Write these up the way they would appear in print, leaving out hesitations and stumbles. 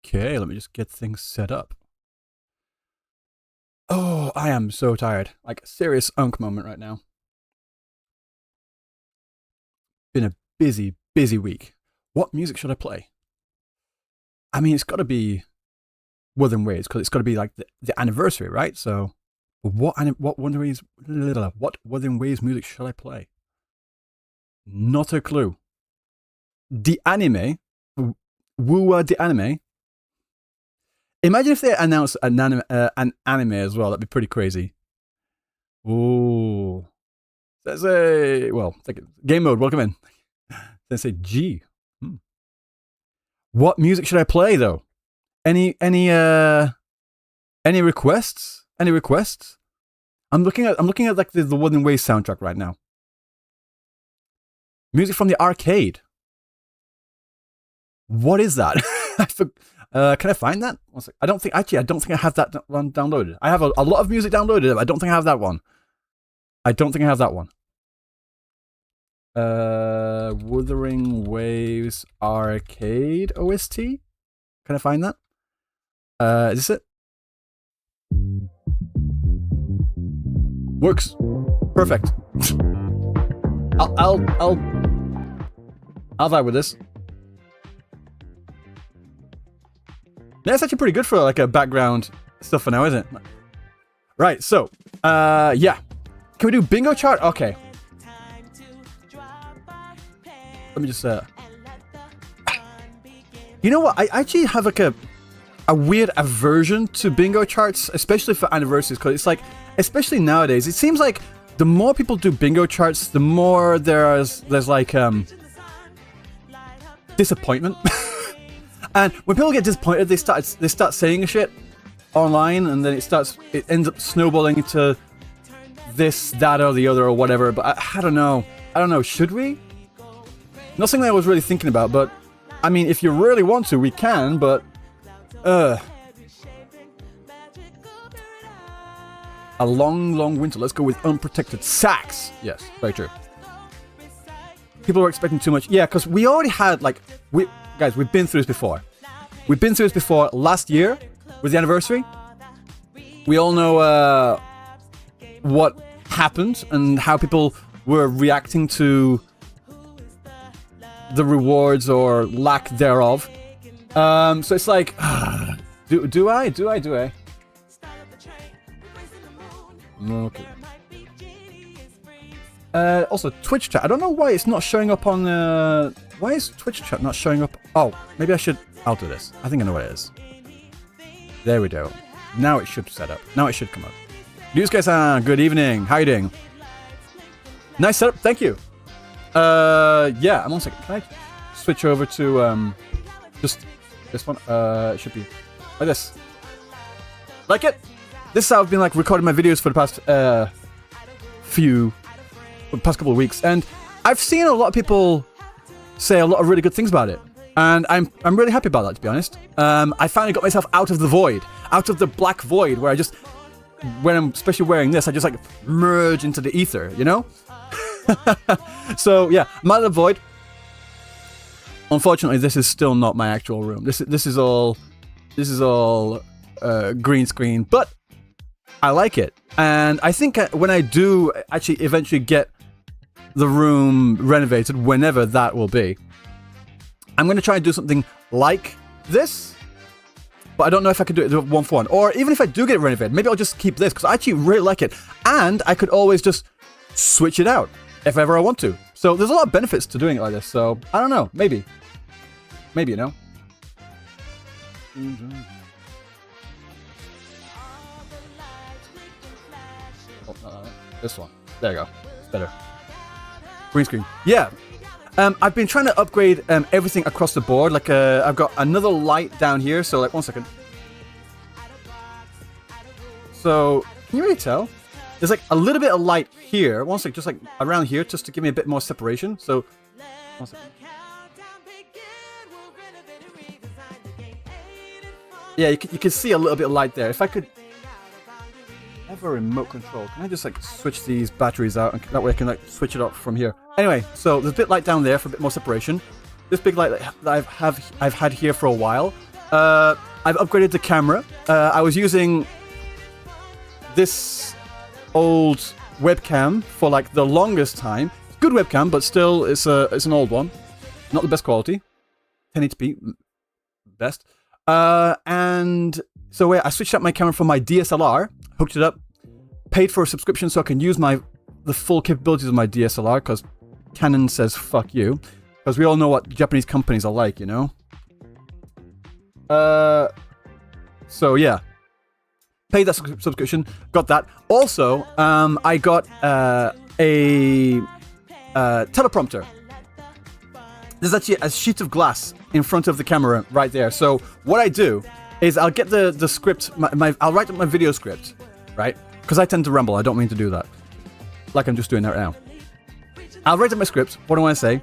Okay, let me just get things set up. Oh, I am so tired. Like a serious unk moment right now. Been a busy, busy week. What music should I play? I mean, it's got to be Wuthering Waves because it's got to be like the anniversary, right? So, what Wuthering Waves music should I play? Not a clue. The anime, Wuwa the anime. Imagine if they announced an anime as well. That'd be pretty crazy. Ooh. Sensei. Well, game mode. Welcome in. Sensei G. What music should I play though? Any requests? Any requests? I'm looking at like the Wuthering Waves soundtrack right now. Music from the arcade. What is that? Can I find that? I don't think I have that one downloaded. I have a lot of music downloaded. I don't think I have that one. Wuthering Waves arcade OST. Can I find that? Is this it? Works. Perfect. I'll vibe with this. That's actually pretty good for like a background stuff for now, isn't it? Right, so, yeah. Can we do bingo chart? Okay. Let me just, You know what? I actually have like a weird aversion to bingo charts, especially for anniversaries, because it's like, especially nowadays, it seems like the more people do bingo charts, the more there's like, disappointment. And when people get disappointed, they start saying shit online, and then it ends up snowballing into this, that, or the other, or whatever. But I don't know. Should we? Not something I was really thinking about, but I mean, if you really want to, we can. But a long, long winter. Let's go with unprotected sax. Yes, very true. People were expecting too much. Yeah, because we already had Guys, we've been through this before. Last year with the anniversary. We all know what happened and how people were reacting to the rewards or lack thereof. So it's like, do I? Okay. Also, Twitch chat. I don't know why it's not showing up on the... Why is Twitch chat not showing up? Oh, maybe I'll do this. I think I know what it is. There we go. Now it should set up. Now it should come up. Ryusuke-san, good evening. How you doing? Nice setup. Thank you. Yeah, 1 second. Can I switch over to, just this one? It should be like this. Like it? This is how I've been, like, recording my videos for the past, couple of weeks. And I've seen a lot of people say a lot of really good things about it, and I'm really happy about that, to be honest. I finally got myself out of the void, out of the black void, where when I'm especially wearing this, I just like merge into the ether, you know? So yeah, I'm out of the void. Unfortunately, this is still not my actual room. This is all green screen, but I like it, and I think when I do actually eventually get the room renovated, whenever that will be, I'm going to try and do something like this, but I don't know if I could do it one for one, or even if I do get it renovated, maybe I'll just keep this, because I actually really like it, and I could always just switch it out if ever I want to. So there's a lot of benefits to doing it like this, so I don't know, maybe, you know. Oh, this one, there you go, it's better. Green screen. Yeah. I've been trying to upgrade everything across the board. Like, I've got another light down here. So, like, 1 second. So, can you really tell? There's, like, a little bit of light here. 1 second. Just, like, around here, just to give me a bit more separation. So, 1 second. Yeah, you can see a little bit of light there. If I could... have a remote control. Can I just like switch these batteries out, and that way I can like switch it up from here? Anyway, so there's a bit light down there for a bit more separation. This big light that I've had here for a while. I've upgraded the camera. I was using this old webcam for like the longest time. Good webcam, but still, it's an old one. Not the best quality. 1080p, best. And so I switched out my camera from my DSLR, hooked it up, paid for a subscription so I can use the full capabilities of my DSLR, because Canon says fuck you. Because we all know what Japanese companies are like, you know? So yeah. Paid that subscription, got that. Also, I got a teleprompter. There's actually a sheet of glass in front of the camera right there. So what I do is I'll get the script, I'll write up my video script, right? Because I tend to ramble, I don't mean to do that. Like I'm just doing that now. I'll write up my script, what do I say?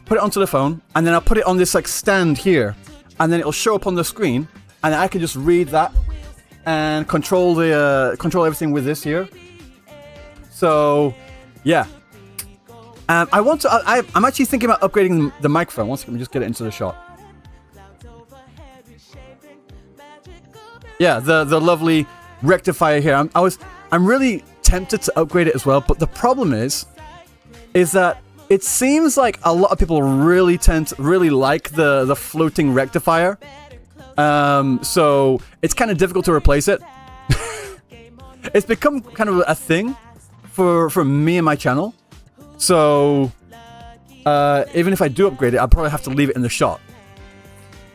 Put it onto the phone, and then I'll put it on this like stand here, and then it'll show up on the screen, and I can just read that and control everything with this here. So, yeah. I'm actually thinking about upgrading the microphone. Once let me just get it into the shot. Yeah, the lovely rectifier here. I'm really tempted to upgrade it as well, but the problem is that it seems like a lot of people really like the floating rectifier. So it's kind of difficult to replace it. It's become kind of a thing for me and my channel. So even if I do upgrade it, I'll probably have to leave it in the shot.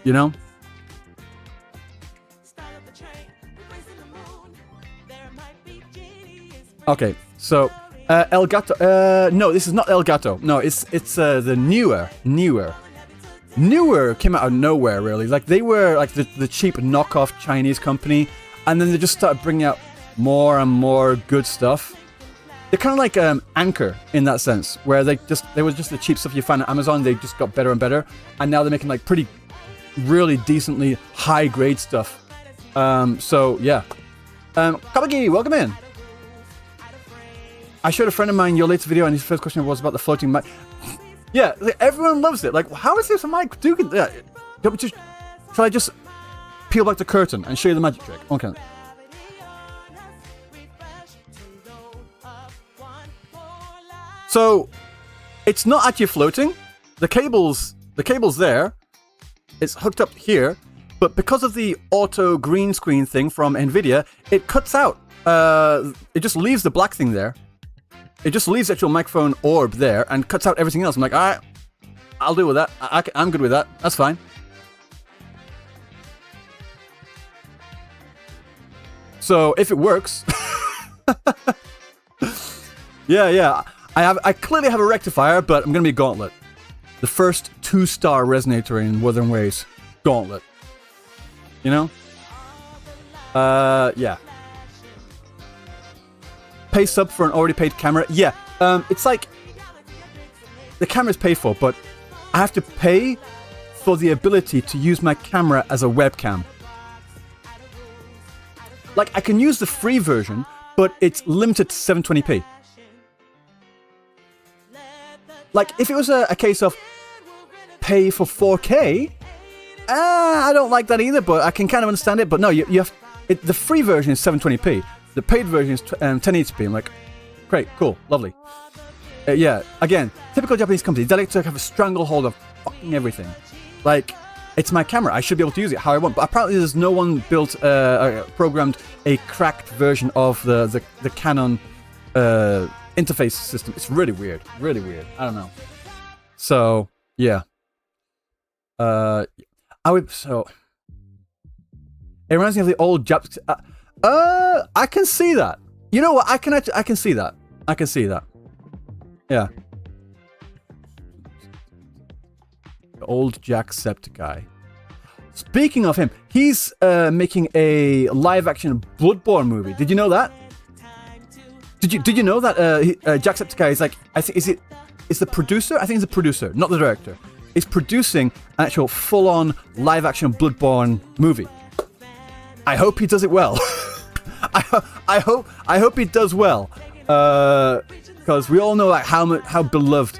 You know? Okay, so Elgato. No, this is not Elgato. No, it's the newer. Newer came out of nowhere, really. Like, they were like the cheap knockoff Chinese company, and then they just started bringing out more and more good stuff. They're kind of like Anchor in that sense, where they were just the cheap stuff you find on Amazon. They just got better and better, and now they're making like really decently high grade stuff. So yeah. Kabagi, welcome in. I showed a friend of mine your latest video, and his first question was about the floating mic. Yeah, everyone loves it. Like, how is this a mic? Shall I just peel back the curtain and show you the magic trick? Okay. So, it's not actually floating. The cable's there. It's hooked up here, but because of the auto green screen thing from Nvidia, it cuts out. It just leaves the black thing there. It just leaves the actual microphone orb there and cuts out everything else. I'm like, all right, I'll deal with that. I'm good with that. That's fine. So if it works, yeah. I clearly have a rectifier, but I'm gonna be Gauntlet, the first 2-star resonator in Wuthering Waves. Gauntlet. You know? Yeah. Pay sub for an already paid camera. Yeah, it's like the camera's paid for, but I have to pay for the ability to use my camera as a webcam. Like, I can use the free version, but it's limited to 720p. Like, if it was a case of pay for 4K, I don't like that either, but I can kind of understand it. But no, you have the free version is 720p. The paid version is 1080p. I'm like, great, cool, lovely. Yeah, again, typical Japanese companies, they like to have a stranglehold of fucking everything. Like, it's my camera, I should be able to use it how I want. But apparently there's no one programmed a cracked version of the Canon interface system. It's really weird. I don't know. So, yeah. It reminds me of the old Japs. I can see that. You know what? I can see that. Yeah. The old Jacksepticeye. Speaking of him, he's making a live-action Bloodborne movie. Did you know that? Did you know that Jacksepticeye is like, I think is the producer? I think he's the producer, not the director. He's producing an actual full-on live-action Bloodborne movie. I hope he does it well. I hope he does well. Because we all know like how beloved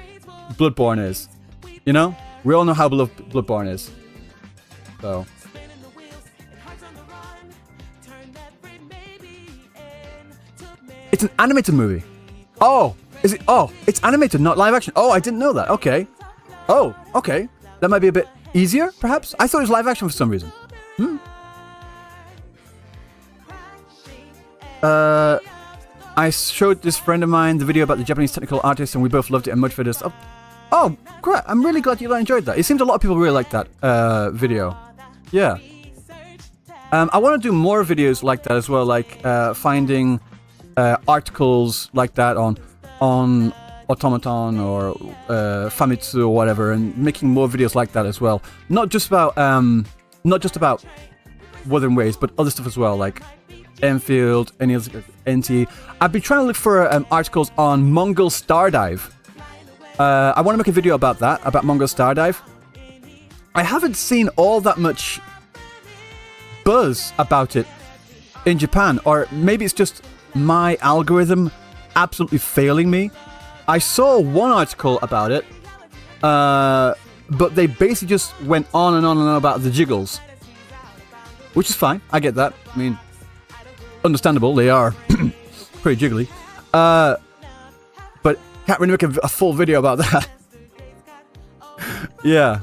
Bloodborne is. You know? We all know how beloved Bloodborne is. So It's an animated movie. Oh, is it? Oh, it's animated, not live action. Oh, I didn't know that. Okay. Oh, okay. That might be a bit easier, perhaps? I thought it was live action for some reason. I showed this friend of mine the video about the Japanese technical artist, and we both loved it and motivated us. Oh, great. I'm really glad you enjoyed that. It seems a lot of people really like that video. Yeah. I want to do more videos like that as well, like finding articles like that on Automaton or Famitsu or whatever, and making more videos like that as well. Not just about Wuthering Waves, but other stuff as well, like Enfield, NT. I've been trying to look for articles on Mongol Stardive. I want to make a video about that, about Mongol Stardive. I haven't seen all that much buzz about it in Japan, or maybe it's just my algorithm absolutely failing me. I saw one article about it, but they basically just went on and on and on about the jiggles, which is fine. I get that. I mean, understandable. They are pretty jiggly, but can't really make a full video about that. Yeah.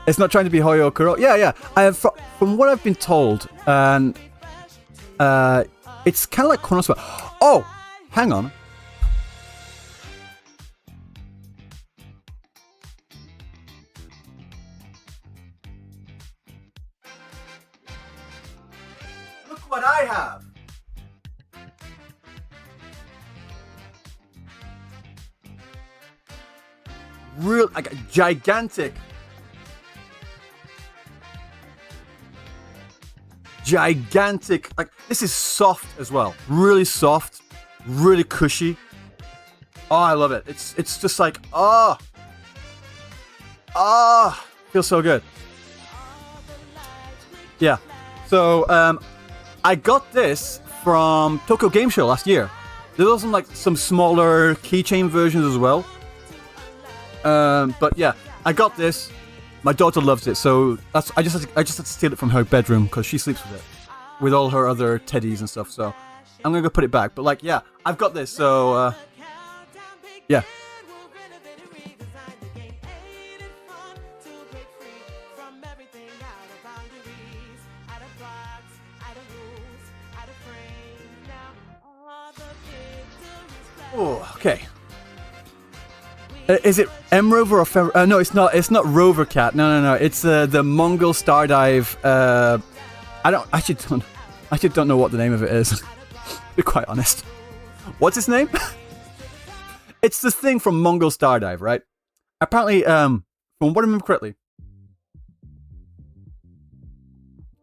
It's not trying to be Hoyo Kuro. Yeah. From what I've been told, and it's kind of like Konosuba. Oh, hang on. Look what I have. Real, like a gigantic like, this is soft as well, really soft, really cushy. Oh, I love it. It's just like feels so good. Yeah, so I got this from Tokyo Game Show last year. There was some smaller keychain versions as well, but yeah, I got this. My daughter loves it, so I just had to steal it from her bedroom because she sleeps with it, with all her other teddies and stuff. So I'm gonna go put it back. But like, yeah, I've got this. So yeah. Oh, okay. Is it M Rover or no, it's not. It's not Rover Cat. No. It's the Mongol Stardive. I actually don't know what the name of it is. To be quite honest. What's its name? It's the thing from Mongol Stardive, right? Apparently, from what I remember correctly,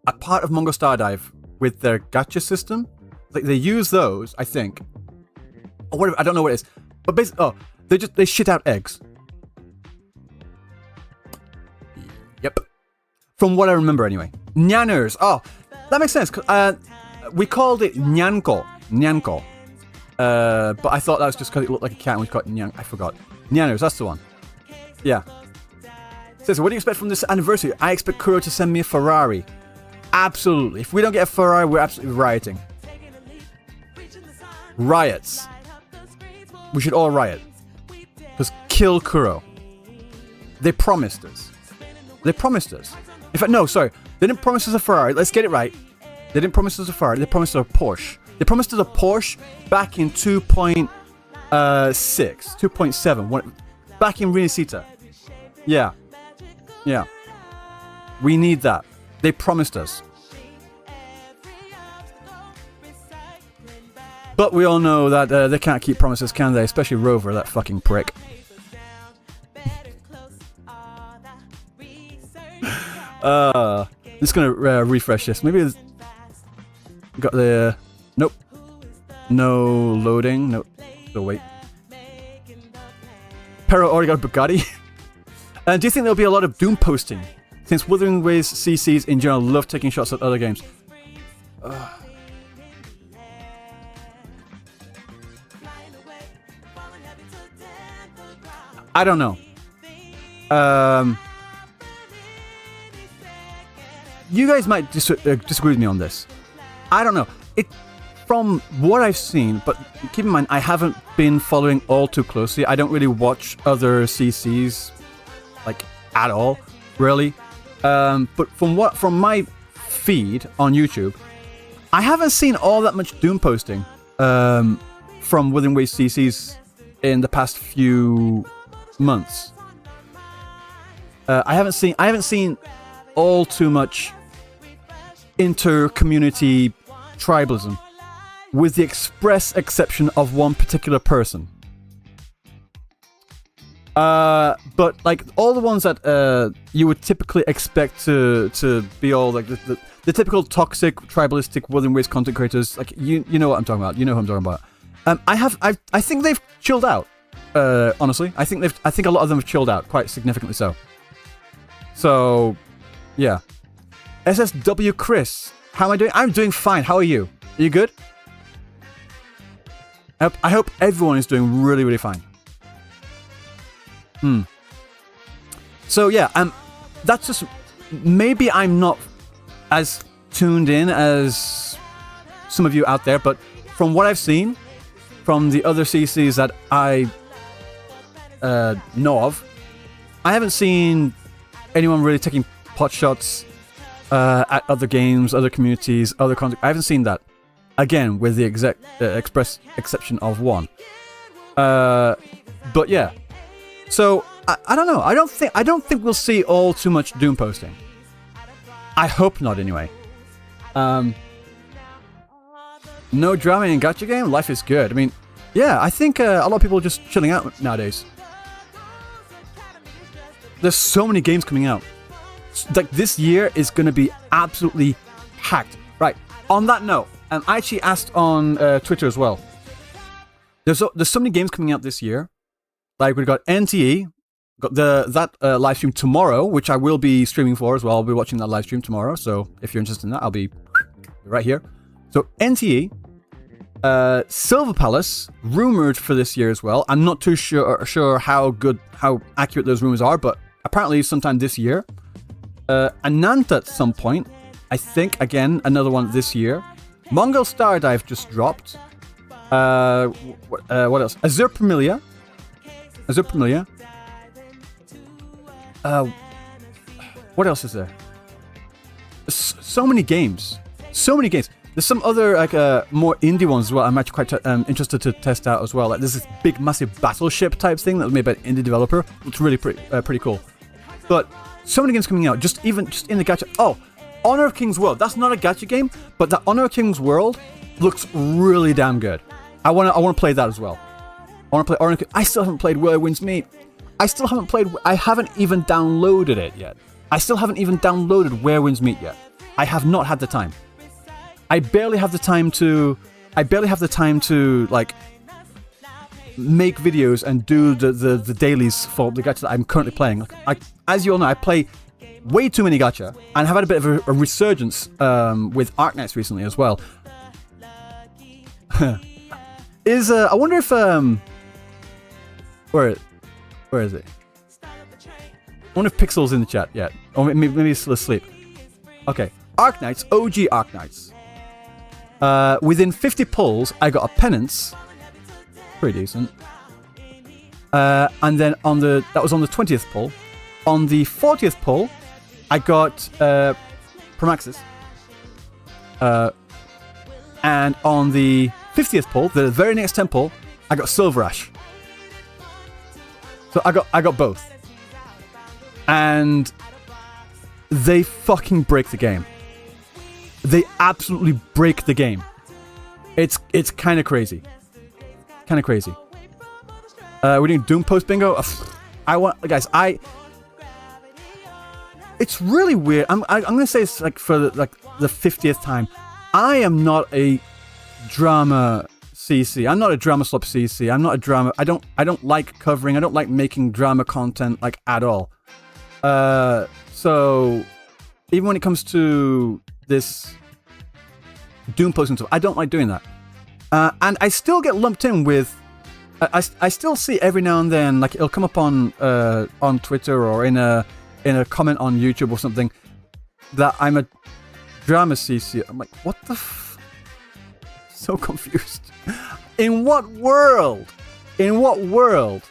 a part of Mongol Stardive with their gacha system, like they use those, I think. Or whatever. I don't know what it is, but basically, they shit out eggs. Yep. From what I remember anyway. Nyanners. Oh, that makes sense. We called it Nyanko. But I thought that was just because it looked like a cat and we called it Nyang. I forgot. Nyanners, that's the one. Yeah. So what do you expect from this anniversary? I expect Kuro to send me a Ferrari. Absolutely. If we don't get a Ferrari, we're absolutely rioting. Riots. We should all riot. Because kill Kuro. They promised us. In fact, no, sorry. They didn't promise us a Ferrari. Let's get it right. They didn't promise us a Ferrari. They promised us a Porsche. They promised us a Porsche back in 2.6, 2.7. Back in Rinasita. Yeah. We need that. They promised us. But we all know that they can't keep promises, can they? Especially Rover, that fucking prick. I'm just gonna refresh this. Maybe it's got the nope, no loading. Nope. So wait. Pero already got a Bugatti. And do you think there'll be a lot of Doom posting? Since Wuthering Waves CCs in general love taking shots at other games. I don't know. You guys might disagree with me on this. I don't know. from what I've seen, but keep in mind, I haven't been following all too closely. I don't really watch other CCs, like, at all, really. But from my feed on YouTube, I haven't seen all that much Doom posting from Wuthering Waves CCs in the past few months. I haven't seen all too much inter-community tribalism, with the express exception of one particular person. But like all the ones that you would typically expect to be all like the typical toxic tribalistic Wuthering Waves content creators, like you know what I'm talking about. You know who I'm talking about. I think they've chilled out. Honestly, I think a lot of them have chilled out quite significantly. So, yeah. SSW Chris, how am I doing? I'm doing fine. How are you? Are you good? I hope everyone is doing really, really fine. So yeah, that's just, maybe I'm not as tuned in as some of you out there, but from what I've seen from the other CCs that I know of, I haven't seen anyone really taking pot shots at other games, other communities, other content. I haven't seen that. Again, with the express exception of one. But yeah. So I don't know. I don't think we'll see all too much Doom posting. I hope not, anyway. No drama in gacha game. Life is good. I mean, yeah. I think a lot of people are just chilling out nowadays. There's so many games coming out. Like, this year is going to be absolutely packed. Right. On that note, I actually asked on Twitter as well. There's so many games coming out this year. Like, we've got NTE, got that live stream tomorrow, which I will be streaming for as well. I'll be watching that live stream tomorrow. So if you're interested in that, I'll be right here. So NTE, Silver Palace, rumored for this year as well. I'm not too sure how accurate those rumors are, but apparently sometime this year. Ananta at some point. I think, again, another one this year. Mongol Stardive just dropped. What else? Azure Premilia. What else is there? So many games. There's some other like more indie ones as well. I'm actually quite interested to test out as well. Like, there's this big, massive battleship type thing that was made by an indie developer. It's really pretty cool. But so many games coming out. Just in the gacha. Oh, Honor of King's World. That's not a gacha game, but the Honor of King's World looks really damn good. I want to play that as well. I want to play Honor of King. I still haven't played Where Winds Meet. I haven't even downloaded it yet. I still haven't even downloaded Where Winds Meet yet. I have not had the time. I barely have the time to like make videos and do the dailies for the gacha that I'm currently playing. As you all know, I play way too many gacha and have had a bit of a resurgence with Arknights recently as well. I wonder if where is it? I wonder if Pixel's in the chat yet, or maybe he's still asleep. Okay, Arknights, OG Arknights. Within 50 pulls, I got a penance, pretty decent. And then that was on the 20th pull. On the 40th pull, I got Promaxis. And on the 50th pull, the very next 10 pull, I got Silver Ash. So I got both. And they fucking break the game. They absolutely break the game. It's kind of crazy. We're doing Doom Post Bingo. It's really weird. I'm gonna say it's like for the 50th time. I am not a drama CC. I'm not a drama slop CC. I'm not a drama. I don't like covering. I don't like making drama content like at all. So even when it comes to this Doom posting stuff, I don't like doing that. And I still get lumped in with. I still see every now and then, like, it'll come up on Twitter or in a comment on YouTube or something that I'm a drama CC. I'm like, what the so confused. In what world? In what world?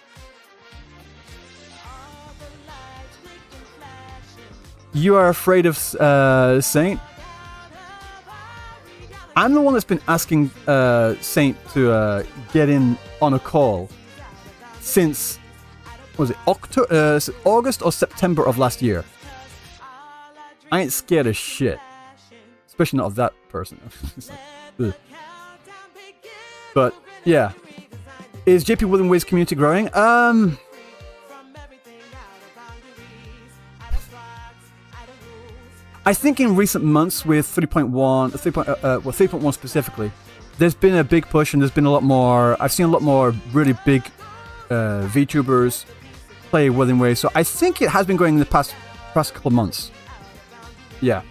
You are afraid of Saint? I'm the one that's been asking Saint to get in on a call since, was it August or September of last year? I ain't scared of shit. Especially not of that person. Like, but, yeah. Is JP Wuthering Waves community growing? I think in recent months with 3.1 specifically, there's been a big push and there's been a lot more. I've seen a lot more really big VTubers play Wuthering Waves, so I think it has been going in the past couple of months. Yeah.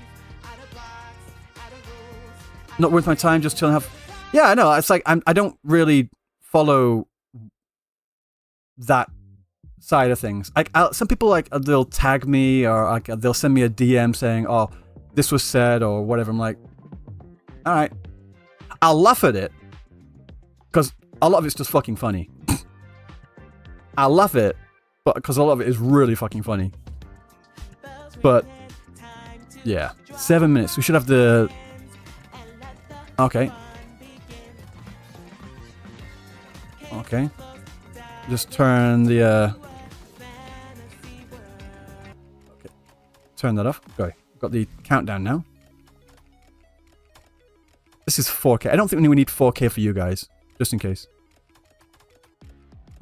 Not worth my time, just chilling. Yeah, I know. It's like I don't really follow that side of things. Like some people, like they'll tag me or like they'll send me a DM saying, "Oh, this was said" or whatever. I'm like, all right, I'll laugh at it because a lot of it's just fucking funny. I'll laugh at it, but because a lot of it is really fucking funny. But yeah, 7 minutes. We should have the. Okay. Okay. Just turn the okay. Turn that off. Okay. Got the countdown now. This is 4K. I don't think we need 4K for you guys. Just in case.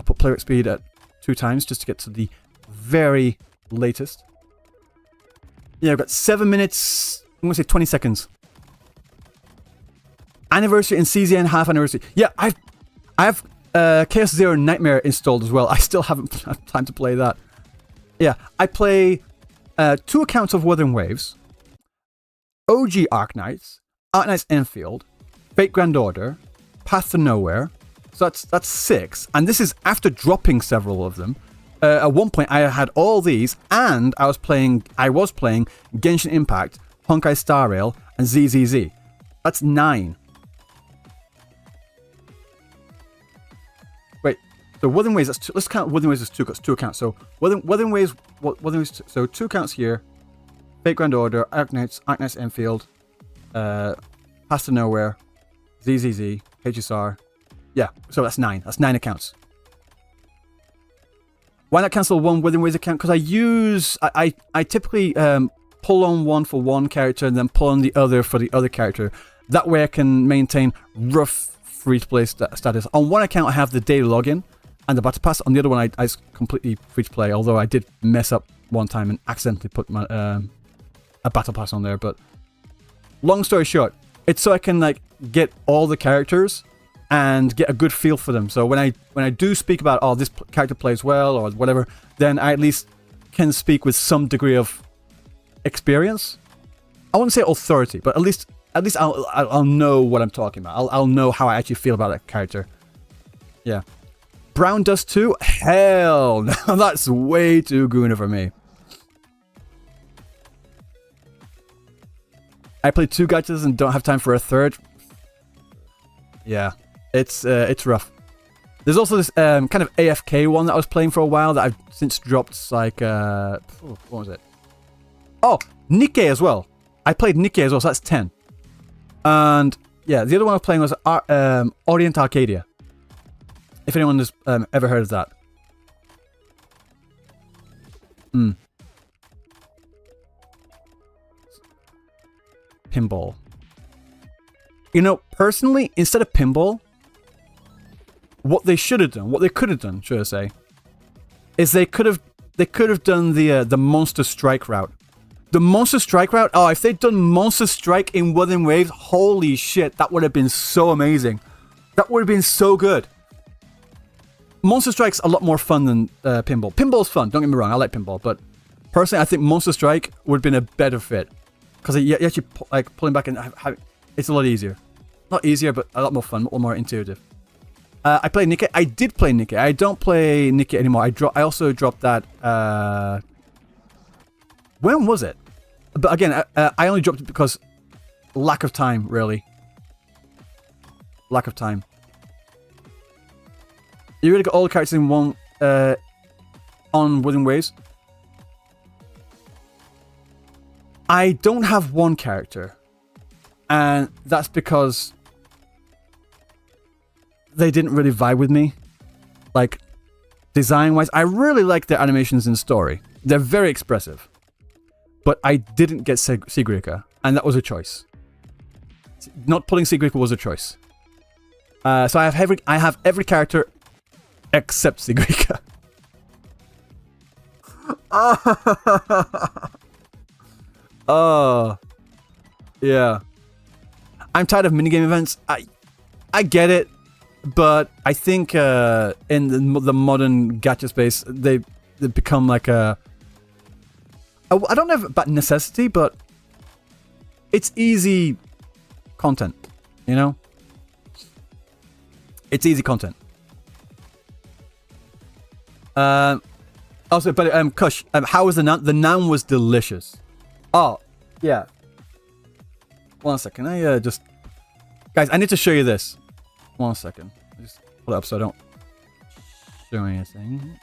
I'll put playrate speed at 2 times just to get to the very latest. Yeah, I've got 7 minutes. I'm gonna say 20 seconds. Anniversary and CZN half anniversary. Yeah, I have Chaos Zero Nightmare installed as well. I still haven't had time to play that. Yeah, I play 2 accounts of Wuthering Waves, OG Arknights, Arknights Enfield, Fate Grand Order, Path to Nowhere. So that's 6, and this is after dropping several of them. At one point, I had all these, and I was playing Genshin Impact, Honkai Star Rail, and ZZZ. That's 9. So Wuthering Waves, that's 2. Let's count Wuthering Waves as 2 accounts. So Wuthering Waves, so 2 accounts here. Fate Grand Order, Arknights Enfield, Path to Nowhere, ZZZ, HSR. Yeah, so that's 9. That's 9 accounts. Why not cancel one Wuthering Waves account? Because I typically pull on one for one character and then pull on the other for the other character. That way I can maintain rough free-to-play status. On one account I have the daily login and the battle pass. On the other one I completely free-to-play, although I did mess up one time and accidentally put my a battle pass on there. But long story short, it's so I can like get all the characters and get a good feel for them. So when I do speak about, oh, this character plays well or whatever, then I at least can speak with some degree of experience. I wouldn't say authority, but at least I'll know what I'm talking about. I'll know how I actually feel about that character. Yeah. Brown Dust 2? Hell no, that's way too gooner for me. I played 2 gachas and don't have time for a third. Yeah, it's rough. There's also this kind of AFK one that I was playing for a while that I've since dropped. Like what was it? Oh, Nikkei as well. I played Nikkei as well, so that's 10. And yeah, the other one I was playing was Orient Arcadia. If anyone has ever heard of that. Pinball. You know, personally, instead of pinball, what they should have done, what they could have done, should I say, is they could have done the Monster Strike route. The Monster Strike route. Oh, if they'd done Monster Strike in Wuthering Waves, holy shit, that would have been so amazing. That would have been so good. Monster Strike's a lot more fun than pinball. Pinball's fun. Don't get me wrong. I like pinball, but personally, I think Monster Strike would have been a better fit because you actually like pulling back and it's a lot easier. Not easier, but a lot more fun, a lot more intuitive. I played Nikkei. I did play Nikkei. I don't play Nikkei anymore. I also dropped that. When was it? But again, I only dropped it because lack of time, really. lack of time. You really got all the characters in one on Wuthering Waves. I don't have one character, and that's because they didn't really vibe with me. Like, design-wise, I really like their animations in story. They're very expressive. But I didn't get Sigurika, and that was a choice. Not pulling Sigurika was a choice. So I have every character except Sigurika. Oh, yeah. I'm tired of minigame events. I get it, but I think in the modern gacha space, they become like a. I don't know about necessity, but it's easy content. You know, it's easy content. Also, but Kush, how was the naan? The naan was delicious. Oh, yeah. 1 second. I just... Guys, I need to show you this. 1 second. Just pull it up so I don't show anything.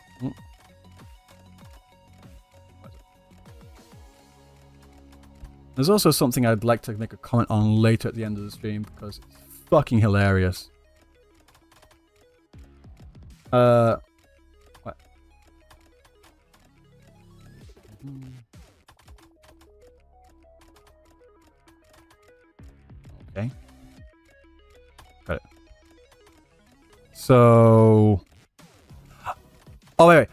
There's also something I'd like to make a comment on later at the end of the stream because it's fucking hilarious. What? Okay. Got it. So... Oh, wait.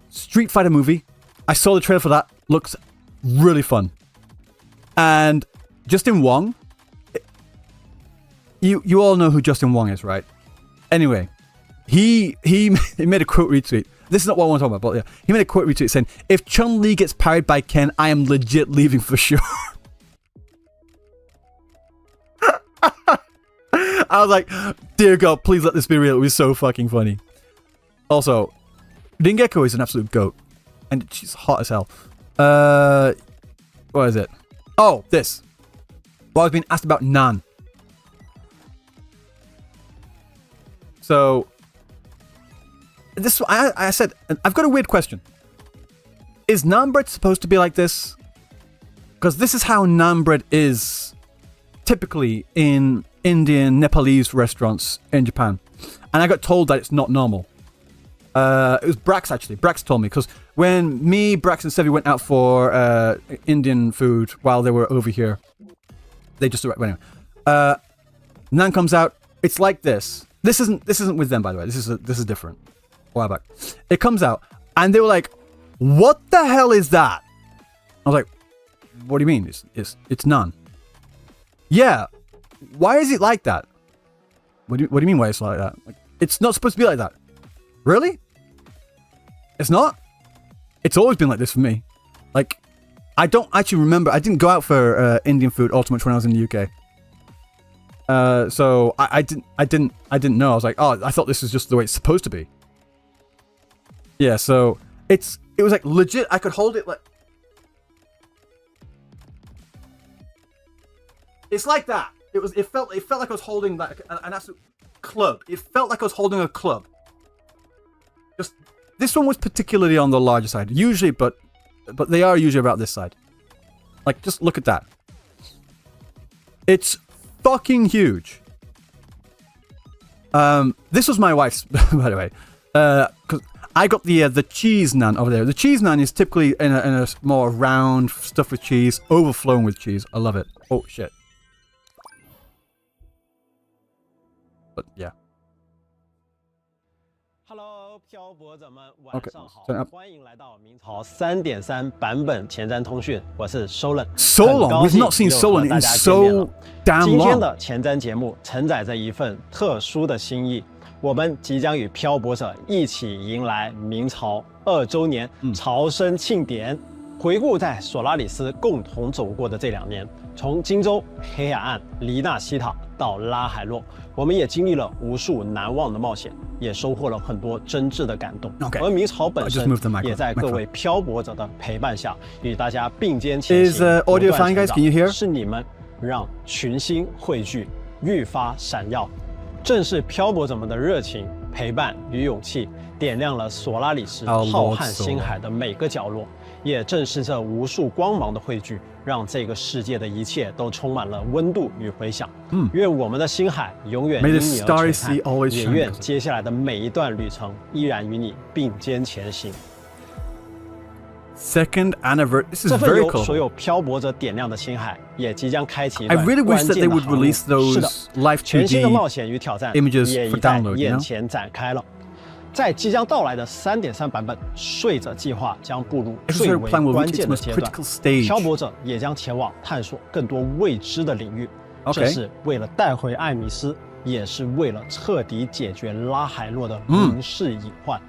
Street Fighter movie. I saw the trailer for that. Looks really fun. And Justin Wong... You all know who Justin Wong is, right? Anyway. He made a quote retweet. This is not what I want to talk about, but yeah. He made a quote retweet saying, if Chun-Li gets parried by Ken, I am legit leaving for sure. I was like, dear God, please let this be real. It was so fucking funny. Also, Ringeko is an absolute goat. And she's hot as hell. What is it? Oh, this. Well, I was being asked about naan. So, this I said, I've got a weird question. Is naan bread supposed to be like this? Because this is how naan bread is typically in Indian, Nepalese restaurants in Japan. And I got told that it's not normal. It was Brax, actually. Brax told me, because when me, Brax, and Sevi went out for Indian food while they were over here, they just... Anyway. Naan comes out. It's like this. This isn't with them, by the way. This is different. A while back. It comes out, and they were like, what the hell is that? I was like, what do you mean? It's naan. Yeah. Why is it like that? What do you mean why it's like that? Like, it's not supposed to be like that. Really? It's not? It's always been like this for me. Like, I don't actually remember. I didn't go out for Indian food all too much when I was in the UK. So I didn't know. I was like, oh, I thought this was just the way it's supposed to be. Yeah, so it was like legit. I could hold it like... It's like that. It felt like I was holding like an absolute club. It felt like I was holding a club. Just this one was particularly on the larger side. Usually, but they are usually about this side. Like, just look at that. It's fucking huge. This was my wife's, by the way. Because I got the cheese naan over there. The cheese naan is typically in a more round, stuffed with cheese, overflowing with cheese. I love it. Oh shit. But yeah. Hello， 漂泊者们，晚上好，欢迎来到明朝3.3版本前瞻通讯，我是 Solen。So long，we've not seen Solen in so damn long。今天的前瞻节目承载着一份特殊的心意，我们即将与漂泊者一起迎来明朝2周年朝生庆典。回顾在索拉里斯共同走过的这2年，从荆州、黑海岸、黎纳西塔到拉海洛，我们也经历了无数难忘的冒险，也收获了很多真挚的感动。而明朝本身也在各位漂泊者的陪伴下，与大家并肩前行。不断成长，是你们让群星汇聚，愈发闪耀。正是漂泊者们的热情、陪伴与勇气，点亮了索拉里斯 Our 浩 Lord 瀚星海的每个角落。也正是这无数光芒的汇聚，让这个世界的一切都充满了温度与回响。愿我们的星海永远 May 因 the 你而 starry 璀璨， sea always 也 shine 愿 because of 接下来的每一段旅程依然与你并肩前行。Second anniversary. This is 这份 very 由所 cool. 有漂泊者点亮的星海，也即将开启一 I 段 really wish 关 that 键 they 的 would 航路。 release 是的， those live 全新的 2D 冒险与挑战 images 也 for 已在 download, you 眼 know? 前展开了。在即将到来的3.3版本，睡者计划将步入最 Exostrader 为 plan will 关 reach 键 its 的 most 阶段 critical，stage. 漂泊者也将前往探索更多未知的领域。 OK 这是为了带回艾米斯，也是为了彻底解决拉海洛的嗯民事隐患。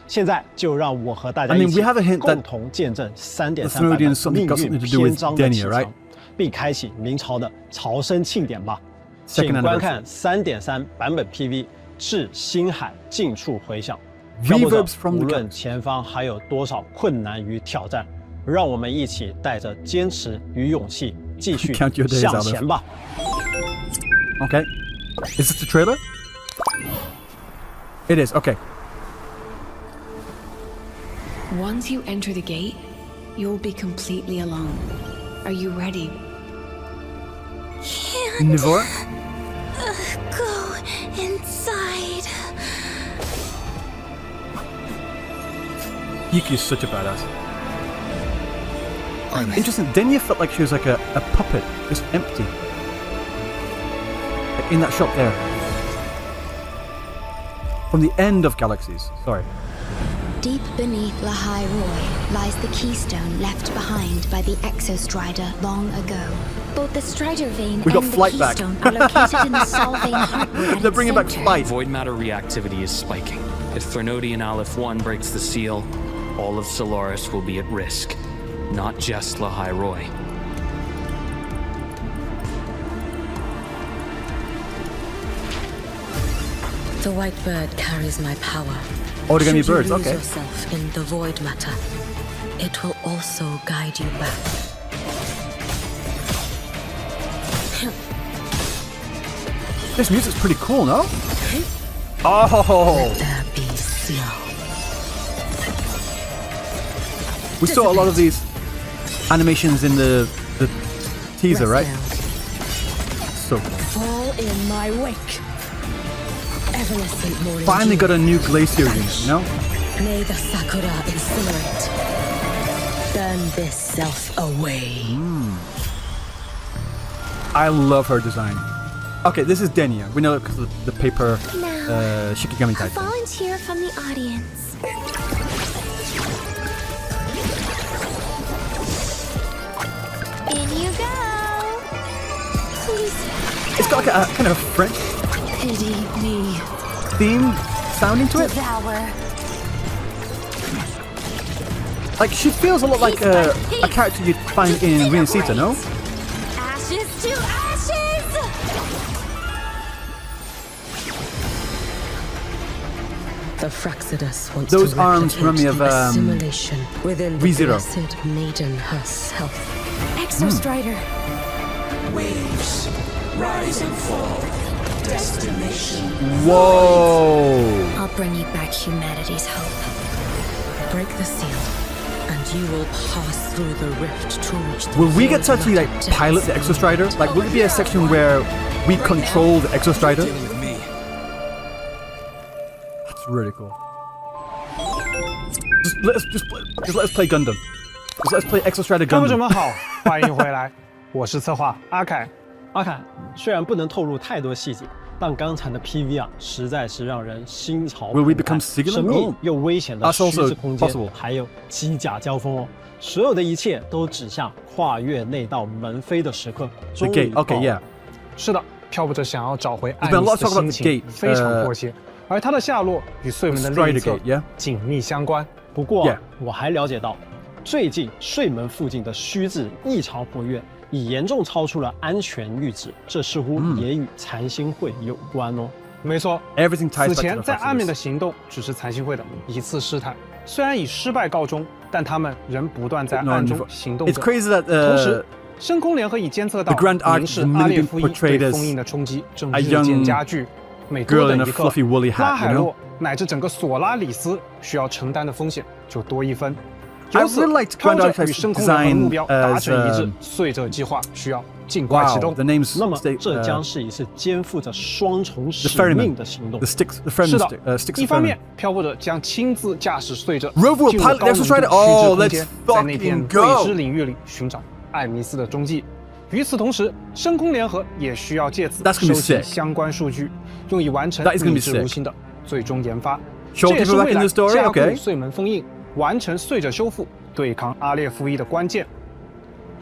现在就让我和大家 I 一 mean, 起 we have a hint that 共同见证 the 3.3 版 Thermodian 本 something 命 got 运 something to do 篇 with 章的启 Denia, right? 程，并开启明朝的朝生庆典吧。 Second 请观看3.3 版本 PV， 致星海近处回响。 Reverbs from 无 the 论 guts. 前方还有多少困难与挑战，让我们一起带着坚持与勇气，继续 Count your days 向 out of- 前吧。 Okay. Is this the trailer? It is. Okay. Once you enter the gate, you'll be completely alone. Are you ready? Nivora? Go inside. Hiyuki is such a badass. Interesting. Denia felt like she was like a puppet, just empty. Like in that shop there. From the end of Galaxies. Sorry. Deep beneath Lahai Roy lies the keystone left behind by the Exostrider long ago. Both the Strider vein We got and the flight back. keystone are located in the Sol vein heartwood at They're its bringing back center. flight. Void matter reactivity is spiking. If Threnodian Aleph 1 breaks the seal, all of Solaris will be at risk. Not just Lahai Roy. The white bird carries my power. Origami Should you birds, lose okay. yourself in the void matter, it will also guide you back. This music's pretty cool, no? Oh! There be slow. We saw a lot of these animations in the teaser, right? So Fall in my wake. Evanescent morning finally dew. got a new glacier unit, you know? May the sakura incinerate. Burn this self away. I love her design. Okay, this is Denia. We know it because of the paper Now, Shikigami a type thing. volunteer from the audience. In you go. Please It's got like a kind of a French pity me. theme sounding to it. Devour. Like she feels a lot like a character you'd find in Renacita, no? Ashes to ashes. The Fraxidus wants Those to arms remind me of, assimilation within the ReZero. blessed maiden herself. Exostrider. Waves rise and fall. Destination. Whoa! I'll bring you back humanity's hope. Break the seal, and you will pass through the rift to reach the Will we get to void actually like matter pilot the depths. Exostrider? Like, will it be a section where we control the Exostrider? Dealing with me. That's really cool. Just let us play Gundam. Just let us play Exostrider 观众 Gundam. 们好，欢迎回来，我是策划阿凯。阿凯，虽然不能透露太多细节，但刚才的 PV 啊，实在是让人心潮 Will we 澎湃 become Sigilin? 神秘 Oh. 又危险的 That's 虚 also 之空间 possible.，还有机甲交锋哦，所有的一切都指向跨越那道门扉的时刻。 The 终于 gate. 到 Okay, 了 yeah. 是的，漂泊者想要找回爱 There's been a 丽 lot 丝 of 的 talk about 心 the 情 gate, 非常迫切，而他的下落与睡门的另一 Strider 侧 gate, yeah. 紧密相关。不过 Yeah. 我还了解到，最近睡门附近的虚质异常活跃，已严重超出了安全阈值，这似乎也与残星会有关哦。没错， Everything ties 此 back 前 to 在 the 暗面的 Fraxidus. 行动只是残星会的一次试探，虽然以失败告终，但他们仍不断在 No, 暗 no, 中行动 It's 着。 crazy that 同时，深空联合已监测到 The Grand Arc 凝视 is 阿列夫 immediately 一 portrayed 对 as 封印的冲击正 a 日渐 young 加剧。每多 girl 等 in a 一刻 fluffy woolly， 拉 hat， 海 you know？ 洛乃至整个索拉里斯需要承担的风险就多一分。 I 由此 really liked， 飘 Grand 着与 Architect's 深空联合的目 design 标达成一致 as，碎者计划需要尽快启 Wow， 动。 the names 那么 stay，这将是一次肩负着双重使 ferryman， 命的行动 the。sticks，the friend， 是的 sticks，一方面，漂泊者将亲自驾驶碎者 Rover will 进入 pilot 高 the 浓 Exo 度 Strider， 虚 oh， 制空 let's 间，在那片 fucking go 未知领域里寻找艾米斯的踪迹。与此同时，深空联合也需要借此 That's gonna be 收集 sick 相关数据，用以完成 That is gonna be 逆之 sick 如新的最终研发。 Show 这也是 people back 未 in 来 the story， 加固 okay 碎门封印、完成碎者修复、对抗阿列夫一的关键。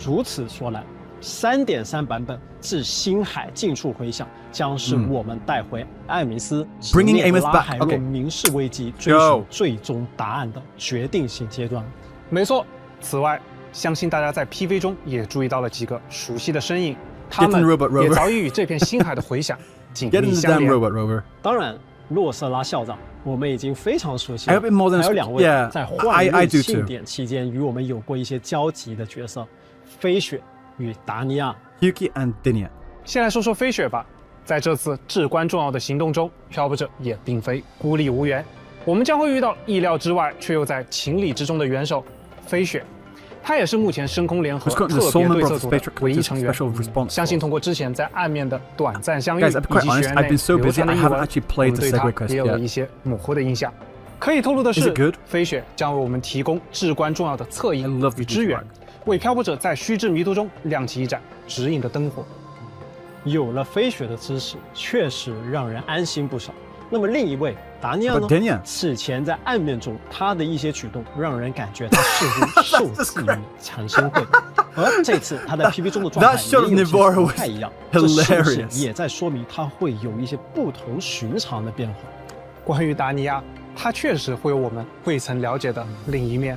如此说来，3.3版本至星海近处回响，将是我们带回艾米斯、直 Bringing 面 Amos 拉 back，海洛 okay 民事危机、追 Go 寻最终答案的决定性阶段。没错。此外，相信大家在 PV 中也注意到了几个熟悉的身影，他 Get 们 in the robot, Rover 也早已与这片星海的回响紧 Get 密 in the 相 damn 连。 robot, Rover。当然，洛瑟拉校长我们已经非常熟悉 I 了， hope it more than 还有2位 yeah，在 I 幻 do 日 too 庆典期间与我们有过一些交集的角色，飞雪与达尼亚。 Hiyuki and Denia。先来说说飞雪吧，在这次至关重要的行动中，漂泊者也并非孤立无援，我们将会遇到意料之外却又在情理之中的元首飞雪。他也是目前深空联合 Who's got the 特 sole 别对 member 策 of 组 the 的唯一成员 special response。相信通过之前在暗面的短暂相遇， Guys, I'm 以 quite 及 honest, 学员 I've 内 been so 流 busy, 传的 I 译 haven't 文， actually 我 played 们 the 对他 segue quest 也有了 yet。一些模糊的印象。可以透露的 Is 是 it good？ 飞雪将为我们提供至关重要的侧 I 影 love 与 the 支援 describe，为漂泊者在虚掷迷途中亮起一盏指引的灯火。有了飞雪的支持，确实让人安心不少。那么另一位达尼亚 But 呢？ Denia 此前在暗面中，他的一些举动让人感觉他似乎受制于长生会，而这次他在 PV 中的状态 That shot of 也有些 Navarro 不 was 太一样，这是不是 hilarious 也在说明他会有一些不同寻常的变化？关于达尼亚，他确实会有我们未曾了解的另一面。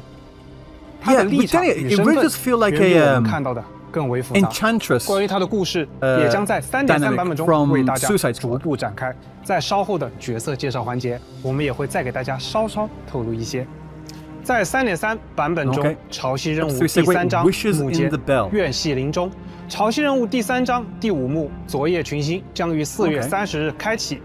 他的 Yeah, 立场 with Denia, 与 it 身 really 份 does feel like 远比我 a 们看到的更为复杂。 Enchantress。关于他的故事，也将在3.3 版本中 from 为大家 Suicide Squad 逐步展开。在稍后的角色介绍环节，我们也会再给大家稍稍透露一些。在3.3版本中 Okay 潮汐任务 Episode 第 three, 3章 Wishes 幕 in 间 the Bell 怨气林中，潮汐任务第3章第5幕昨夜群星将于4月 Okay 30日开启。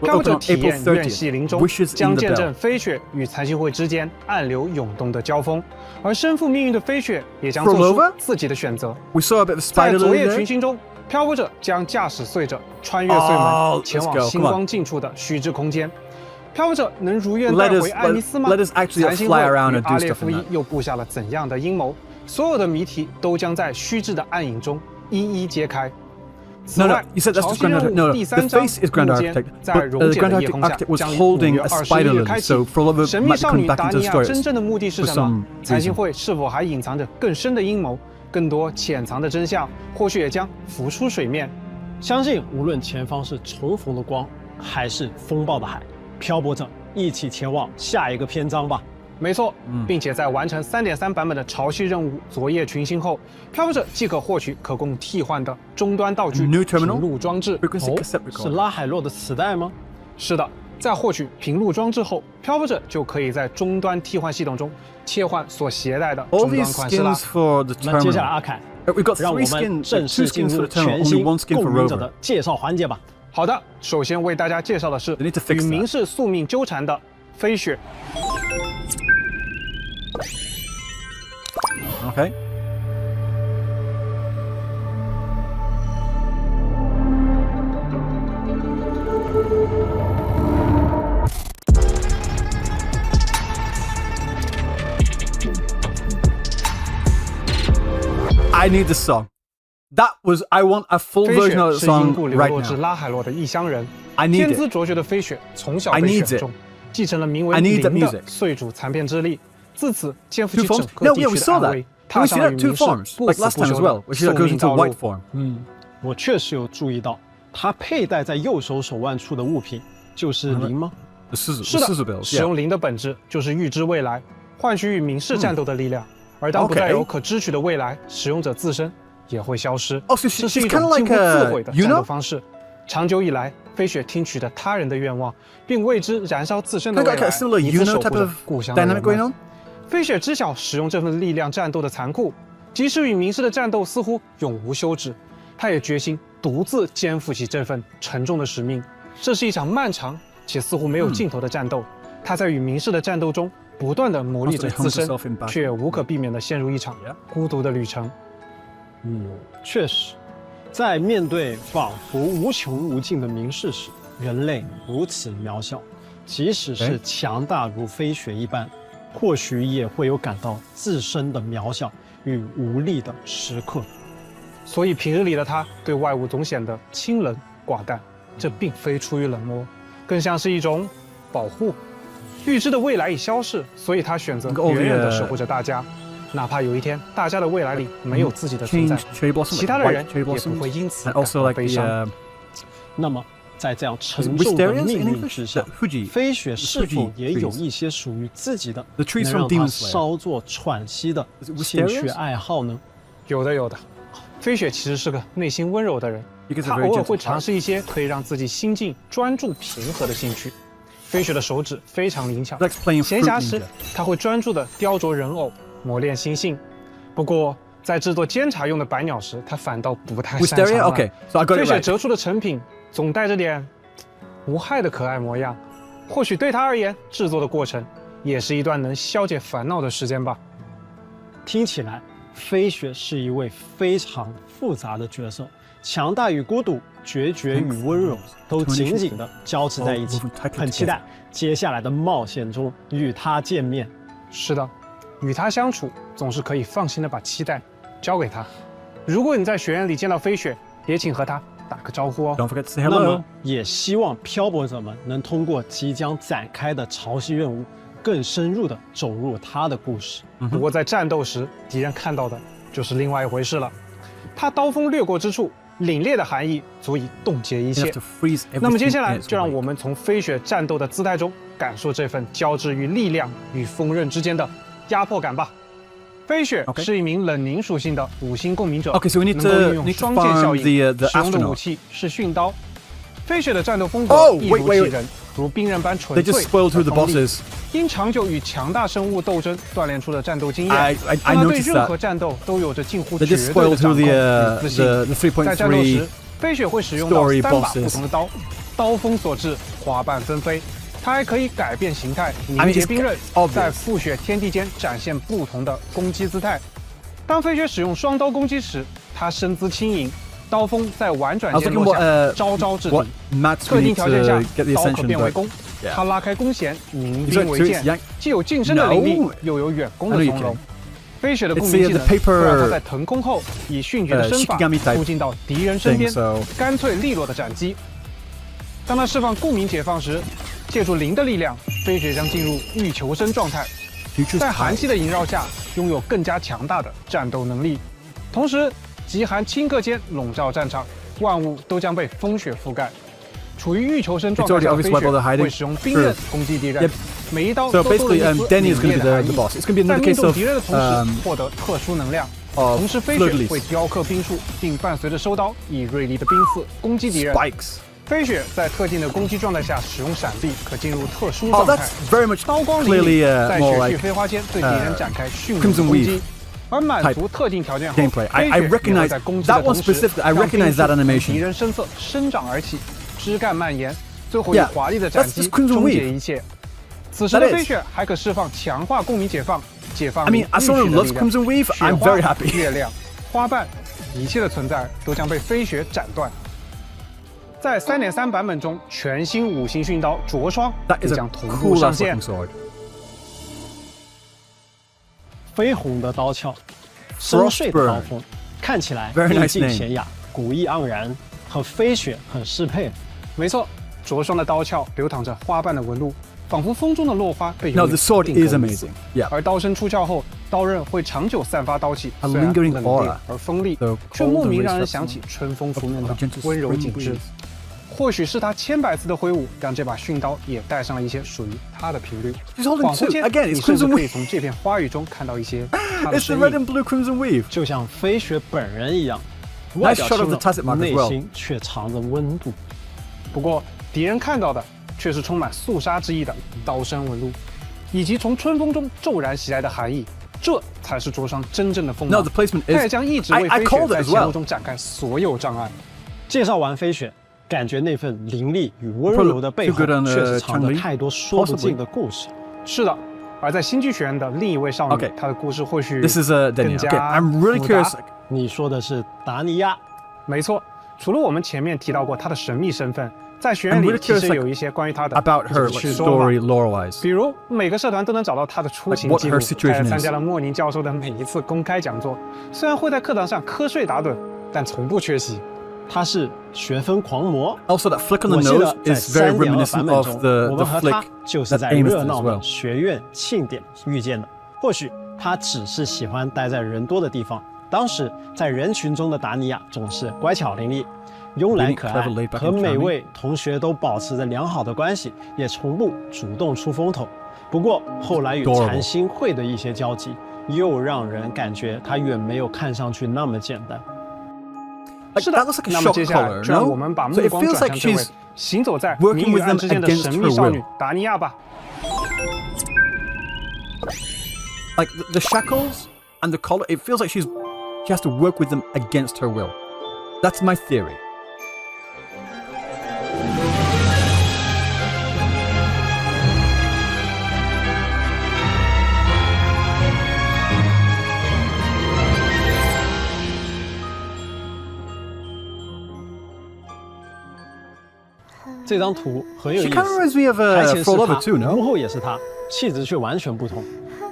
We'll 漂泊者 open on 体验 April 30th 怨气林中 Wishes in 将 the 见证 Bell 飞雪与残星会之间暗流涌动的交锋，而身负命运的飞雪也将 For 做出 Lova？自己的选择。 We saw a bit of 在 spider 昨 lily 夜群 there。星中，漂泊者将驾驶碎者穿越碎门， Oh，前 let's 往 go，星 come on 光近处的虚之空间。漂泊者能如愿 Let 带 us- 回艾米斯吗？ let us actually 残星会 fly around 与 and do 阿列 stuff 夫 in 一 that 又布下了怎样的阴谋？所有的谜题都将在虚掷的暗影中一一揭开。此 No, no, 外， you said that's 潮 the 汐 Grand 任 Architect. 务 No, no, 第 the 3章 face is Grand 幕间 Architect, 在 but 溶 the 解的 Grand 夜空 Architect 下 was 将于 holding 5月 a 20 spider 日 lily, 开启 so Frolova 神秘 might 少 come 女 back 达 into 尼 the 亚真 story 正的目的是 for 什么 some？残星 reason。会是否还隐藏着更深的阴谋？更多潜藏的真相，或许也将浮出水面。相信无论前方是重逢的光，还是风暴的海，漂泊者一起前往下一个篇章吧。没错，并且在完成3.3版本的潮汐任务昨夜群星后，漂泊者即可获取可供替换的终端道具 New terminal？ 平录装置。 Frequency 哦 cassette，是 recorder。拉海洛的磁带吗？是的，在获取平录装置后，漂泊者就可以在终端替换系统中切换所携带的 All 终端 these 款式啦 skins。for the 那接下来 terminal。阿凯， We've got 让我 three 们 skins, 正 two 式进 skins for 入 the terminal, 全 only 新 one skin 共 for 鸣者 Rover。的介绍环节吧。好的，首先为大家介绍的是 They need to fix 与 that 民事宿命纠缠的飞雪。 Okay。I need the song. That was I want a full 飞雪 version of the 是因 song 故流 right 落至 now. 拉海洛的异乡人， I need 天 it. 资卓绝的飞雪从小 I 被 need 选 it. 中，继承了名为 I need that 灵的 music. 岁主残片之力，自此肩负 Two 起整 forms? 个 No, 地 yeah, we 区的 saw 安 that. 危， And 踏 we 上 see 了 that 与 two 民事 forms, 不 like 死 last 不 time 休 as 的 well, where she 宿 goes 命 into 道 white 路。 form. 我确实有注意到，他佩戴在右手手腕处的物品就是铃吗？ The scissor, 是 the 的 scissor bills. 使 Yeah. 用灵的本质就是预知未来，换取与民事战斗的力量。而当不再 OK 有可支取的未来，使用者自身也会消失。 Oh, so she- 这是 she's 一种 kinda 近乎 like a 自毁的战斗 Yuno？方式。长久以来，飞雪听取着他人的愿望，并为之燃烧自身的 Kind 未 of like 来， a similar 以此 Yuno 守护 type 着 of 故乡的人 dynamic going 们。 on. 飞雪知晓使用这份力量战斗的残酷，即使与民事的战斗似乎永无休止，他也决心独自肩负起这份沉重的使命。这是一场漫长且似乎没有尽头的战斗。他在与明世的战斗中不断地磨砺着自身，却无可避免地陷入一场孤独的旅程。确实，在面对仿佛无穷无尽的明世时，人类如此渺小。即使是强大如飞雪一般，或许也会有感到自身的渺小与无力的时刻。所以平日里的他对外物总显得清冷寡淡，这并非出于冷漠，更像是一种保护。预知的未来已消逝，所以他选择远远地守护着大家，哪怕有一天大家的未来里没有自己的存在，其他的人也不会因此感到悲伤。那么，在这样沉重的命运之下，飞雪是否也有一些属于自己的能让他稍作喘息的兴趣爱好呢？有的。飞雪其实是个内心温柔的人，他偶尔会尝试一些可以让自己心境专注平和的兴趣。飞雪的手指非常灵巧，闲暇时他会专注地雕琢人偶，磨练心性。不过在制作煎茶用的白鸟时，他反倒不太擅长了。飞雪折出的成品总带着点无害的可爱模样，或许对他而言，制作的过程也是一段能消解烦恼的时间吧。听起来，飞雪是一位非常复杂的角色，强大与孤独，决绝与温柔，都紧紧地交织在一起。很期待接下来的冒险中与他见面。是的，与他相处总是可以放心地把期待交给他。如果你在学院里见到飞雪，也请和他打个招呼哦。Don't forget to say 那 hello. 么也希望漂泊者们能通过即将展开的潮汐任务，更深入地走入他的故事。不过在战斗时，敌人看到的就是另外一回事了。他刀锋掠过之处，凛冽的寒意足以冻结一切。那么接下来，就让我们从飞雪战斗的姿态中，感受这份交织于力量与锋刃之间的压迫感吧。飞雪是一名冷凝属性的5星共鸣者，能够运用双剑效应，使用的武器是训刀。飞雪的战斗风格一如其人，如冰刃般纯粹和锋利。因长久与强大生物斗争锻炼出的战斗经验，让他对任何战斗都有着近乎绝对的掌控与自信。在战斗时，飞雪会使用到3把不同的刀，刀锋所至，花瓣纷飞。它还可以改变形态，凝结冰刃，在覆雪天地间展现不同的攻击姿态。当飞雪使用双刀攻击时，它身姿轻盈，刀锋在婉转间落下，招招制敌。特定条件下，刀可变为弓。他拉开弓弦，凝冰为剑，既有近身的凌厉，又有远攻的从容。飞雪的共鸣技能会让他在腾空后，以迅捷的身法突进到敌人身边，干脆利落的斩击。当他释放共鸣解放时，借助灵的力量，飞雪将进入欲求生状态，在寒气的萦绕下，拥有更加强大的战斗能力。同时，极寒顷刻间笼罩战场，万物都将被风雪覆盖。处于欲求生状态下的飞雪会使用冰刃攻击敌人，每一刀都多了一丝凛冽的寒意。在命中敌人的同时，获得特殊能量。同时，飞雪会雕刻冰束，并伴随着收刀，以锐利的冰刺攻击敌人。飞雪在特定的攻击状态下使用闪避，可进入特殊状态。刀光凛凛，在雪絮飞花间对敌人展开迅猛攻击。而满足特定条件后，飞雪也会在攻击的同时，让敌人身色生长而起。枝干蔓延，最后以华丽的斩击终结一切。此时的飞雪还可释放强化共鸣解放御雪的力量。雪花、月亮、花瓣，一切的存在都将被飞雪斩断。在3.3版本中，全新5星训刀灼霜也将同步上线。绯红的刀鞘，深邃的刀锋，看起来意境娴雅，古意盎然，和飞雪很适配。没错，灼霜的刀鞘流淌着花瓣的纹路，仿佛风中的落花被用力定格于此。而刀身出鞘后，刀刃会长久散发刀气，虽然冷冽而锋利，却莫名让人想起春风拂面的温柔景致。或许是他千百次的挥舞，让这把训刀也带上了一些属于他的频率。恍惚间，你甚至可以从这片花语中看到一些他的身影，就像飞雪本人一样，外表清冷，内心却藏着温度。不过，敌人看到的却是充满肃杀之意的刀身纹路，以及从春风中骤然袭来的寒意。这才是灼霜真正的锋芒。他也将一直为飞雪在前路中展开所有障碍。介绍完飞雪，感觉那份凌厉与温柔的背后，确实藏着太多说不尽的故事。是的，而在星际学院的另一位少女，她的故事或许更加复杂。你说的是达尼亚？没错，除了我们前面提到过她的神秘身份，在学院里其实有一些关于她的趣说法，比如每个社团都能找到她的出勤记录，她还参加了莫宁教授的每一次公开讲座，虽然会在课堂上瞌睡打盹，但从不缺席。他是学分狂魔。Also, that flick on the nose is very reminiscent of the flick 就是在热闹的学院庆典遇见的。或许他只是喜欢待在人多的地方。当时在人群中的达尼亚总是乖巧伶俐、慵懒可爱，和每位同学都保持着良好的关系，也从不主动出风头。不过后来与禅心会的一些交集，又让人感觉他远没有看上去那么简单。是的，那么接下来就让我们把目光转向这位行走在明与暗之间的神秘少女达尼亚吧。Like the shackles and the collar, it feels like she has to work with them against her will. That's my theory. She 这张图很有意思， reminds me of 台前是 For 他， Lover too, no? 幕后也是他，气质却完全不同。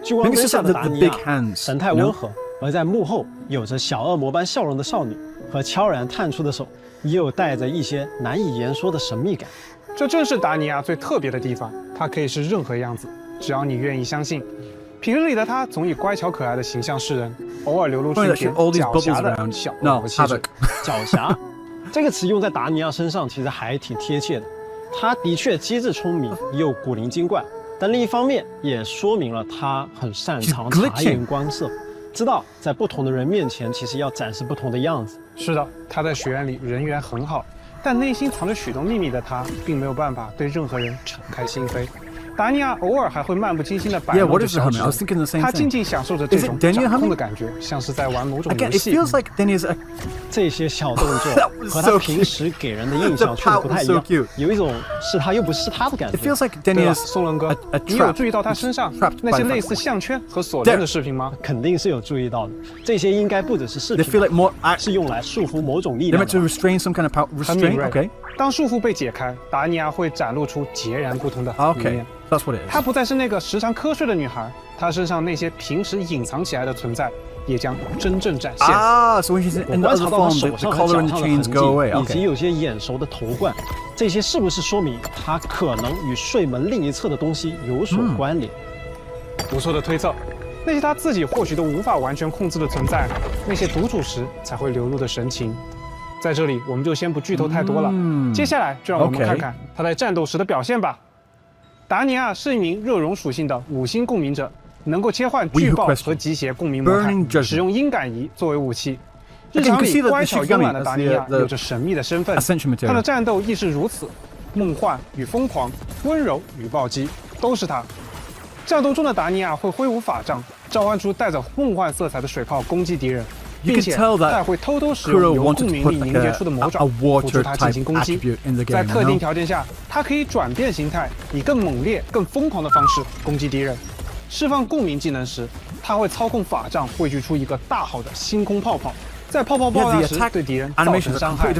聚光灯下的达尼亚神态温和，而在幕后有着小恶魔般笑容的少女和悄然探出的手，也有带着一些难以言说的神秘感。这正是达尼亚最特别的地方，她可以是任何样子，只要你愿意相信。平日里的她总以乖巧可爱的形象示人，偶尔流露出一点狡黠的小恶魔气质。狡黠这个词用在达尼亚身上其实还挺贴切的。她的确机智聪明，又古灵精怪，但另一方面也说明了她很擅长察言观色，知道在不同的人面前其实要展示不同的样子。是的，她在学院里人缘很好，但内心藏着许多秘密的她，并没有办法对任何人敞开心扉。达尼亚偶尔还会漫不经心地摆弄着小指，她静静享受着这种掌控的感觉，像是在玩某种游戏。这些小动作和她平时给人的印象却不太一样，有一种是她又不是她的感觉。对了，松伦哥，你有注意到她身上那些类似项圈和锁链的饰品吗？肯定是有注意到的，这些应该不只是饰品，是用来束缚某种力量的。很敏锐。当束缚被解开，达尼亚会展露出截然不同的一面。她不再是那个时常瞌睡的女孩，她身上那些平时隐藏起来的存在，也将真正展现。So when she's in the other form, the collar and the chains go away. 以及有些眼熟的头冠，这些是不是说明她可能与睡门另一侧的东西有所关联？不错的推测。那些她自己或许都无法完全控制的存在，那些独处时才会流露的神情。在这里，我们就先不剧透太多了。接下来就让我们看看他在战斗时的表现吧。达尼亚是一名热熔属性的5星共鸣者，能够切换巨爆和机械共鸣模态，使用音感仪作为武器。日常里乖巧慵懒的达尼亚有着神秘的身份，他的战斗亦是如此，梦幻与疯狂，温柔与暴击，都是他。战斗中的达尼亚会挥舞法杖，召唤出带着梦幻色彩的水炮攻击敌人。并且他还会偷偷使用由共鸣力凝结出的魔爪辅助他进行攻击。在特定条件下，他可以转变形态，以更猛烈、更疯狂的方式攻击敌人。释放共鸣技能时，他会操控法杖汇聚出一个大号的星空泡泡，在泡泡爆炸时对敌人造成伤害。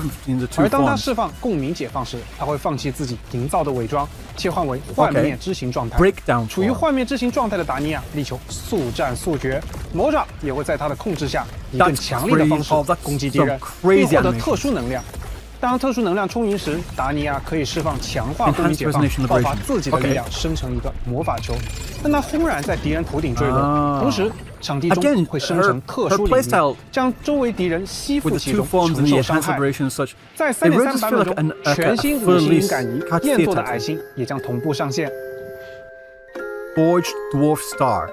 而当他释放共鸣解放时，他会放弃自己营造的伪装，切换为幻灭之形状态。处于幻灭之形状态的达尼亚力求速战速决，魔爪也会在他的控制下以更强力的方式攻击敌人，并获得特殊能量。当特殊能量充盈时，达尼亚可以释放强化共鸣解放，爆发自己的力量，生成一个魔法球，让它轰然在敌人头顶坠落。同时，场地中会生成特殊领域，将周围敌人吸附其中，承受伤害。在3.3版本中，全新5星灵感仪验做的矮星也将同步上线。Forged Dwarf Star.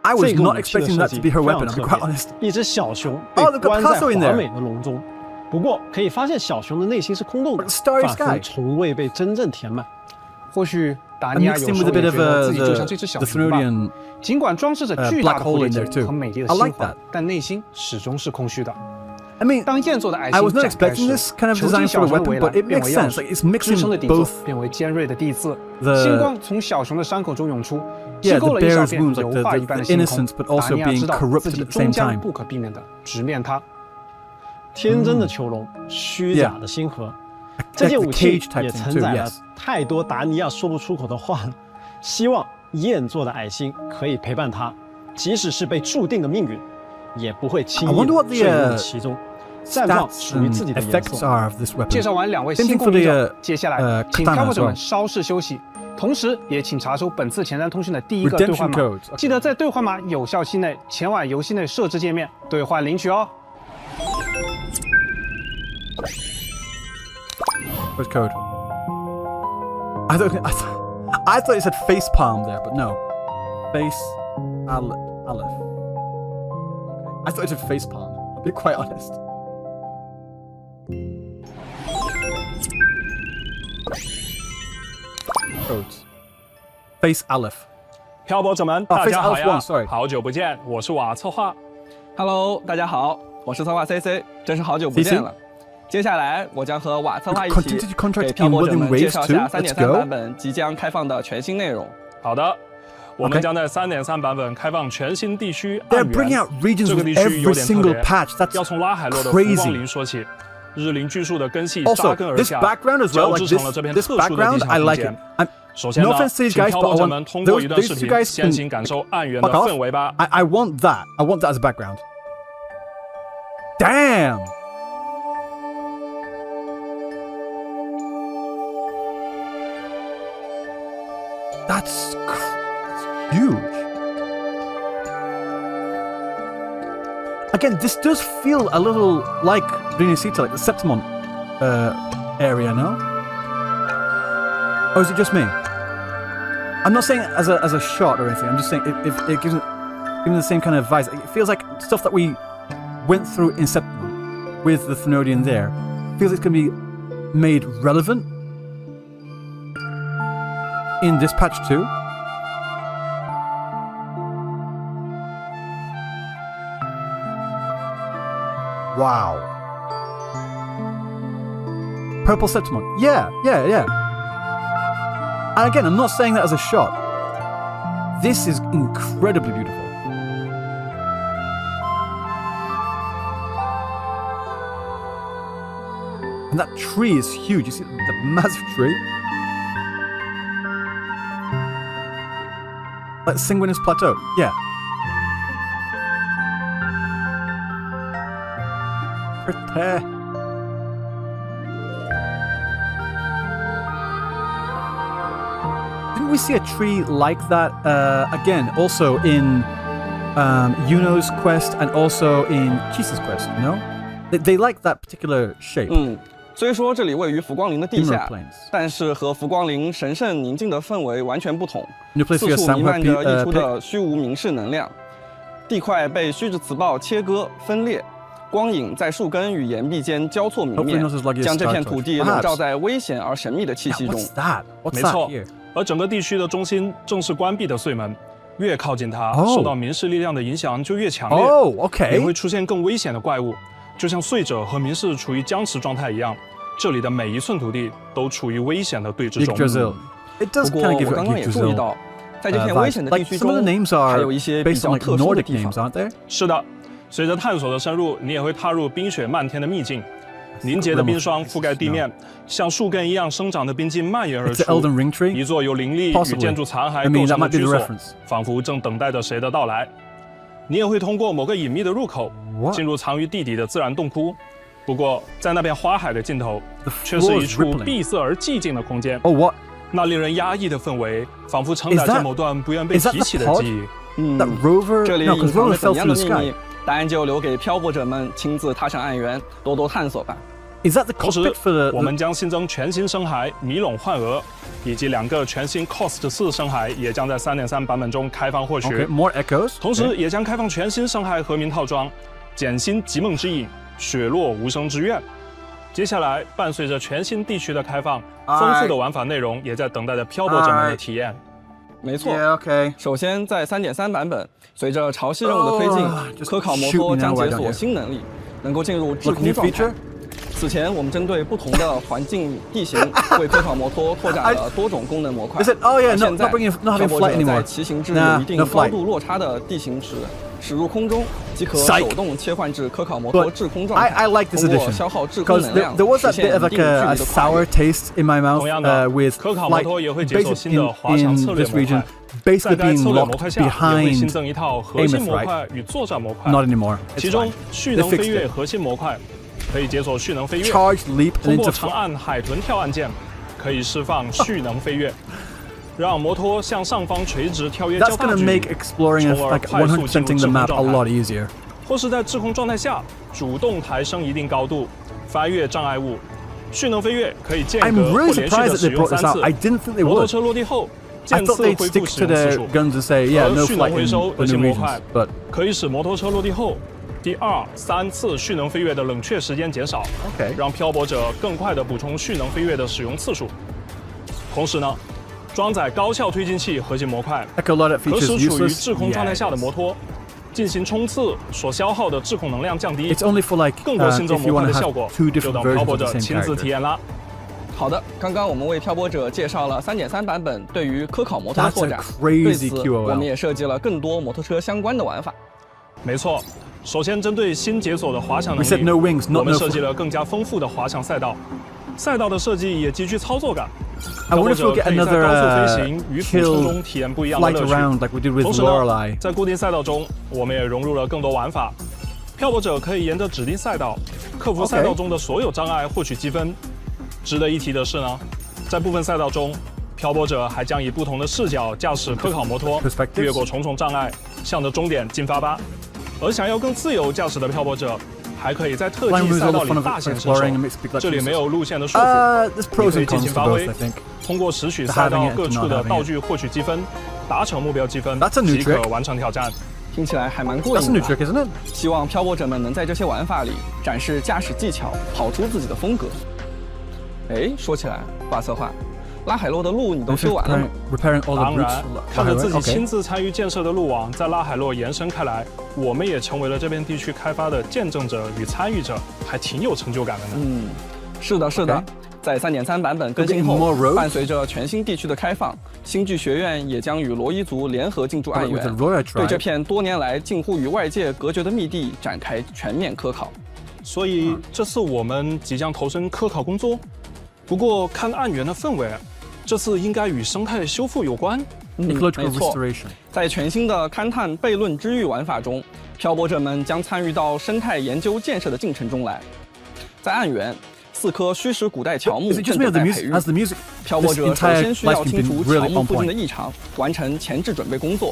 I was not expecting that to be her weapon, I'll be quite honest. 一只小熊被关在华美的笼中，不过可以发现小熊的内心是空洞的，仿佛从未被真正填满。或许达尼亚有时候也觉得自己就像这只小熊吧，尽管装饰着巨大的蝴蝶结和美丽的心环，但内心始终是空虚的。I mean, 当燕座的矮 I 星 was not 展开 expecting 时， this kind of 球形 design 小 for 熊 a 的围 weapon, 栏 but it 变 makes 为钥 sense. 匙 Like it's 支撑 mixing 的底座 both 变为尖锐的地刺， the 星光从小熊的伤口中涌出， yeah 击构 the 了一小 bear's 片 wounds, like 油画一般 the 的星空。 innocence, but 达 also 尼亚 being 知道 corrupted 自己 at the 终 same 将 time. 不可避免的直面它。天真的囚笼，虚假的星河。这件武器也承载了太多达尼亚说不出口的话，希望燕座的矮星可以陪伴他，即使是被注定的命运，也不会轻易坠入其中，绽放属于自己的颜色。介绍完2位新攻击者，接下来请漂泊者们稍事休息，同时也请查收本次前瞻通讯的第一个兑换码，记得在兑换码有效期内前往游戏内设置界面兑换领取哦。Where's code? I thought it said face palm there, but no. Face Aleph. Okay. I thought it said face palm. I'll be quite honest. Codes. Face Aleph. 漂泊者们，大家好呀！ Sorry. 好久不见，我是瓦策划。Hello， 大家好，我是策划 CC， 真是好久不见了。接下来我将和瓦策划一起给漂泊者们介绍下 3.3 版本即将开放的全新内容。好的，我们将在 3.3 版本开放全新地区暗源。这个地区有点特别，要从拉海洛的浮光林说起。日灵巨树的根系扎根而下，交织成了这片特殊的地下空间。首先呢，请漂泊者们通过一段视频先行感受暗源的氛围吧。I want that. I want that as a background. Damn. That's huge. Again, this does feel a little like Brinicita, like the Septimon area, no? Or is it just me? I'm not saying it as a shot or anything. I'm just saying if it gives the same kind of vibes. It feels like stuff that we went through in Septimon with the Thenodian there. Feels it's going to be made relevant in this patch too. Wow. Purple Septimon. Yeah. And again, I'm not saying that as a shot. This is incredibly beautiful. And that tree is huge. You see the massive tree? Like Sanguinis Plateau. Yeah. Prepare. Didn't we see a tree like that again? Also in Yuno's quest and also in Chisa's quest. No, they like that particular shape. 虽说这里位于浮光林的地下，但是和浮光林神圣宁静的氛围完全不同。四处弥漫着溢出的虚无明示能量，地块被虚之磁暴切割分裂。光影在树根与岩壁间交错明灭，将这片土地笼罩在危险而神秘的气息中。没错，而整个地区的中心正是关闭的隧门，越靠近它，受到明示力量的影响就越强烈，也会出现更危险的怪物，就像隧者和明示处于僵持状态一样。这里的每一寸土地都处于危险的对峙中。不过我刚刚也注意到，在这片危险的地区中，还有一些比较特殊的地方。是的。随着探索的深入，你也会踏入冰雪漫天的秘境，凝结的冰霜覆盖地面，像树根一样生长的冰晶蔓延而出。一座由灵力与建筑残骸构成的居所，仿佛正等待着谁的到来。你也会通过某个隐秘的入口，进入藏于地底的自然洞窟。不过，在那片花海的尽头，却是一处闭塞而寂静的空间。那令人压抑的氛围，仿佛承载着某段不愿被提起的记忆。这里隐藏着怎样的秘密？答案就留给漂泊者们亲自踏上暗源，多多探索吧。同时，我们将新增全新深海迷拢幻蛾，以及2个全新 Cost 4深海也将在 3.3 版本中开放获取。同时，也将开放全新深海和民套装，简心极梦之影，雪落无声之愿。接下来，伴随着全新地区的开放，丰富的玩法内容也在等待着漂泊者们的体验。没错，首先在 3.3 版本，随着潮汐任务的推进，科考摩托将解锁新能力，能够进入滞空状态。此前，我们针对不同的环境地形，为科考摩托拓展了多种功能模块。现在，漂泊者在骑行至有一定高度落差的地形时，驶入空中即可手动切换至科考摩托滞空状态。通过消耗滞空能量，实现一定距离的跨越。同样的，科考摩托也会解锁新的滑翔策略模块。在该策略模块下，也会新增一套核心模块与作战模块。其中，蓄能飞跃核心模块可以解锁蓄能飞跃。通过长按海豚跳按键，可以释放蓄能飞跃，让摩托向上方垂直跳跃较大距离，从而快速进入滞空状态。或是在滞空状态下，主动抬升一定高度，翻越障碍物。蓄能飞跃可以间隔或连续的使用3次。摩托车落地后，渐次恢复使用次数。而蓄能回收核心模块可以使摩托车落地后第2、3次蓄能飞跃的冷却时间减少，让漂泊者更快地补充蓄能飞跃的使用次数。同时呢，装载高效推进器核心模块，可使处于滞空状态下的摩托进行冲刺所消耗的滞空能量降低。更多新增模块的效果，就等漂泊者亲自体验啦。好的，刚刚我们为漂泊者介绍了3.3版本对于科考摩托的拓展，对此我们也设计了更多摩托车相关的玩法。没错。首先，针对新解锁的滑翔能力，我们设计了更加丰富的滑翔赛道。赛道的设计也极具操作感，漂泊者可以在高速飞行与俯冲中体验不一样的乐趣。同时呢，在固定赛道中，我们也融入了更多玩法。漂泊者可以沿着指定赛道，克服赛道中的所有障碍，获取积分。值得一提的是呢，在部分赛道中，漂泊者还将以不同的视角驾驶科考摩托，越过重重障碍，向着终点进发吧。而想要更自由驾驶的漂泊者，还可以在特技赛道里大显身手。这里没有路线的束缚，你可以尽情发挥，通过拾取赛道各处的道具获取积分，达成目标积分即可完成挑战。听起来还蛮过瘾的。希望漂泊者们能在这些玩法里展示驾驶技巧，跑出自己的风格。哎，说起来，华策划，拉海洛的路你都修完了吗？当然，看着自己亲自参与建设的路网在拉海洛延伸开来，我们也成为了这片地区开发的见证者与参与者，还挺有成就感的呢。是的，是的。在3.3版本更新后，伴随着全新地区的开放，星际学院也将与罗伊族联合进驻暗源，对这片多年来近乎与外界隔绝的密地展开全面科考。所以这次我们即将投身科考工作。不过看暗源的氛围，这次应该与生态修复有关。没错，在全新的勘探悖论之域玩法中，漂泊者们将参与到生态研究建设的进程中来。在暗源，4棵虚实古代乔木正在培育。漂泊者首先需要清除乔木附近的异常，完成前置准备工作。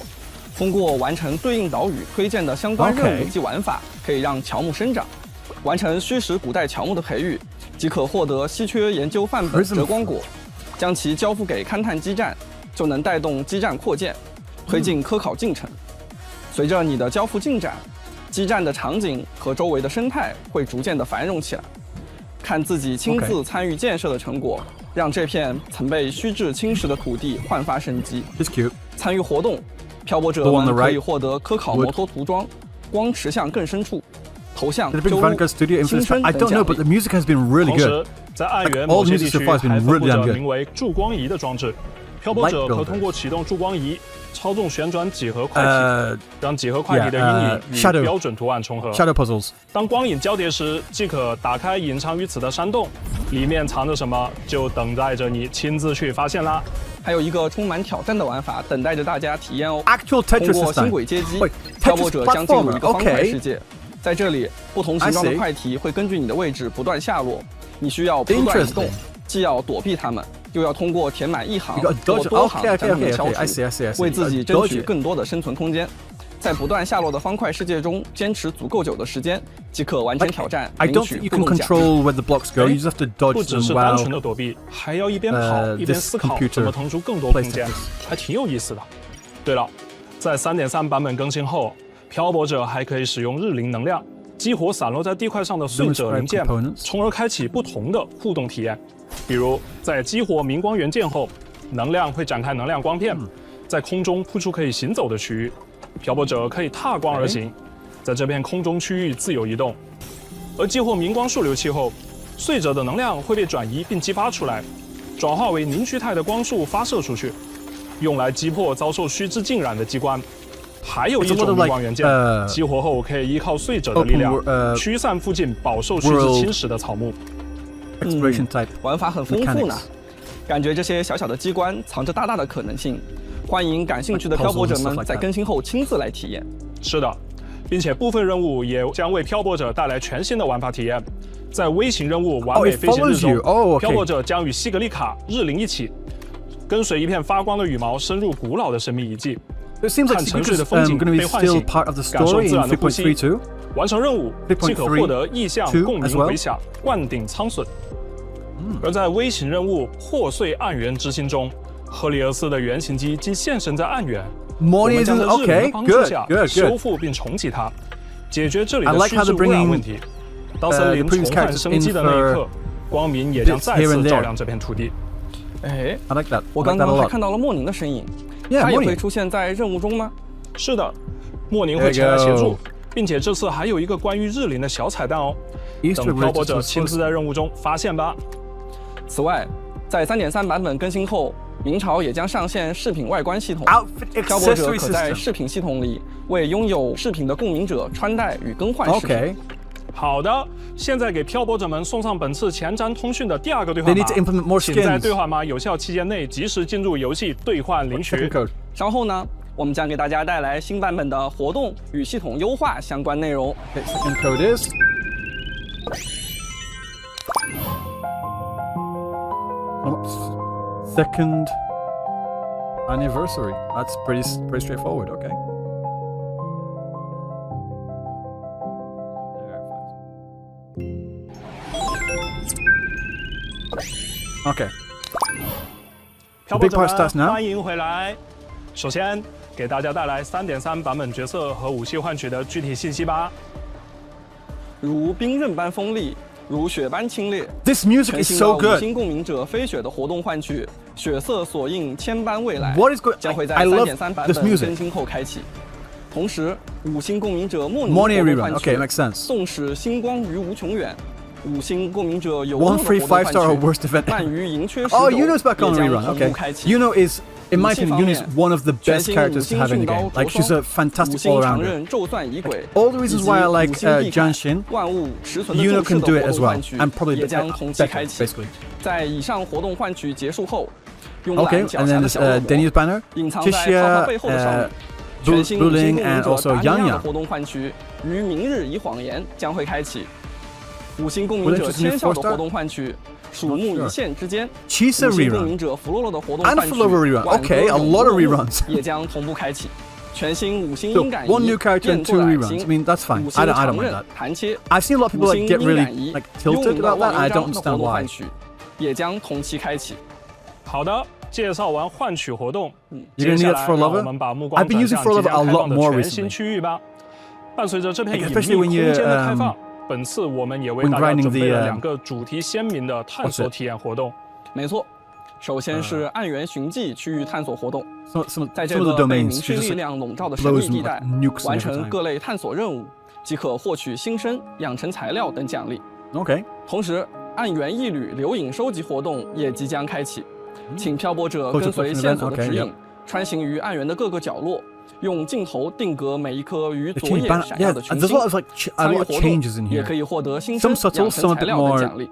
通过完成对应岛屿推荐的相关任务及玩法，可以让乔木生长。完成虚实古代乔木的培育，即可获得稀缺研究范本折光果，将其交付给勘探基站，就能带动基站扩建，推进科考进程。随着你的交付进展，基站的场景和周围的生态会逐渐的繁荣起来。看自己亲自参与建设的成果，让这片曾被虚掷侵蚀的土地焕发生机。参与活动，漂泊者们可以获得科考摩托涂装、光驰向更深处、头像、旧路、青春等奖励。同时，在暗源某些地区还分布着名为助光仪的装置，漂泊者可通过启动助光仪，操纵旋转几何块体，让几何块体的阴影与标准图案重合。当光影交叠时，即可打开隐藏于此的山洞，里面藏着什么，就等待着你亲自去发现啦。还有一个充满挑战的玩法等待着大家体验哦。通过星轨接机，漂泊者将进入一个方块世界。在这里，不同形状的块体会根据你的位置不断下落，你需要不断移动，既要躲避它们，又要通过填满一行或多行才能消除，为自己争取更多的生存空间。在不断下落的方块世界中坚持足够久的时间，即可完成挑战，领取互动奖励。不只是单纯的躲避，还要一边跑一边思考怎么腾出更多空间，还挺有意思的。对了，在3.3版本更新后，漂泊者还可以使用日灵能量激活散落在地块上的碎褶零件，从而开启不同的互动体验。比如，在激活明光元件后，能量会展开能量光片，在空中铺出可以行走的区域，漂泊者可以踏光而行，在这片空中区域自由移动。而激活明光束流器后，碎者的能量会被转移并激发出来，转化为凝聚态的光束发射出去，用来击破遭受虚之浸染的机关。还有一种明光元件，激活后可以依靠碎者的力量驱散附近饱受虚之侵蚀的草木。玩法很丰富呢，感觉这些小小的机关藏着大大的可能性。欢迎感兴趣的漂泊者们在更新后亲自来体验。是的，并且部分任务也将为漂泊者带来全新的玩法体验。在微型任务完美飞行日中，漂泊者将与西格丽卡、日灵一起，跟随一片发光的羽毛深入古老的神秘遗迹，看沉睡的风景被唤醒，感受自然的呼吸。完成任务即可获得意象共鸣回响、灌顶苍隼。而在微型任务破碎暗源之心中，赫里厄斯的原型机竟现身在暗源，我们将在日灵的帮助下修复并重启它，解决这里的虚质污染问题。当森林重焕生机的那一刻，光明也将再次照亮这片土地。哎，我刚刚还看到了莫宁的身影，他也会出现在任务中吗？是的，莫宁会前来协助，并且这次还有一个关于日灵的小彩蛋哦，等漂泊者亲自在任务中发现吧。此外，在 3.3 版本更新后，明朝也将上线饰品外观系统，漂泊者可在饰品系统里为拥有饰品的共鸣者穿戴与更换饰品。好的，现在给漂泊者们送上本次前瞻通讯的第2个兑换码，请在兑换码有效期间内及时进入游戏兑换领取。稍后呢，我们将给大家带来新版本的活动与系统优化相关内容。Second anniversary. That's pretty straightforward. Okay. Okay. 漂泊者们，欢迎回来。首先，给大家带来 3.3 版本角色和武器换取的具体信息吧。如冰刃般锋利，如雪般清冽。This music is so good. 五星共鸣者飞雪的活动换取，血色锁印千般未来， What is good? 将会在 3.3 版本更新后开启。同时，五星共鸣者莫尼活动换取， makes sense. 纵使星光于无穷远。五星共鸣者有活动换取，鳗鱼银缺石 Oh, Yuno's back on the rerun. Okay. Yuno is, in my opinion, Yuno is one of the best characters to have in the game. Like, she's a fantastic all-rounder. All the reasons why I like Jian Xin, Yuno can do it as well, and probably better, basically. 在以上活动换取结束后， Okay, and then there's Denia's banner, Tishia, Wuthering, and also Yang Yang. 活动换取于明日以谎言将会开启。五星共鸣者千笑的活动换取，鼠目一线之间。五星共鸣者弗洛洛的活动换取， Okay, a lot of reruns. 也将同步开启。全新五星音感仪， one new character and 2 reruns. I mean, that's fine. I don't mind that. 弹切 I've seen a lot of people like get really like tilted about that. I don't understand why. 也将同期开启。好的，介绍完换取活动， You're gonna need it for a lover? 我们把目光 I've been using for a lover a lot more 全新 recently. 区域吧。伴随着这片隐秘空间的开放，本次我们也为大家准备了2个主题鲜明的探索体验活动。没错，首先是暗源寻迹区域探索活动，在这个被明示力量笼罩的神秘地带，完成各类探索任务，即可获取新生、养成材料等奖励。OK。同时，暗源一旅留影收集活动也即将开启，请漂泊者跟随线索的指引，穿行于暗源的各个角落。用镜头定格每一颗于昨夜闪耀的群星，参与活动也可以获得新生、养成材料等奖励。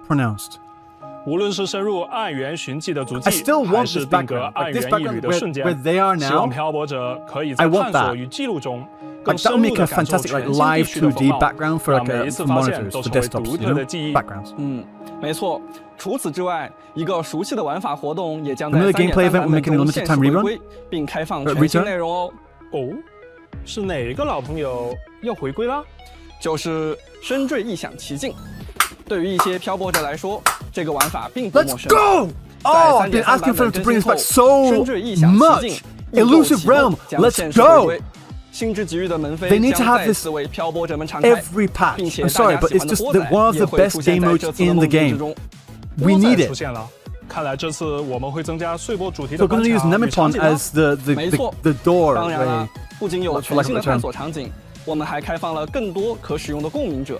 无论是深入暗源寻迹的足迹，还是定格暗源一旅的瞬间，希望漂泊者可以在探索与记录中更深入地感受全新地区的风貌，让每一次发现都成为独特的记忆。没错。除此之外，一个熟悉的玩法活动也将在3.3版本中限时回归，并开放全新内容哦。哦，是哪个老朋友要回归啦？就是深坠异响奇境。对于一些漂泊者来说，这个玩法并不陌生。Let's go! Oh, I've been asking for them to bring us back so much. Elusive Realm, let's go! 星之极域的门扉将再次为漂泊者们敞开， every patch. I'm sorry, but it's just one of the best game modes in the game. We need it. 出现了。看来这次我们会增加碎波主题的 So we're going to use Nemepon as the door. 当然了，不仅有全新的探索场景，我们还开放了更多可使用的共鸣者。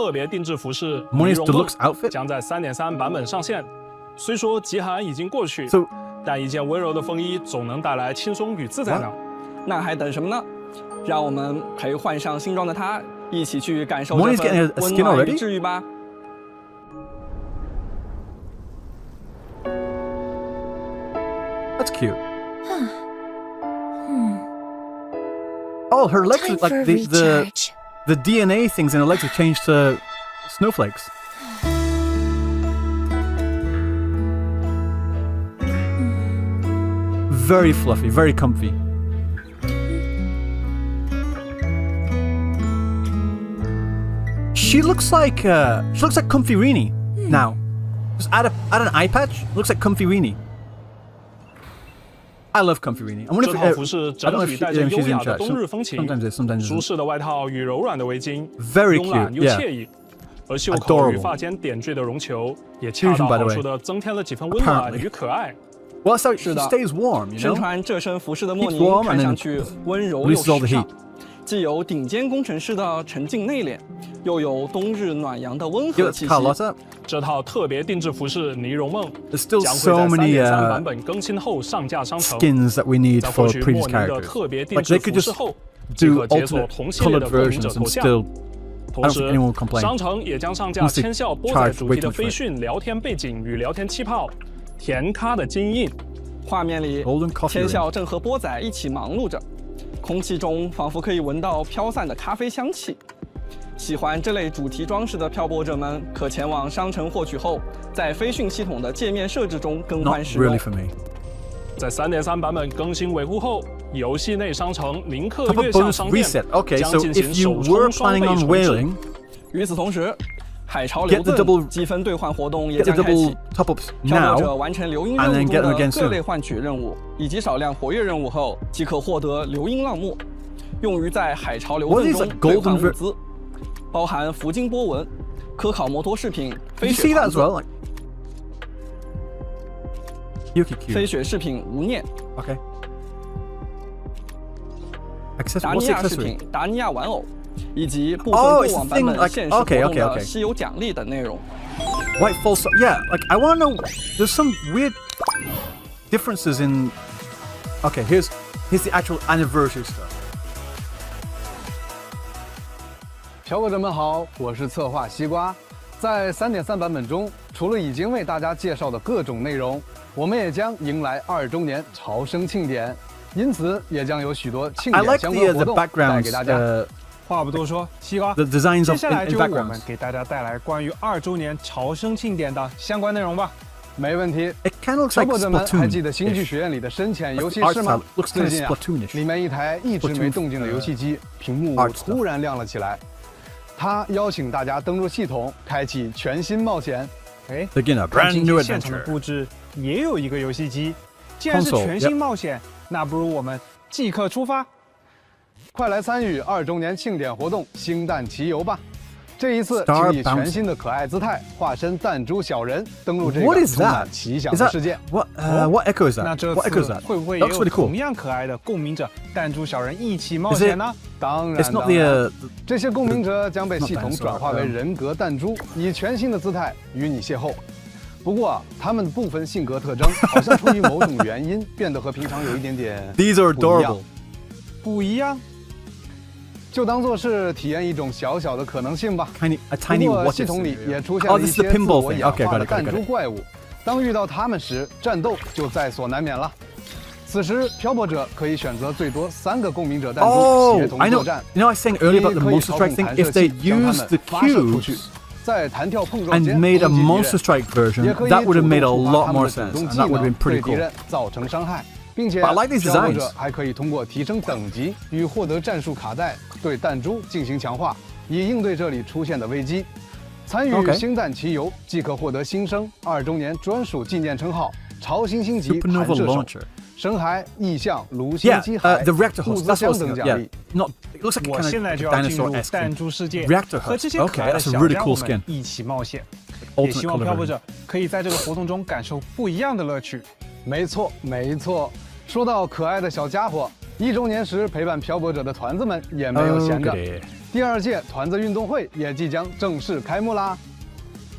特别定制服饰《 Moni's 羽绒梦 deluxe outfit 将在3.3版本上线。虽说极寒已经过去，但一件温柔的风衣总能带来轻松与自在呢。那还等什么呢？让我们陪换上新装的他，一起去感受这份温暖与治愈吧。That's cute. Oh, her legs are like the DNA things in her legs have changed to snowflakes. Very fluffy, very comfy. She looks like Comfy Rini now. Just add an eye patch. Looks like Comfy Rini. I love Comfy Rini. 这套服饰整体带着优雅的冬日风情，舒适的外套与柔软的围巾，慵懒又惬意。而袖口与发间点缀的绒球，也恰到好处地增添了几分温暖与可愛。Well, so she stays warm, you know? 身穿这身服饰的莫妮看上去温柔又时尚，既有顶尖工程师的沉静内敛，又有冬日暖阳的温和气息。这套特别定制服饰《呢绒梦》将会在3.3版本更新后上架商城。在获取莫妮的特别定制服饰后，即可解锁同系列的共鸣者头像。同时，商城也将上架千笑波仔主题的飞讯聊天背景与聊天气泡。甜咖的金印，画面里，千笑正和波仔一起忙碌着，空气中仿佛可以闻到飘散的咖啡香气。喜欢这类主题装饰的漂泊者们，可前往商城获取后，在飞讯系统的界面设置中更换使用。在3.3版本更新维护后，游戏内商城零氪月下商店将进行首充双倍重置。与此同时，海潮流赠积分兑换活动也将开启，漂泊者完成流音任务中的各类换取任务以及少量活跃任务后，即可获得流音浪墨，用于在海潮流赠中兑换物资，包含福金波纹、科考摩托饰品、飞雪盘子、飞雪饰品无念、达尼亚饰品、达尼亚玩偶。以及部分过往版本限时活动的稀有奖励等内容。White full stop. Yeah, like I want to know. There's some weird differences in. Okay, here's the actual anniversary stuff. 漂泊者们好，我是策划西瓜。在3.3版本中，除了已经为大家介绍的各种内容，我们也将迎来2周年朝生庆典，因此也将有许多庆典相关活动带给大家。话不多说，西瓜，接下来就我们给大家带来关于2周年朝生庆典的相关内容吧。没问题。漂泊者们还记得星际学院里的深潜游戏室吗？最近啊，里面一台一直没动静的游戏机屏幕突然亮了起来，它邀请大家登入系统，开启全新冒险。哎，看今天现场的布置也有一个游戏机，既然是全新冒险，那不如我们即刻出发。快来参与2周年庆典活动星弹奇游吧！这一次，请以全新的可爱姿态化身弹珠小人，登陆这个充满奇想的世界。What echo is that? 那这次会不会也有同样可爱的共鸣者弹珠小人一起冒险呢？当然，这些共鸣者将被系统转化为人格弹珠，以全新的姿态与你邂逅。不过，他们的部分性格特征好像出于某种原因，变得和平常有一点点不一样。不一样。就当做是体验一种小小的可能性吧。不过系统里也出现了一些自我演化的弹珠怪物，当遇到它们时，战斗就在所难免了。此时，漂泊者可以选择最多3个共鸣者弹珠协同作战。You know, I was saying earlier about the monster strike thing. If they used the cubes 在弹跳碰撞 and made a monster strike version, that would have made a lot more sense, and that would have been pretty cool. 造成伤害。并且，漂泊者还可以通过提升等级与获得战术卡带，对弹珠进行强化，以应对这里出现的危机。参与星弹奇游，即可获得新生2周年专属纪念称号——潮星星级弹射手、深海异象炉心机海、物资箱等奖励。我现在就要进入弹珠世界，和这些可爱的小家伙们一起冒险。也希望漂泊者可以在这个活动中感受不一样的乐趣。没错，没错。说到可爱的小家伙，1周年时陪伴漂泊者的团子们也没有闲着。第2届团子运动会也即将正式开幕啦！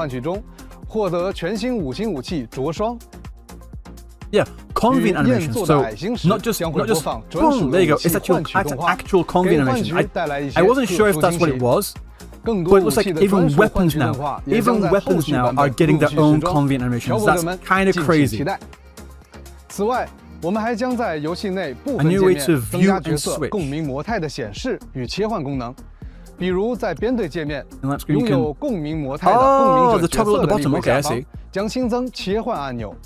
换取中获得全新5星武器着双。Yeah, convenient animation. So not just boom, there you go. It's actual convenient animation. I wasn't sure if that's what it was. But it looks like even weapons now are getting their own convenient animations. That's kind of crazy. 此外，我们还将在游戏内部分界面增加角色共鸣模态的显示与切换功能。比如在编队界面，拥有共鸣模态的共鸣者角色的立绘下方将新增切换按钮，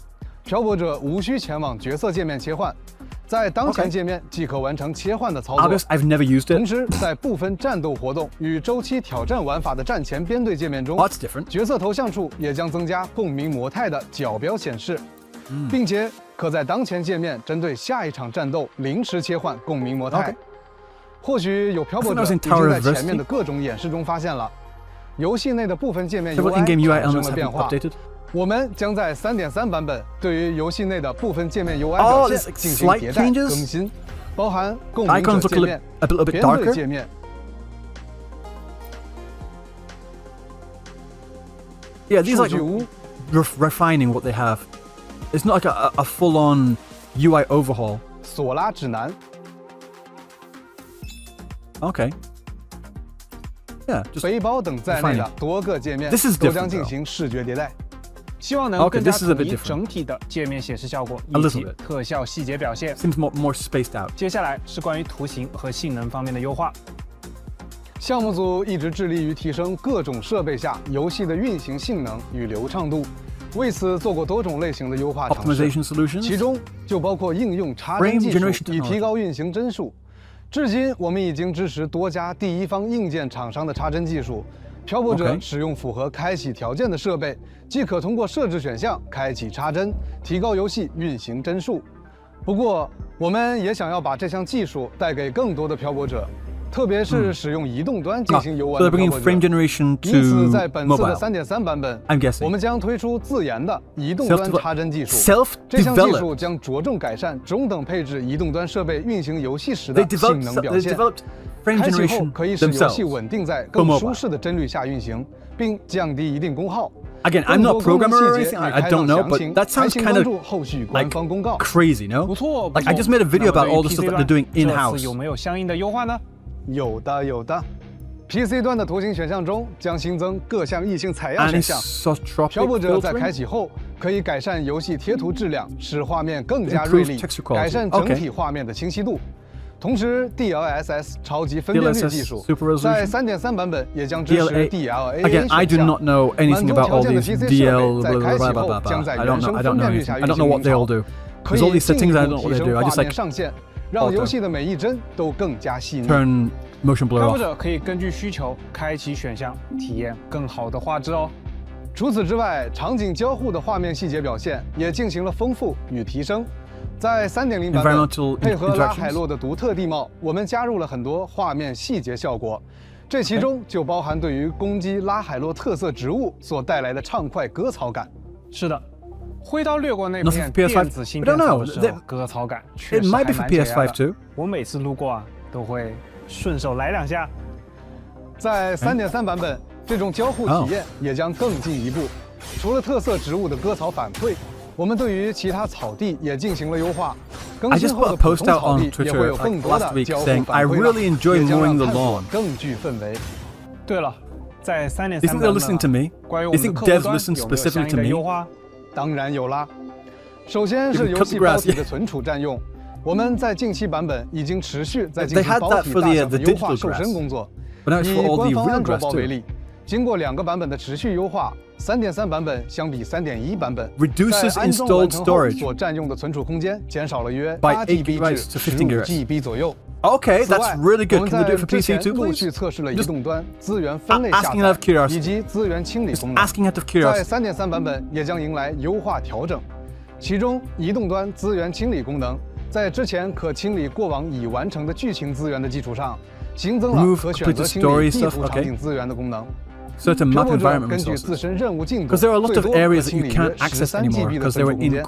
漂泊者无需前往角色界面切换。 在当前界面即可完成切换的操作。同时，在部分战斗活动与周期挑战玩法的战前编队界面中，角色头像处也将增加共鸣模态的角标显示，并且可在当前界面针对下一场战斗临时切换共鸣模态。或许有漂泊者已经在前面的各种演示中发现了，游戏内的部分界面 UI 产生了变化。 我们将在 3.3 版本对于游戏内的部分界面 UI 表现进行迭代更新，包含共鸣者界面、编队界面。Yeah, these are like refining what they have. It's not like a full-on UI overhaul. 索拉指南。Okay. Yeah, just 背包等在内的多个界面都将进行视觉迭代。 希望能更加统一整体的界面显示效果以及特效细节表现。Seems more spaced out. 接下来是关于图形和性能方面的优化。项目组一直致力于提升各种设备下游戏的运行性能与流畅度，为此做过多种类型的优化尝试，其中就包括应用插帧技术以提高运行帧数。至今，我们已经支持多家第一方硬件厂商的插帧技术。 漂泊者使用符合开启条件的设备，即可通过设置选项开启插帧，提高游戏运行帧数。不过，我们也想要把这项技术带给更多的漂泊者，特别是使用移动端进行游玩的漂泊者。因此，在本次的 3.3 版本，我们将推出自研的移动端插帧技术。这项技术将着重改善中等配置移动端设备运行游戏时的性能表现。 开启后可以使游戏稳定在更舒适的帧率下运行，并降低一定功耗。Again, I'm not a programmer or anything. I don't know, but that sounds kind of like crazy, no? Like I just made a video about all the stuff that they're doing in house. 有没有相应的优化呢？有的。PC 端的图形选项中将新增各项异性采样选项。漂泊者在开启后可以改善游戏贴图质量，使画面更加锐利，改善整体画面的清晰度。 同时 ，DLSS 超级分辨率技术在 3.3 版本也将支持 DLAA 选项。 I do not know anything about all these DL. 在开启后将在原生分辨率下运行。 I don't know what they all do. 可以进一步提升画面上限，让游戏的每一帧都更加细腻。Turn motion blur off. 或者可以根据需求开启选项，体验更好的画质哦。 除此之外，场景交互的画面细节表现也进行了丰富与提升。 在 3.0 版本，配合拉海洛的独特地貌，我们加入了很多画面细节效果，这其中就包含对于攻击拉海洛特色植物所带来的畅快割草感。是的，挥刀掠过那片电子芯片草的时候，割草感确实还蛮解压的。我每次路过啊，都会顺手来2下。在 3.3 版本，这种交互体验也将更进一步，除了特色植物的割草反馈。 我们对于其他草地也进行了优化，更新后的普通草地也会有更多的交互反馈了，也将让探索更具氛围。对了，在 3.3 版本，关于我们的客户端有没有相应的优化？当然有啦。首先是游戏包体的存储占用，我们在近期版本已经持续在进行包体大小的优化瘦身工作。以官方安卓包为例，经过2个版本的持续优化。 3.3 版本相比3.1版本，在安装完成后所占用的存储空间减少了约8GB 至15GB 左右。Okay, that's really good. 我们在之前陆续测试了移动端资源分类下载以及资源清理功能，在 3.3 版本也将迎来优化调整。其中，移动端资源清理功能在之前可清理过往已完成的剧情资源的基础上，新增了可选择清理地图场景资源的功能。 Certain map environment 根据自身任务进度， because there are a lot of areas that you can't access anymore13GB 的存储空间。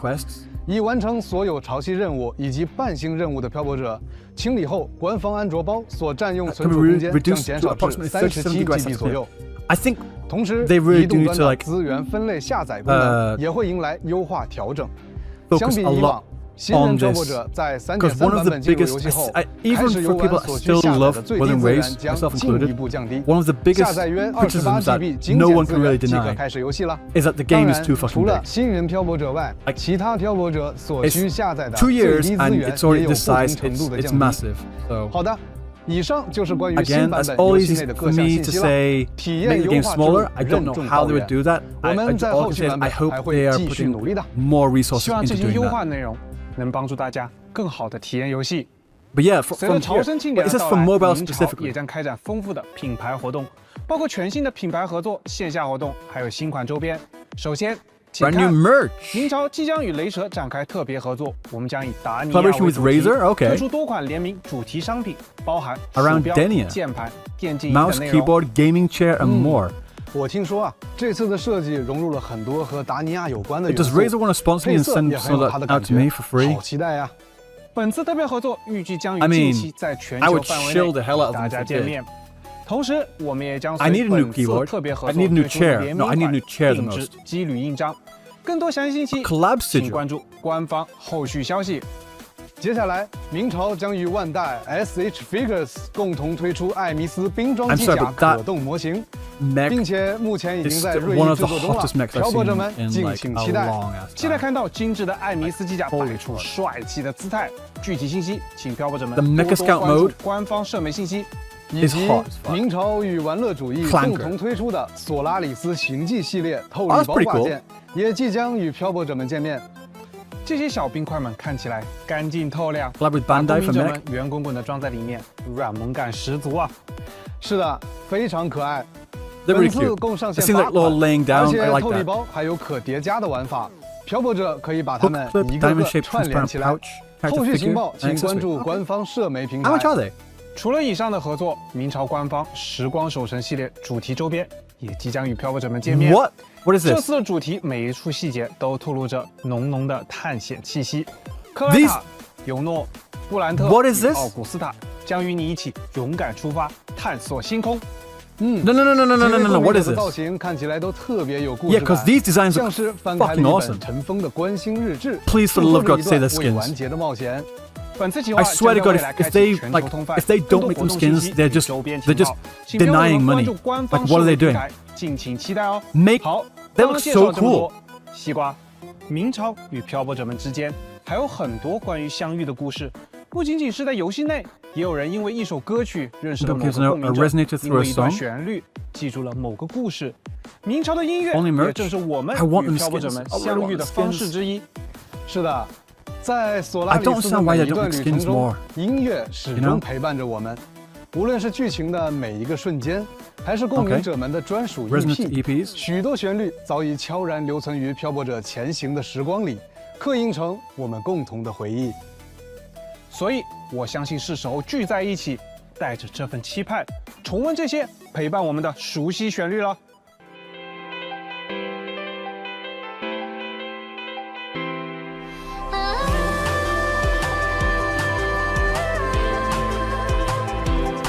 已完成所有潮汐任务以及半星任务的漂泊者，清理后，官方安卓包所占用存储空间将减少至37GB 左右。I think 同时，移动端的资源分类下载功能也会迎来优化调整。相比以往， on this because one of the biggest, even for people that still love Wuthering Waves, myself included, one of the biggest criticisms that no one can really deny is that the game is too fucking big. It's 2 years and it's already this size. It's massive. So. Again, that's all easy for me to say, make the game smaller. I don't know how they would do that. All I can say is I hope they are putting more resources into doing that. 能帮助大家更好的体验游戏。But yeah, 随着朝圣庆典的到来，明朝 specifically 也将开展丰富的品牌活动，包括全新的品牌合作、线下活动，还有新款周边。首先，请看 brand new merch， 明朝即将与雷蛇展开特别合作，我们将以达尼亚为主题，推出多款联名主题商品，包含鼠标、键盘、电竞椅等内容。mouse, keyboard, gaming chair, and more. 我听说啊，这次的设计融入了很多和达尼亚有关的元素。Does Razer want to sponsor me and send some of that out to me for free? 好期待呀！本次特别合作预计将于近期在全球范围内大家见面。同时，我们也将随本次特别合作推出联名款定制机铝印章。更多详细信息，请关注官方后续消息。接下来，明朝将与万代 SH Figures 共同推出艾弥斯冰装机甲可动模型，并且目前已经在锐意制作中了。漂泊者们敬请期待，期待看到精致的艾弥斯机甲摆出帅气的姿态。具体信息，请漂泊者们多多关注官方社媒信息。以及明朝与玩乐主义共同推出的索拉里斯行迹系列透力包挂件，也即将与漂泊者们见面。这些小冰块们看起来干净透亮，把公民者们圆滚滚地装在里面，软萌感十足啊！是的，非常可爱。本次共上线8款，而且透力包还有可叠加的玩法，漂泊者可以把它们一个个串联起来。后续情报请关注官方社媒平台。除了以上的合作，明朝官方时光守城系列主题周边也即将与漂泊者们见面。What is this? 这次的主题每一处细节都透露着浓浓的探险气息。克莱塔、尤诺、布兰特与奥古斯塔将与你一起勇敢出发，探索星空。No. What is this? 造型看起来都特别有故事 Yeah, because these designs 像是翻开了一本尘封的观星日志。 Please, for the love of God, say the skins. 未完结的冒险。本次计划 I swear to God, if they don't make them skins, they're just denying money. Like, what are they doing? 敬请期待哦。好， they look so cool. 西瓜，明朝与漂泊者们之间还有很多关于相遇的故事，不仅仅是在游戏内，也有人因为一首歌曲认识了某个共鸣者，因为一段旋律记住了某个故事。明朝的音乐也正是我们与漂泊者们相遇的方式之一。是的。在索拉里斯的每一段旅程中，音乐始终陪伴着我们。无论是剧情的每一个瞬间，还是共鸣者们的专属 EP， 许多旋律早已悄然留存于漂泊者前行的时光里，刻印成我们共同的回忆。所以，我相信是时候聚在一起，带着这份期盼，重温这些陪伴我们的熟悉旋律了。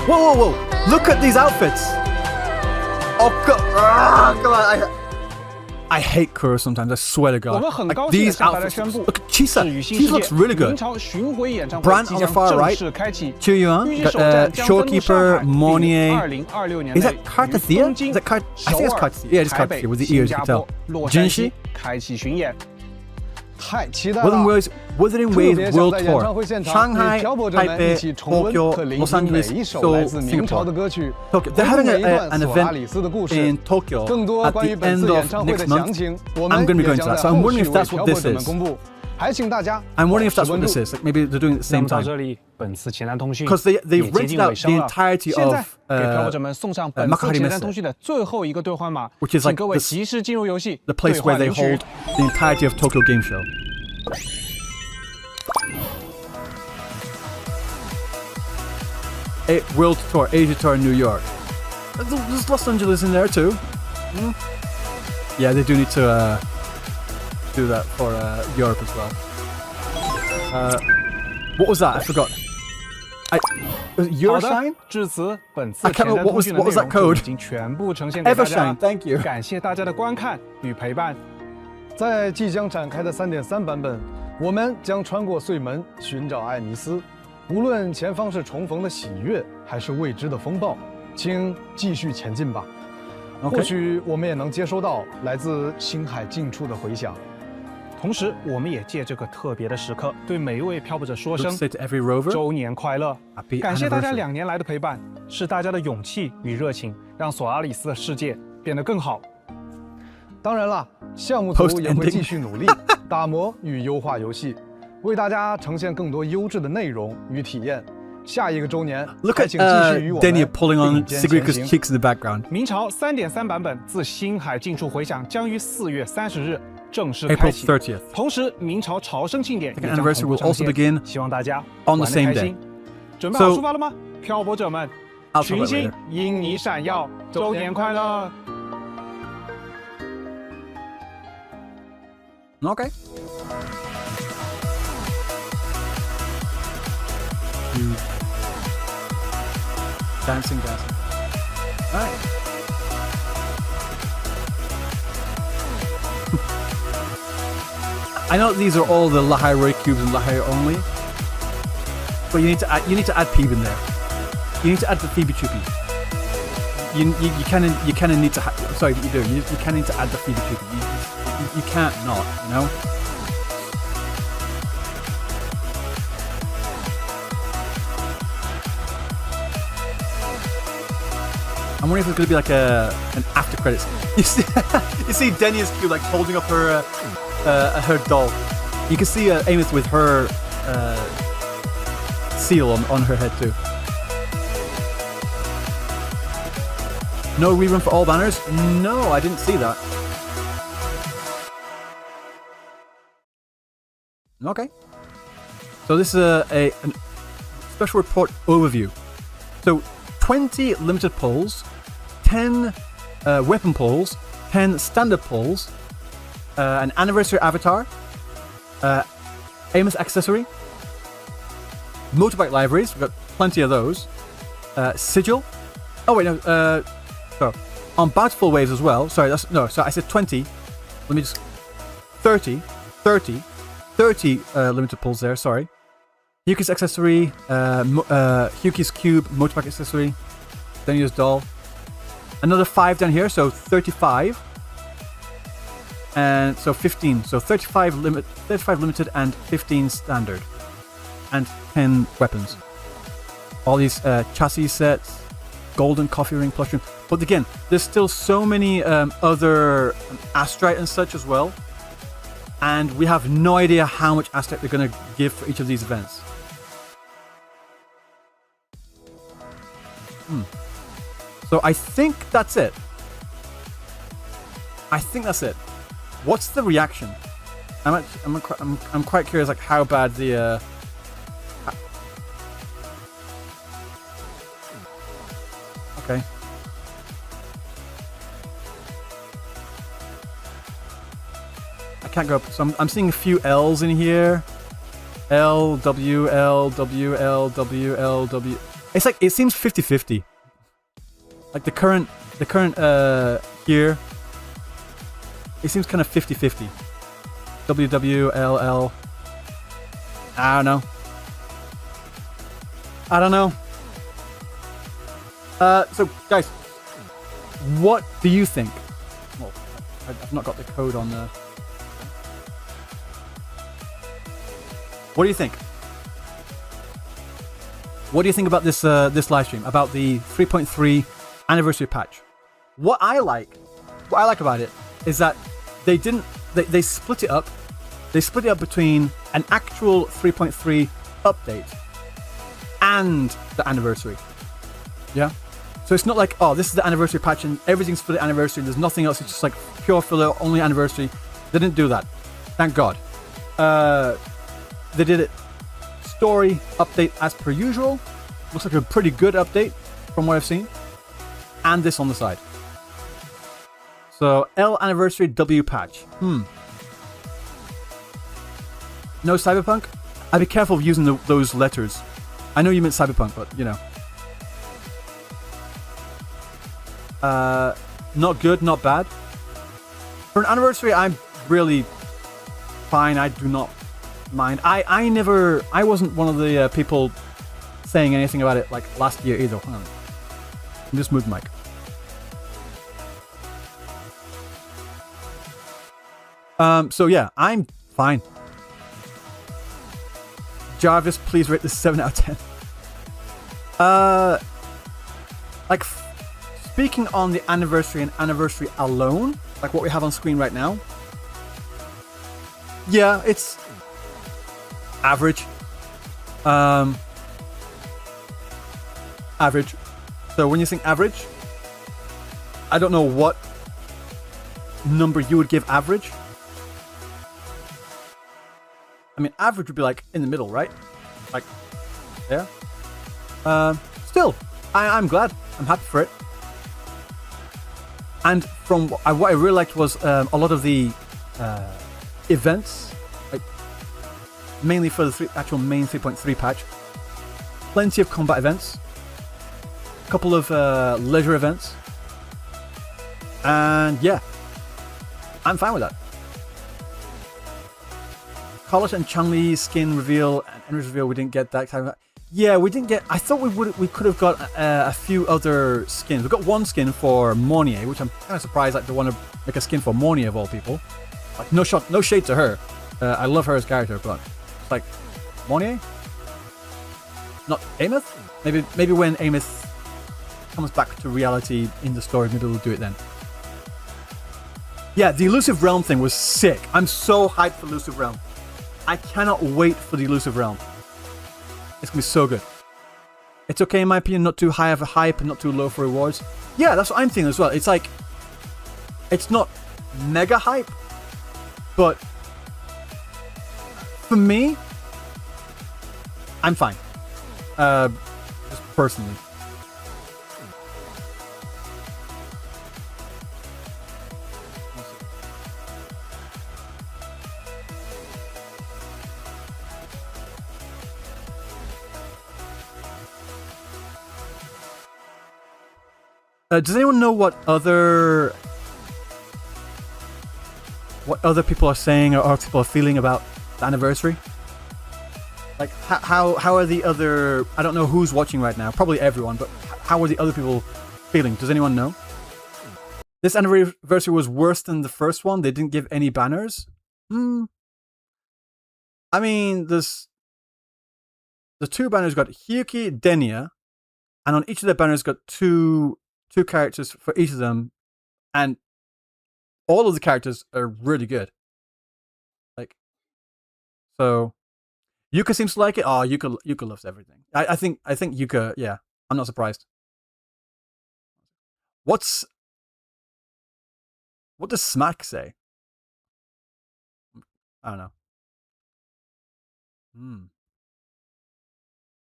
Whoa! Look at these outfits! Oh God! Come on! I hate Kuro sometimes. I swear to God. Like, these outfits. Look at Chisa. Chisa looks really good. Brand on the far right. Chuyuan. Got Shorekeeper, Mornier. Is that Cartathea? Is that I think it's Cartathea. Yeah, it's Cartathea with the ears. You can tell. Jinshi. 太期待了 ！Wuthering Waves World Tour, Shanghai, Taipei, Tokyo, Los Angeles, Seoul, Singapore. They're having an event in Tokyo at the end of next month. I'm going to be going to that, so I'm wondering if that's what this is. I'm wondering if that's what this is. Like maybe they're doing it at the same time. Because they've rented out the entirety of Makahari Messe, which is like the place where they hold the entirety of Tokyo Game Show. World Tour, Asia Tour in New York. There's Los Angeles in there too. Yeah, they do need to do that for Europe as well. What was that? I forgot. Euroshine? I can't remember what was that code? Evershine, thank you. 感谢大家的观看与陪伴。在即将展开的3.3版本，我们将穿过隧门寻找艾尼斯，无论前方是重逢的喜悦，还是未知的风暴，请继续前进吧。或许我们也能接收到来自星海近处的回响。同时，我们也借这个特别的时刻，对每一位漂泊者说声 rover, 周年快乐！感谢大家2年来的陪伴，是大家的勇气与热情，让索拉里斯的世界变得更好。当然了，项目组也会继续努力打磨与优化游戏，为大家呈现更多优质的内容与体验。下一个周年， Look at Denia pulling on Sigrica's cheeks in the background. 明朝3.3版本自星海近处回响将于4月30日正式开启。April 30th. 同时，明朝朝圣庆典也将 anniversary will also begin 希望大家 on the 玩得 same 开 day. 心。准备好出发了吗，漂泊者们？群星因你闪耀，周年快乐！ Okay. Dancing. All right. I know these are all the Lahai cubes and Lahai only, but you need to add Peeb in there. You need to add the Phoebe Chupi. You kind of need to. Sorry, you do. You kind of need to add the Phoebe Chupi. You can't not. You know. I'm wondering if it's going to be like an after credits. You see Denia's cube like holding up her doll. You can see Amith with her seal on her head too. No rerun for all banners? No, I didn't see that. Okay. So this is a special report overview. So 20 limited pulls, 10 weapon pulls, 10 standard pulls, an anniversary avatar, Amos accessory, motorbike libraries, we've got plenty of those, sigil. Oh wait, no, so on bountiful waves as well. Sorry, I said 20. Let me just 30 limited pulls there. Sorry. Hiyuki's accessory, Hiyuki's cube, motorbike accessory, Denia's doll. Another 5 down here, so 35. And so 15. So 35 limited and 15 standard. And 10 weapons. All these chassis sets, golden coffee ring, plush ring. But again, there's still so many other astrite and such as well. And we have no idea how much astrite they're going to give for each of these events. So I think that's it. What's the reaction? I'm quite curious, like how bad the. Okay. I can't go up. So I'm seeing a few L's in here. L W L W L W L W. It's like it seems 50-50. Like the current here. It seems kind of 50-50. W W L L. I don't know. So guys, what do you think? Well, I've not got the code on the. What do you think? What do you think about this this live stream, about the 3.3 anniversary patch? What I like about it is that they split it up. They split it up between an actual 3.3 update and the anniversary. Yeah. So it's not like, oh, this is the anniversary patch and everything's for the anniversary. There's nothing else. It's just like pure filler, only anniversary. They didn't do that. Thank God. They did it story update as per usual. Looks like a pretty good update from what I've seen. And this on the side. So L anniversary W patch. No Cyberpunk? I'd be careful of using those letters. I know you meant Cyberpunk, but you know. Not good, not bad. For an anniversary, I'm really fine. I do not mind. I wasn't one of the people saying anything about it like last year either. Hang on. Just move the mic. So yeah, I'm fine. Jarvis, please rate this 7 out of 10. Like, speaking on the anniversary and anniversary alone, like what we have on screen right now, yeah, it's average. Average. So when you think average, I don't know what number you would give average. I mean, average would be like in the middle, right? Like, yeah. Still, I'm glad. I'm happy for it. And from what I really liked was a lot of the events, like mainly for the actual main 3.3 patch. Plenty of combat events, a couple of leisure events, and yeah, I'm fine with that. Carlos and Chun-Li skin reveal and entrance reveal, we didn't get that kind of. Yeah, we didn't get. I thought we could have got a few other skins. We got one skin for Mornier, which I'm kind of surprised like they want to make a skin for Mornier of all people. Like no shade to her. I love her as a character, but it's like Mornier, not Amos. Maybe when Amos comes back to reality in the story, maybe we'll do it then. Yeah, the Elusive Realm thing was sick. I'm so hyped for Elusive Realm. I cannot wait for the Elusive Realm. It's gonna be so good. It's okay in my opinion, not too high of a hype and not too low for rewards. Yeah, that's what I'm thinking as well. It's like, it's not mega hype, but for me, I'm fine. Just personally. Does anyone know what other people are saying or people are feeling about the anniversary? Like how are the other? I don't know who's watching right now. Probably everyone, but how are the other people feeling? Does anyone know? This anniversary was worse than the first one. They didn't give any banners. I mean, the two banners got Hiyuki, Denia, and on each of their banners got two characters for each of them, and all of the characters are really good. Like, so Yuka seems to like it. Oh, Yuka loves everything. I think Yuka. Yeah, I'm not surprised. What does Smack say? I don't know.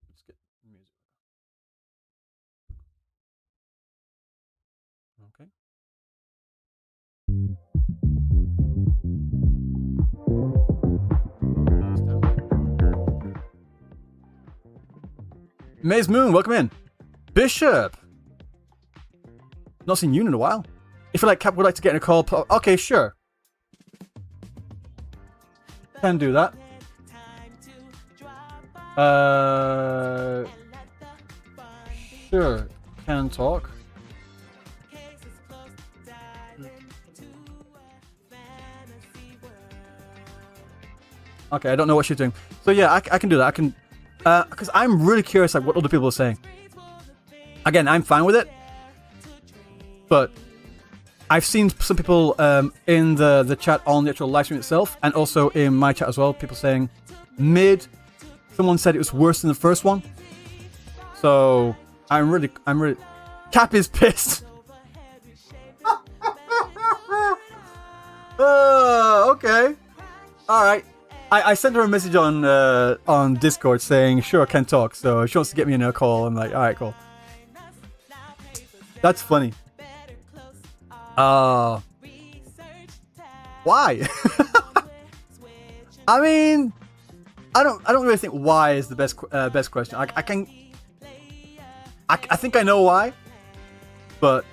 Let's get music. Okay. Maze Moon, welcome in. Bishop. Not seen you in a while. If you like, Cap would like to get in a call. Okay, sure. Can do that. Sure. Can talk. Okay, I don't know what she's doing. So yeah, I can do that. I can, because I'm really curious like what other people are saying. Again, I'm fine with it, but I've seen some people in the chat on the actual live stream itself, and also in my chat as well, people saying mid. Someone said it was worse than the first one. So I'm really Cap is pissed. Okay. Alright. I sent her a message on Discord saying sure, can talk, so she wants to get me in a call. I'm like, alright, cool. That's funny. Why? I mean, I don't really think why is the best question. I think I know why, but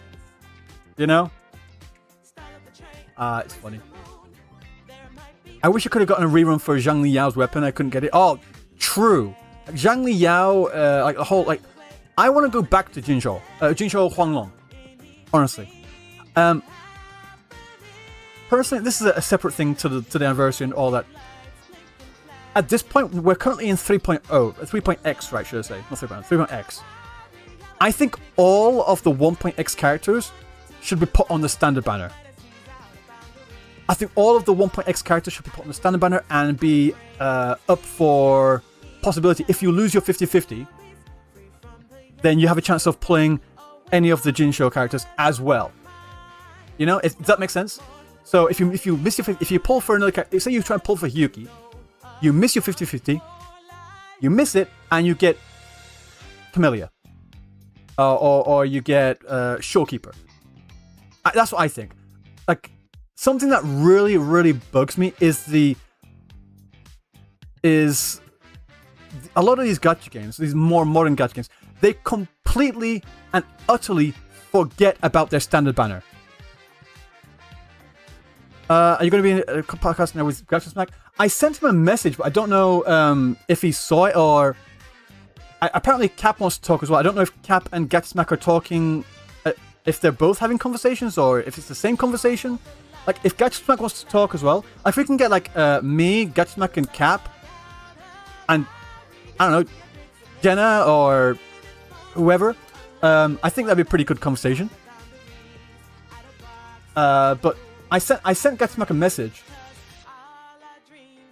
you know, it's funny. I wish I could have gotten a rerun for Zhang Liao's weapon. I couldn't get it. Oh, true. Zhang Liao, like the whole, like, I want to go back to Jinzhou Huanglong. Honestly. Personally, this is a separate thing to the anniversary and all that. At this point, we're currently in 3.0, 3.x, right, should I say? Not 3.0, 3.x. I think all of the 1.x characters should be put on the standard banner. I think all of the 1.x characters should be put on the standard banner and be up for possibility. If you lose your 50-50, then you have a chance of playing any of the Jinzhou characters as well. You know, does that make sense? So if you miss if you pull for another character, say you try and pull for Hiyuki, you miss your 50-50, you miss it, and you get Camellia. Or you get Showkeeper. That's what I think. Like, something that really, really bugs me is a lot of these gacha games, these more modern gacha games, they completely and utterly forget about their standard banner. Are you going to be in a podcast now with Gacha Smack? I sent him a message, but I don't know if he saw it or... apparently Cap wants to talk as well. I don't know if Cap and Gacha Smack are talking, if they're both having conversations or if it's the same conversation. Like, if Gacha Smack wants to talk as well, if we can get, like, me, Gacha Smack, and Cap, and, I don't know, Jenna or whoever, I think that'd be a pretty good conversation. But I sent Gacha Smack a message,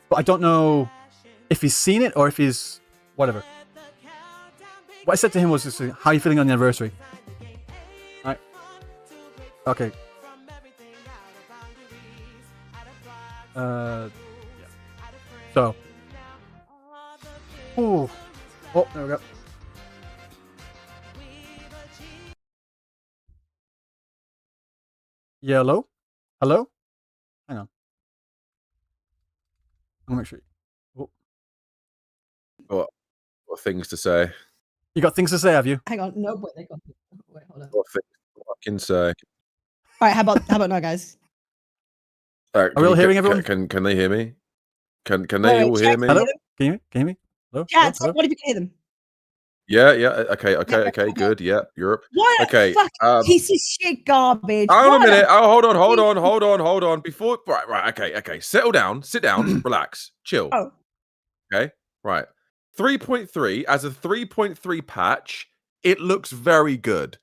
but I don't know if he's seen it or if he's... whatever. What I said to him was just, how are you feeling on the anniversary? Alright. Okay. Yeah. So. Ooh. Oh, there we go. Yeah, hello? Hello? Hang on. I'm gonna make sure. Oh. What things to say? You got things to say, have you? Hang on, no, wait, hold on. What things to fucking say? All right, how about now, guys? Are we all hearing everyone? Can they hear me? Can they all hear me? Hello? Can you hear me? Hello? Chat, what if you can hear them? Yeah. Okay. Good. Yeah, Europe. What? Okay. Piece of shit garbage. Hold on a minute. Oh, hold on. Before, right. Okay. Settle down. Sit down. Relax. Chill. Oh. Okay. Right. 3.3 as a 3.3 patch, it looks very good.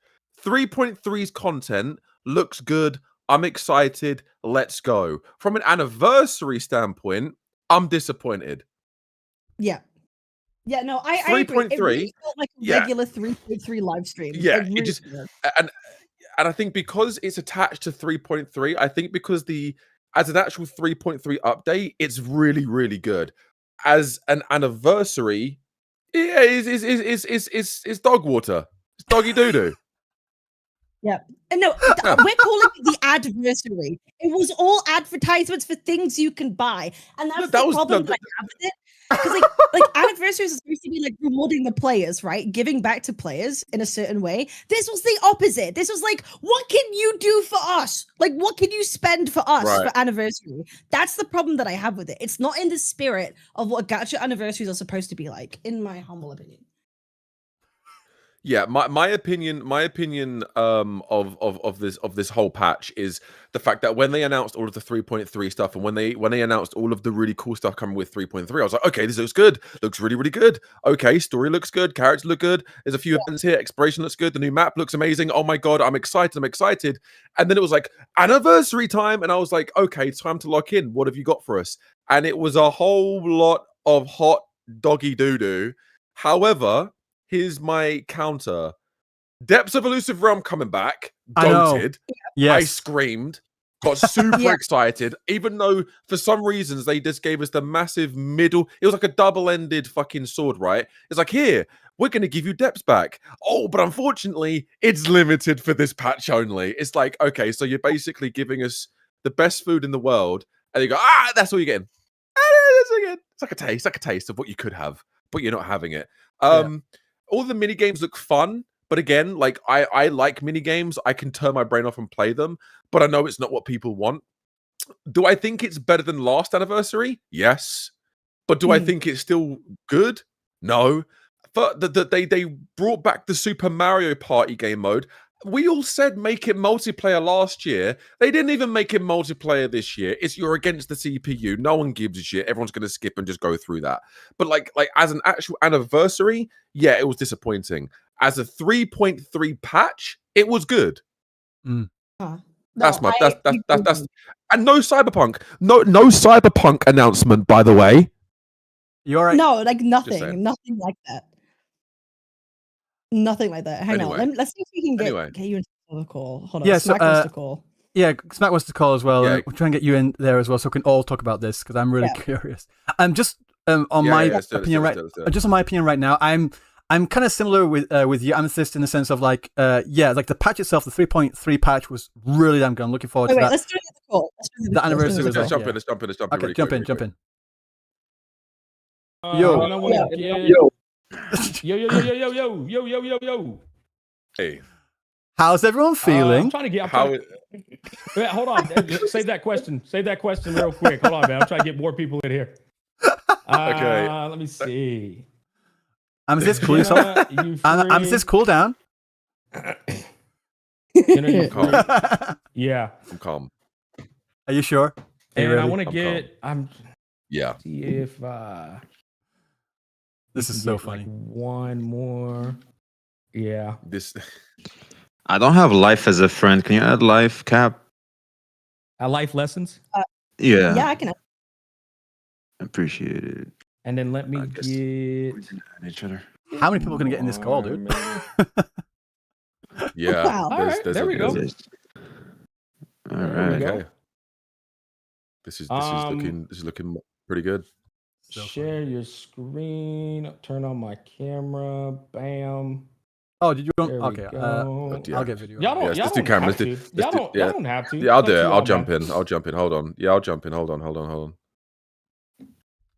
3.3's content looks good. I'm excited. Let's go. From an anniversary standpoint, I'm disappointed. Yeah. Yeah, no, I agree. It really felt like a regular 3.3 live stream. Yeah, really it just and I think because it's attached to 3.3, I think because as an actual 3.3 update, it's really, really good. As an anniversary, yeah, it's dog water. It's doggy doo doo. Yeah. And no, we're calling it the adversary. It was all advertisements for things you can buy. And that's the problem that I have with it. Because like anniversaries are supposed to be like rewarding the players, right? Giving back to players in a certain way. This was the opposite. This was like, what can you do for us? Like, what can you spend for us for anniversary? That's the problem that I have with it. It's not in the spirit of what gacha anniversaries are supposed to be like, in my humble opinion. Yeah, my opinion of this whole patch is the fact that when they announced all of the 3.3 stuff and when they announced all of the really cool stuff coming with 3.3, I was like, okay, this looks good. Looks really, really good. Okay, story looks good. Characters look good. There's a few events here. Exploration looks good. The new map looks amazing. Oh my god, I'm excited. And then it was like anniversary time, and I was like, okay, time to lock in. What have you got for us? And it was a whole lot of hot doggy doo doo. However, here's my counter. Depths of Elusive Realm coming back. Goated. Yes. I screamed. Got super excited. Even though for some reasons they just gave us the massive middle. It was like a double-ended fucking sword, right? It's like, here, we're going to give you depths back. Oh, but unfortunately, it's limited for this patch only. It's like, okay, so you're basically giving us the best food in the world. And you go, that's all you're getting. It's like a taste of what you could have, but you're not having it. All the mini games look fun, but again, like I like mini games. I can turn my brain off and play them, but I know it's not what people want. Do I think it's better than last anniversary? Yes. But do I think it's still good? No. But they brought back the Super Mario Party game mode. We all said make it multiplayer last year. They didn't even make it multiplayer this year. It's you're against the CPU. No one gives a shit. Everyone's gonna skip and just go through that. But like as an actual anniversary, yeah, it was disappointing. As a 3.3 patch, it was good. That's and no Cyberpunk. No Cyberpunk announcement, by the way. You're right. No, like nothing like that. Nothing like that. Hang on. Let's see if we can get you into the call. Hold on. Yeah, Smack wants to call. Yeah, Smack wants to call as well. We'll try and get you in there as well, so we can all talk about this because I'm really curious. Just on my opinion right now, I'm kind of similar with you, Amethyst, in the sense of like the patch itself, the 3.3 patch was really damn good. I'm looking forward to that. Let's do the call. The anniversary was Let's jump in. Okay, jump in. Yo. Yo. Hey. How's everyone feeling? I'm trying to get. Hold on. Save that question real quick. Hold on, man. I'm trying to get more people in here. Okay. Let me see. Amethyst, cool yourself. Amethyst, cool down. I'm calm. Yeah. I'm calm. Are you sure? I want to get. Yeah. See if. This is so funny. Like one more. Yeah. I don't have life as a friend. Can you add life, Cap? Life lessons? Yeah. Yeah, I can. Appreciate it. And then let me get each other. How many people are going to get in this call, dude? Yeah. Wow. All right, there we go. All right. Okay. This is looking pretty good. Share your screen. Turn on my camera. Bam. Oh, did you want? There Okay. we I'll get video. Y'all don't. Let's y'all do don't cameras. have to. Y'all don't have to. Yeah, I'll do it. Up to I'll y'all, jump man. in. I'll jump in. Hold on. Yeah, I'll jump in. Hold on.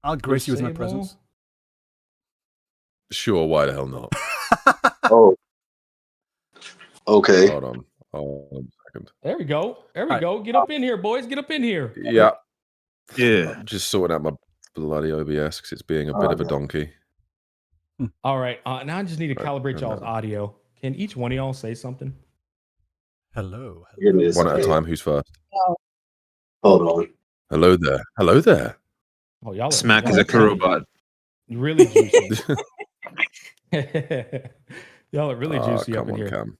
I'll grace you with my Disable. presence. Sure. Why the hell not? Oh. Okay. Hold on. Hold on a second. There we go. Get up in here, boys. Get up in here. Yeah. Yeah. I'm just sorting out my bloody OBS because it's being a bit of a donkey. All right. Now I just need to calibrate y'all's audio. Can each one of y'all say something? Hello. One at a time. Who's first? Hold on. Hello there. Oh, y'all. Smack is a robot. Really juicy. Y'all are really juicy up in here. Cam.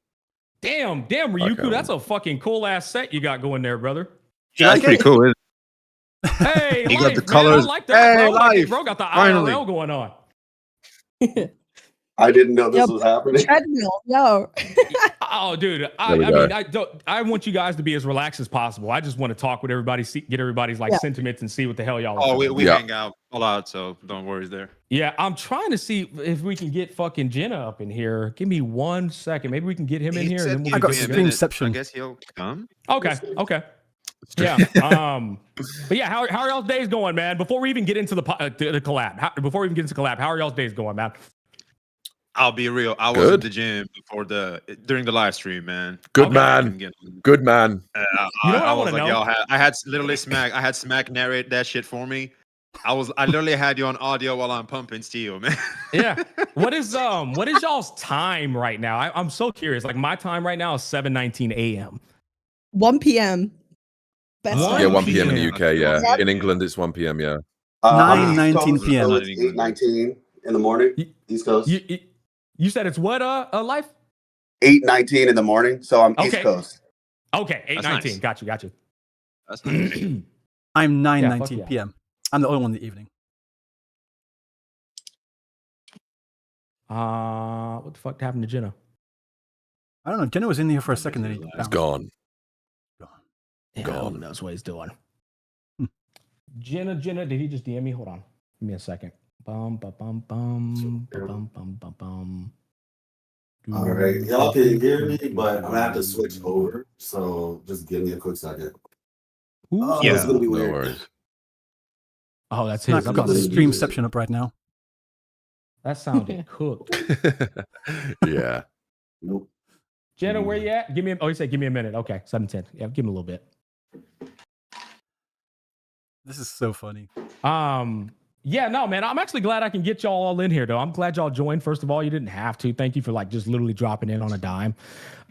Damn, Ryuku, that's a fucking cool ass set you got going there, brother. Yeah, that's pretty cool, isn't it? Hey, You Life, got the man, colors. I like that, Hey, bro. Life. Bro got the Finally. IRL going on. I didn't know this was happening. Treadmill, yo. Oh, dude, I want you guys to be as relaxed as possible. I just want to talk with everybody, get everybody's sentiments, and see what the hell y'all. Oh, we hang out a lot, so don't worry there. Yeah, I'm trying to see if we can get fucking Jenna up in here. Give me 1 second. Maybe we can get him in here. And then I got Streamception. I guess he'll come. Okay. Yeah. But yeah, how are y'all's days going, man? Before we even get into the collab, how are y'all's days going, man? I'll be real. I was at the gym during the live stream, man. Good man. Good man. You know what I was wanna like, know? yo, I had literally Smack narrate that shit for me. I literally had you on audio while I'm pumping steel, man. Yeah. What is y'all's time right now? I'm so curious. Like my time right now is 7:19 a.m. 1 p.m. Best Yeah, time. 1 p.m. in the UK. Yeah, in England it's 1 p.m. Yeah. 9:19 p.m. 8:19 in the morning. East Coast. You said it's what? Life. 8:19 in the morning. So I'm East Okay. Coast. Okay, 8:19. Nice. Got you. That's nice. I'm Yeah, fuck 9:19 yeah. p.m. I'm the only one in the evening. What the fuck happened to Jenna? I don't know. Jenna was in here for a second. Then It's gone. Yeah, Gone. who knows what he's doing? Jenna, did he just DM me? Hold on. Give me a second. Bum. All right, y'all can hear me, but I'm gonna have to switch over. So just give me a quick second. It's gonna be No weird. worries. Oh, that's Smack, his. I've got the Streamception up right now. That sounded cooked. Yeah. Nope. Jenna, where you at? Give me. Oh, he said, give me a minute. Okay, 7:10. Yeah, give him a little bit. This is so funny. Yeah, no, man. I'm actually glad I can get y'all all in here, though. I'm glad y'all joined. First of all, you didn't have to. Thank you for like just literally dropping in on a dime.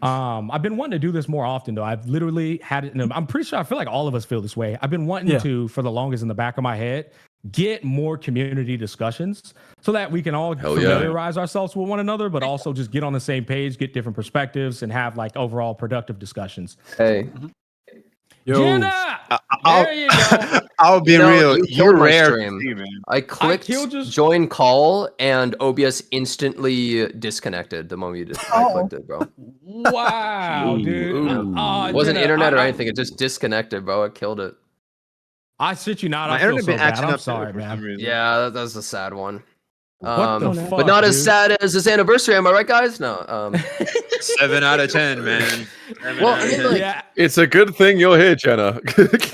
I've been wanting to do this more often, though. I've literally had it. I'm pretty sure I feel like all of us feel this way. I've been wanting to, for the longest in the back of my head, get more community discussions so that we can all familiarize ourselves with one another, but also just get on the same page, get different perspectives, and have like overall productive discussions. Hey. Jenna! There you go. I'll be real. You're rare. I clicked join call and OBS instantly disconnected the moment I clicked it, bro. Wow, dude. It wasn't internet or anything. It just disconnected, bro. It killed it. I shit you not. My I feel internet so been bad. acting I'm up sorry, for some man. reason. Yeah, that's a sad one. What the fuck, but not as dude? sad as this anniversary, am I right, guys? No. 7 out of 10, man. Well, I mean, like, Yeah. It's a good thing you're here, Jenna.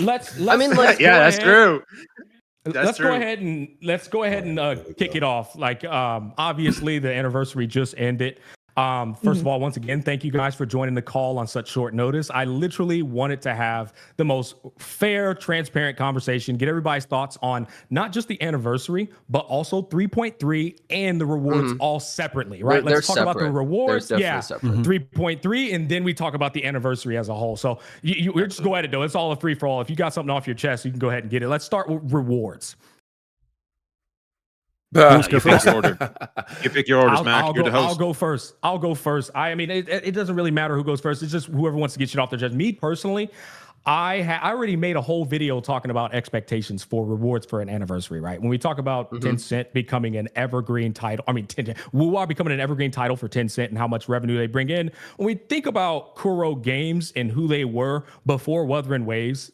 Let's I mean, like, yeah, that's true. Let's go ahead and kick it off. Like, obviously the anniversary just ended. First of all, once again, thank you guys for joining the call on such short notice. I literally wanted to have the most fair, transparent conversation, get everybody's thoughts on not just the anniversary, but also 3.3 and the rewards all separately, right? Let's talk about the rewards. Yeah, 3.3, and then we talk about the anniversary as a whole. So we're just go at it though. It's all a free for all. If you got something off your chest, you can go ahead and get it. Let's start with rewards. You pick your order. You pick your orders, Mac. You're the host. I'll go first. I mean, it doesn't really matter who goes first. It's just whoever wants to get shit off their chest. Me personally, I already made a whole video talking about expectations for rewards for an anniversary, right? When we talk about Tencent becoming an evergreen title, WuWa becoming an evergreen title for Tencent and how much revenue they bring in. When we think about Kuro Games and who they were before Wuthering Waves,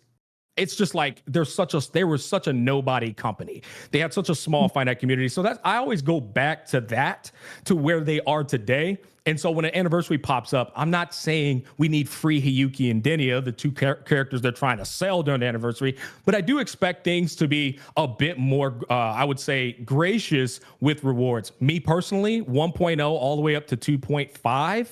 it's just like they were such a nobody company. They had such a small finite community. So I always go back to that, to where they are today. And so when an anniversary pops up, I'm not saying we need free Hiyuki and Denia, the two characters they're trying to sell during the anniversary, but I do expect things to be a bit more, I would say, gracious with rewards. Me personally, 1.0 all the way up to 2.5.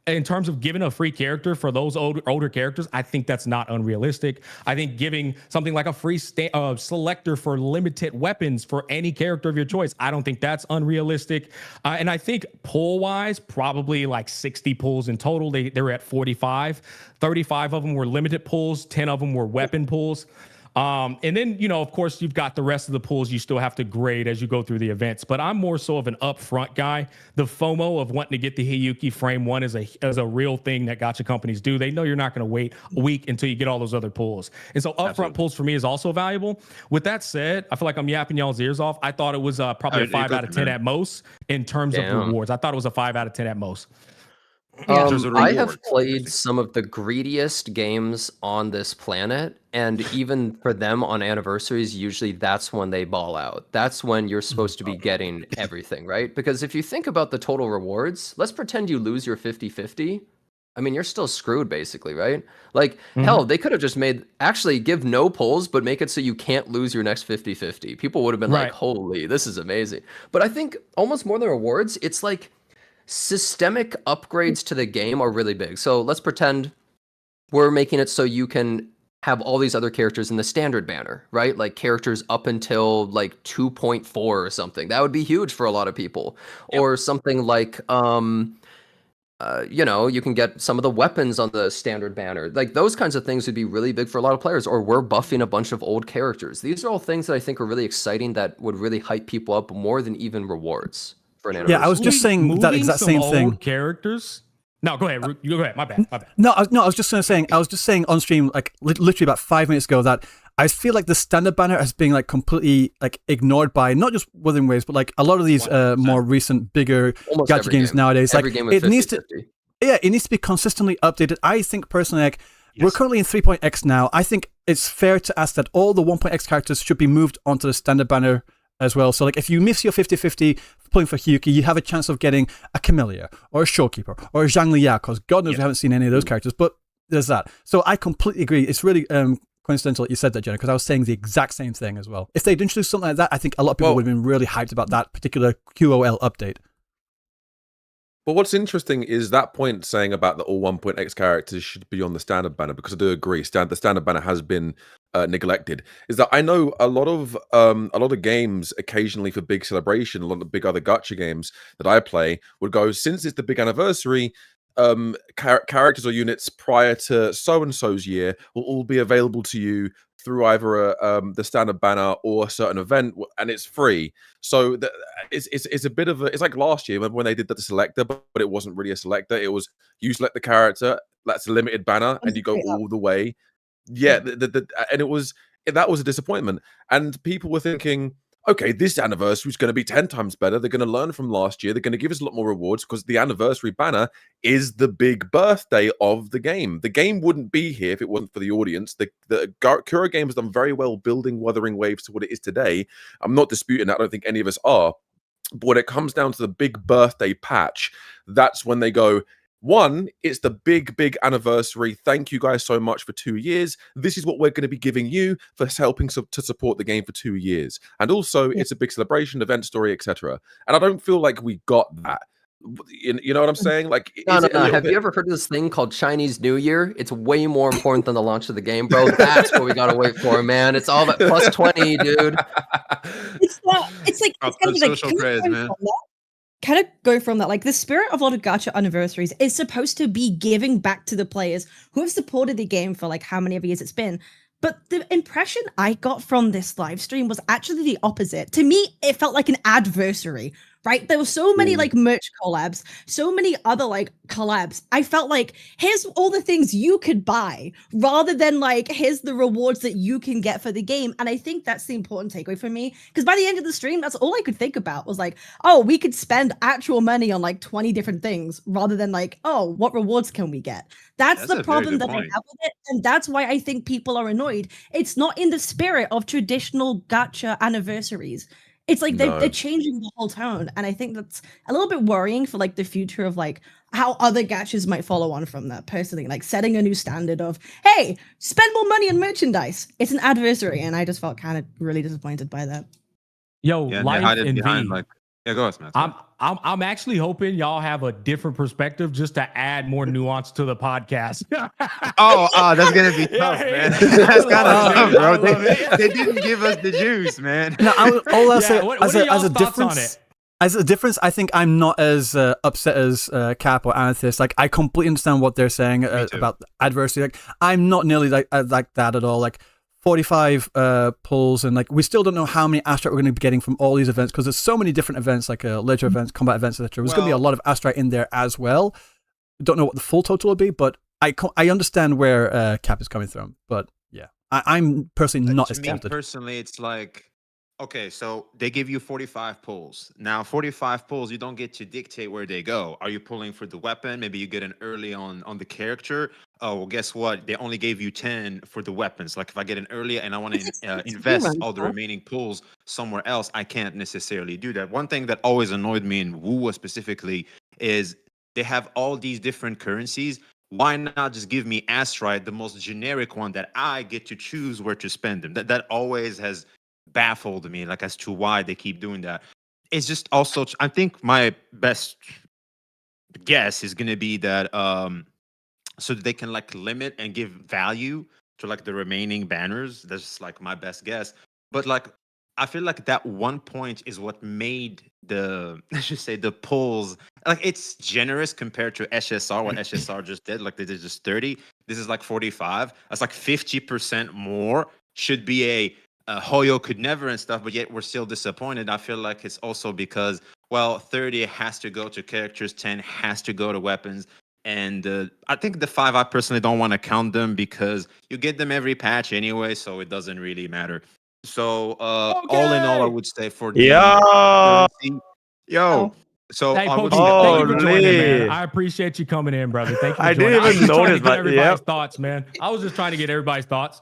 In terms of giving a free character for those older characters, I think that's not unrealistic. I think giving something like a free selector for limited weapons for any character of your choice, I don't think that's unrealistic. And I think pull-wise, probably like 60 pulls in total. They were at 45. 35 of them were limited pulls. 10 of them were weapon pulls. And then, of course, you've got the rest of the pools you still have to grade as you go through the events. But I'm more so of an upfront guy. The FOMO of wanting to get the Hiyuki Frame 1 is a real thing that gacha companies do. They know you're not going to wait a week until you get all those other pools. And so upfront pools for me is also valuable. With that said, I feel like I'm yapping y'all's ears off. I thought it was probably a 5 out of 10 at most in terms of rewards. I thought it was a 5 out of 10 at most. I have played some of the greediest games on this planet, and even for them on anniversaries, usually that's when they ball out. That's when you're supposed to be getting everything, right? Because if you think about the total rewards, let's pretend you lose your 50-50. I mean, you're still screwed basically, right? Like, hell, they could have just actually give no pulls, but make it so you can't lose your next 50-50. People would have been like, holy, this is amazing. But I think almost more than rewards, it's like, systemic upgrades to the game are really big. So let's pretend we're making it so you can have all these other characters in the standard banner, right? Like characters up until like 2.4 or something. That would be huge for a lot of people. Or something like, you can get some of the weapons on the standard banner. Like those kinds of things would be really big for a lot of players. Or we're buffing a bunch of old characters. These are all things that I think are really exciting that would really hype people up more than even rewards. Yeah, I was just saying that exact same thing. Characters. No, go ahead. You go ahead. My bad. No, I was just saying on stream, like literally about 5 minutes ago, that I feel like the standard banner has been like completely like ignored by not just Wuthering Waves, but like a lot of these more recent, bigger gacha games nowadays. Like it needs to, it needs to be consistently updated. I think personally, like we're currently in 3.x now. I think it's fair to ask that all the 1.x characters should be moved onto the standard banner as well. So like if you miss your 50-50 pulling for Hiyuki, you have a chance of getting a Camellia or a Showkeeper or a Zhang Liya, because God knows we haven't seen any of those characters, but there's that. So I completely agree. It's really coincidental that you said that, Jenna, because I was saying the exact same thing as well. If they'd introduced something like that, I think a lot of people would have been really hyped about that particular QOL update. But what's interesting is that point saying about the all 1.x characters should be on the standard banner, because I do agree, the standard banner has been neglected. Is that I know a lot of games occasionally for big celebration, a lot of big other gacha games that I play would go, since it's the big anniversary, characters or units prior to so and so's year will all be available to you through either the standard banner or a certain event, and it's free. So it's a bit of it's like last year when they did the selector, but it wasn't really a selector. It was you select the character, that's a limited banner, and you go all the way. Yeah, and that was a disappointment, and people were thinking, okay, this anniversary is going to be 10 times better. They're going to learn from last year. They're going to give us a lot more rewards because the anniversary banner is the big birthday of the game. The game wouldn't be here if it wasn't for the audience. The Kuro game has done very well building Wuthering Waves to what it is today. I'm not disputing that. I don't think any of us are. But when it comes down to the big birthday patch, that's when they go, one, it's the big anniversary. Thank you guys so much for 2 years. This is what we're going to be giving you for helping to support the game for 2 years. And also, it's a big celebration, event story, etc. And I don't feel like we got that. You know what I'm saying? Like, no. Have you ever heard of this thing called Chinese New Year? It's way more important than the launch of the game, bro. That's what we gotta wait for, man. It's all about plus 20, dude. It's like social craze, man. Kind of go from that, like the spirit of a lot of gacha anniversaries is supposed to be giving back to the players who have supported the game for like how many years it's been. But the impression I got from this live stream was actually the opposite. To me, it felt like an adversary, right? There were so many like merch collabs, so many other like collabs. I felt like, here's all the things you could buy rather than like, here's the rewards that you can get for the game. And I think that's the important takeaway for me. Because by the end of the stream, that's all I could think about was like, oh, we could spend actual money on like 20 different things rather than like, oh, what rewards can we get? That's the problem that I have with it. And that's why I think people are annoyed. It's not in the spirit of traditional gacha anniversaries. It's like they're changing the whole tone. And I think that's a little bit worrying for like the future of like how other gachas might follow on from that personally, like setting a new standard of, hey, spend more money on merchandise. It's an adversary. And I just felt kind of really disappointed by that. Yo, Life and V. Like, yeah, go ahead, man. I'm actually hoping y'all have a different perspective just to add more nuance to the podcast. That's gonna be tough, man. That's kind of tough, bro. They didn't give us the juice, man. No, all I'll say as a difference, I think I'm not as upset as Cap or Amethyst. Like, I completely understand what they're saying about adversity. Like, I'm not nearly like that at all. Like, 45 pulls, and like we still don't know how many Astrite we're going to be getting from all these events, because there's so many different events, like later events, combat events, etc. There's going to be a lot of Astrite in there as well. Don't know what the full total will be, but I understand where Cap is coming from. But yeah, I'm personally not as tempted. Personally, it's like, okay, so they give you 45 pulls. Now, 45 pulls, you don't get to dictate where they go. Are you pulling for the weapon? Maybe you get an early on the character. Oh, well, guess what? They only gave you 10 for the weapons. Like, if I get an earlier and I want to invest all the remaining pulls somewhere else, I can't necessarily do that. One thing that always annoyed me in WoW specifically is they have all these different currencies. Why not just give me Astrite, the most generic one that I get to choose where to spend them? That always has baffled me, like, as to why they keep doing that. It's just also, I think my best guess is going to be that so that they can like limit and give value to like the remaining banners. That's like my best guess. But like, I feel like that 1 point is what made the, I should say, the pulls, like, it's generous compared to SSR, what SSR just did. Like, they did just 30. This is like 45. That's like 50% more. Should be a Hoyo could never and stuff, but yet we're still disappointed. I feel like it's also because, well, 30 has to go to characters, 10 has to go to weapons. And I think the 5, I personally don't want to count them because you get them every patch anyway, so it doesn't really matter. So all in all, I would say for the So hey, I would thank you for joining, man. I appreciate you coming in, brother. Thank you. For joining. Didn't even notice, but everybody's thoughts, man. I was just trying to get everybody's thoughts.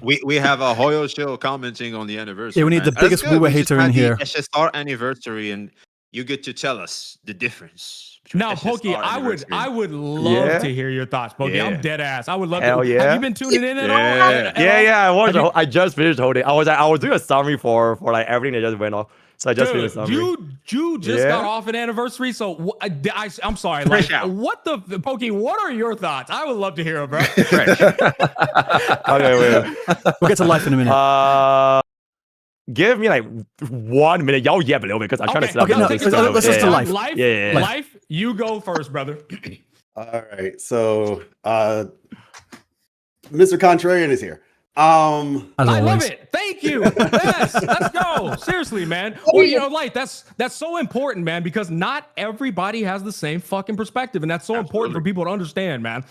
we have a Hoyo show commenting on the anniversary. Yeah, we need the biggest Wuwa hater in here. SSR anniversary, and you get to tell us the difference. Now, Pokey, I would love to hear your thoughts, Pokey. I'm dead ass. I would love to. Yeah. Have you been tuning in at all? Yeah. I watched. I just finished the whole thing. I was doing a summary for like everything that just went off. So I just finished summary. You just got off an anniversary, so I'm sorry. Like, what the Pokey? What are your thoughts? I would love to hear it, bro. Okay, wait. We'll get to life in a minute. Give me like 1 minute. Y'all yap a little bit because I'm trying to set up. Okay, let's just to life. Life, you go first, brother. All right, so Mr. Contrarian is here. I love it. Thank you. Yes, let's go. Seriously, man. Well, you know, like that's so important, man, because not everybody has the same fucking perspective, and that's so important for people to understand, man.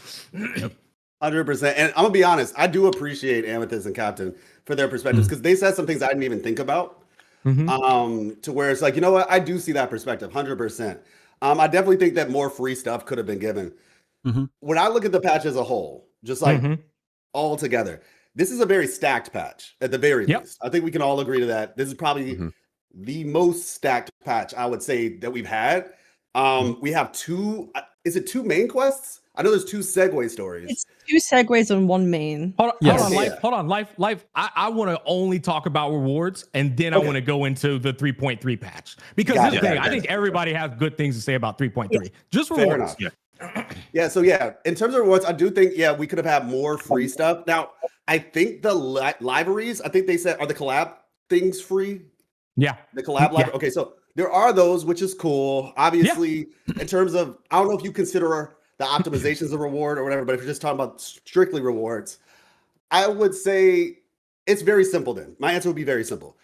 100%. And I'm gonna be honest, I do appreciate Amethyst and Captain for their perspectives because they said some things I didn't even think about. To where it's like, you know what, I do see that perspective 100%. I definitely think that more free stuff could have been given. When I look at the patch as a whole, just like all together, this is a very stacked patch at the very least. I think we can all agree to that. This is probably the most stacked patch I would say that we've had. We have two main quests? I know there's 2 segue stories. It's 2 segues and 1 main. Hold on, life. I want to only talk about rewards, and then I want to go into the 3.3 patch because this thing, I think everybody has good things to say about 3.3. Just rewards. So in terms of rewards, I do think we could have had more free stuff. Now, I think the libraries, I think they said, are the collab things free? Yeah. The collab library. Okay, so there are those, which is cool. Obviously, in terms of, I don't know if you consider the optimizations a reward or whatever, but if you're just talking about strictly rewards, I would say it's very simple then. My answer would be very simple.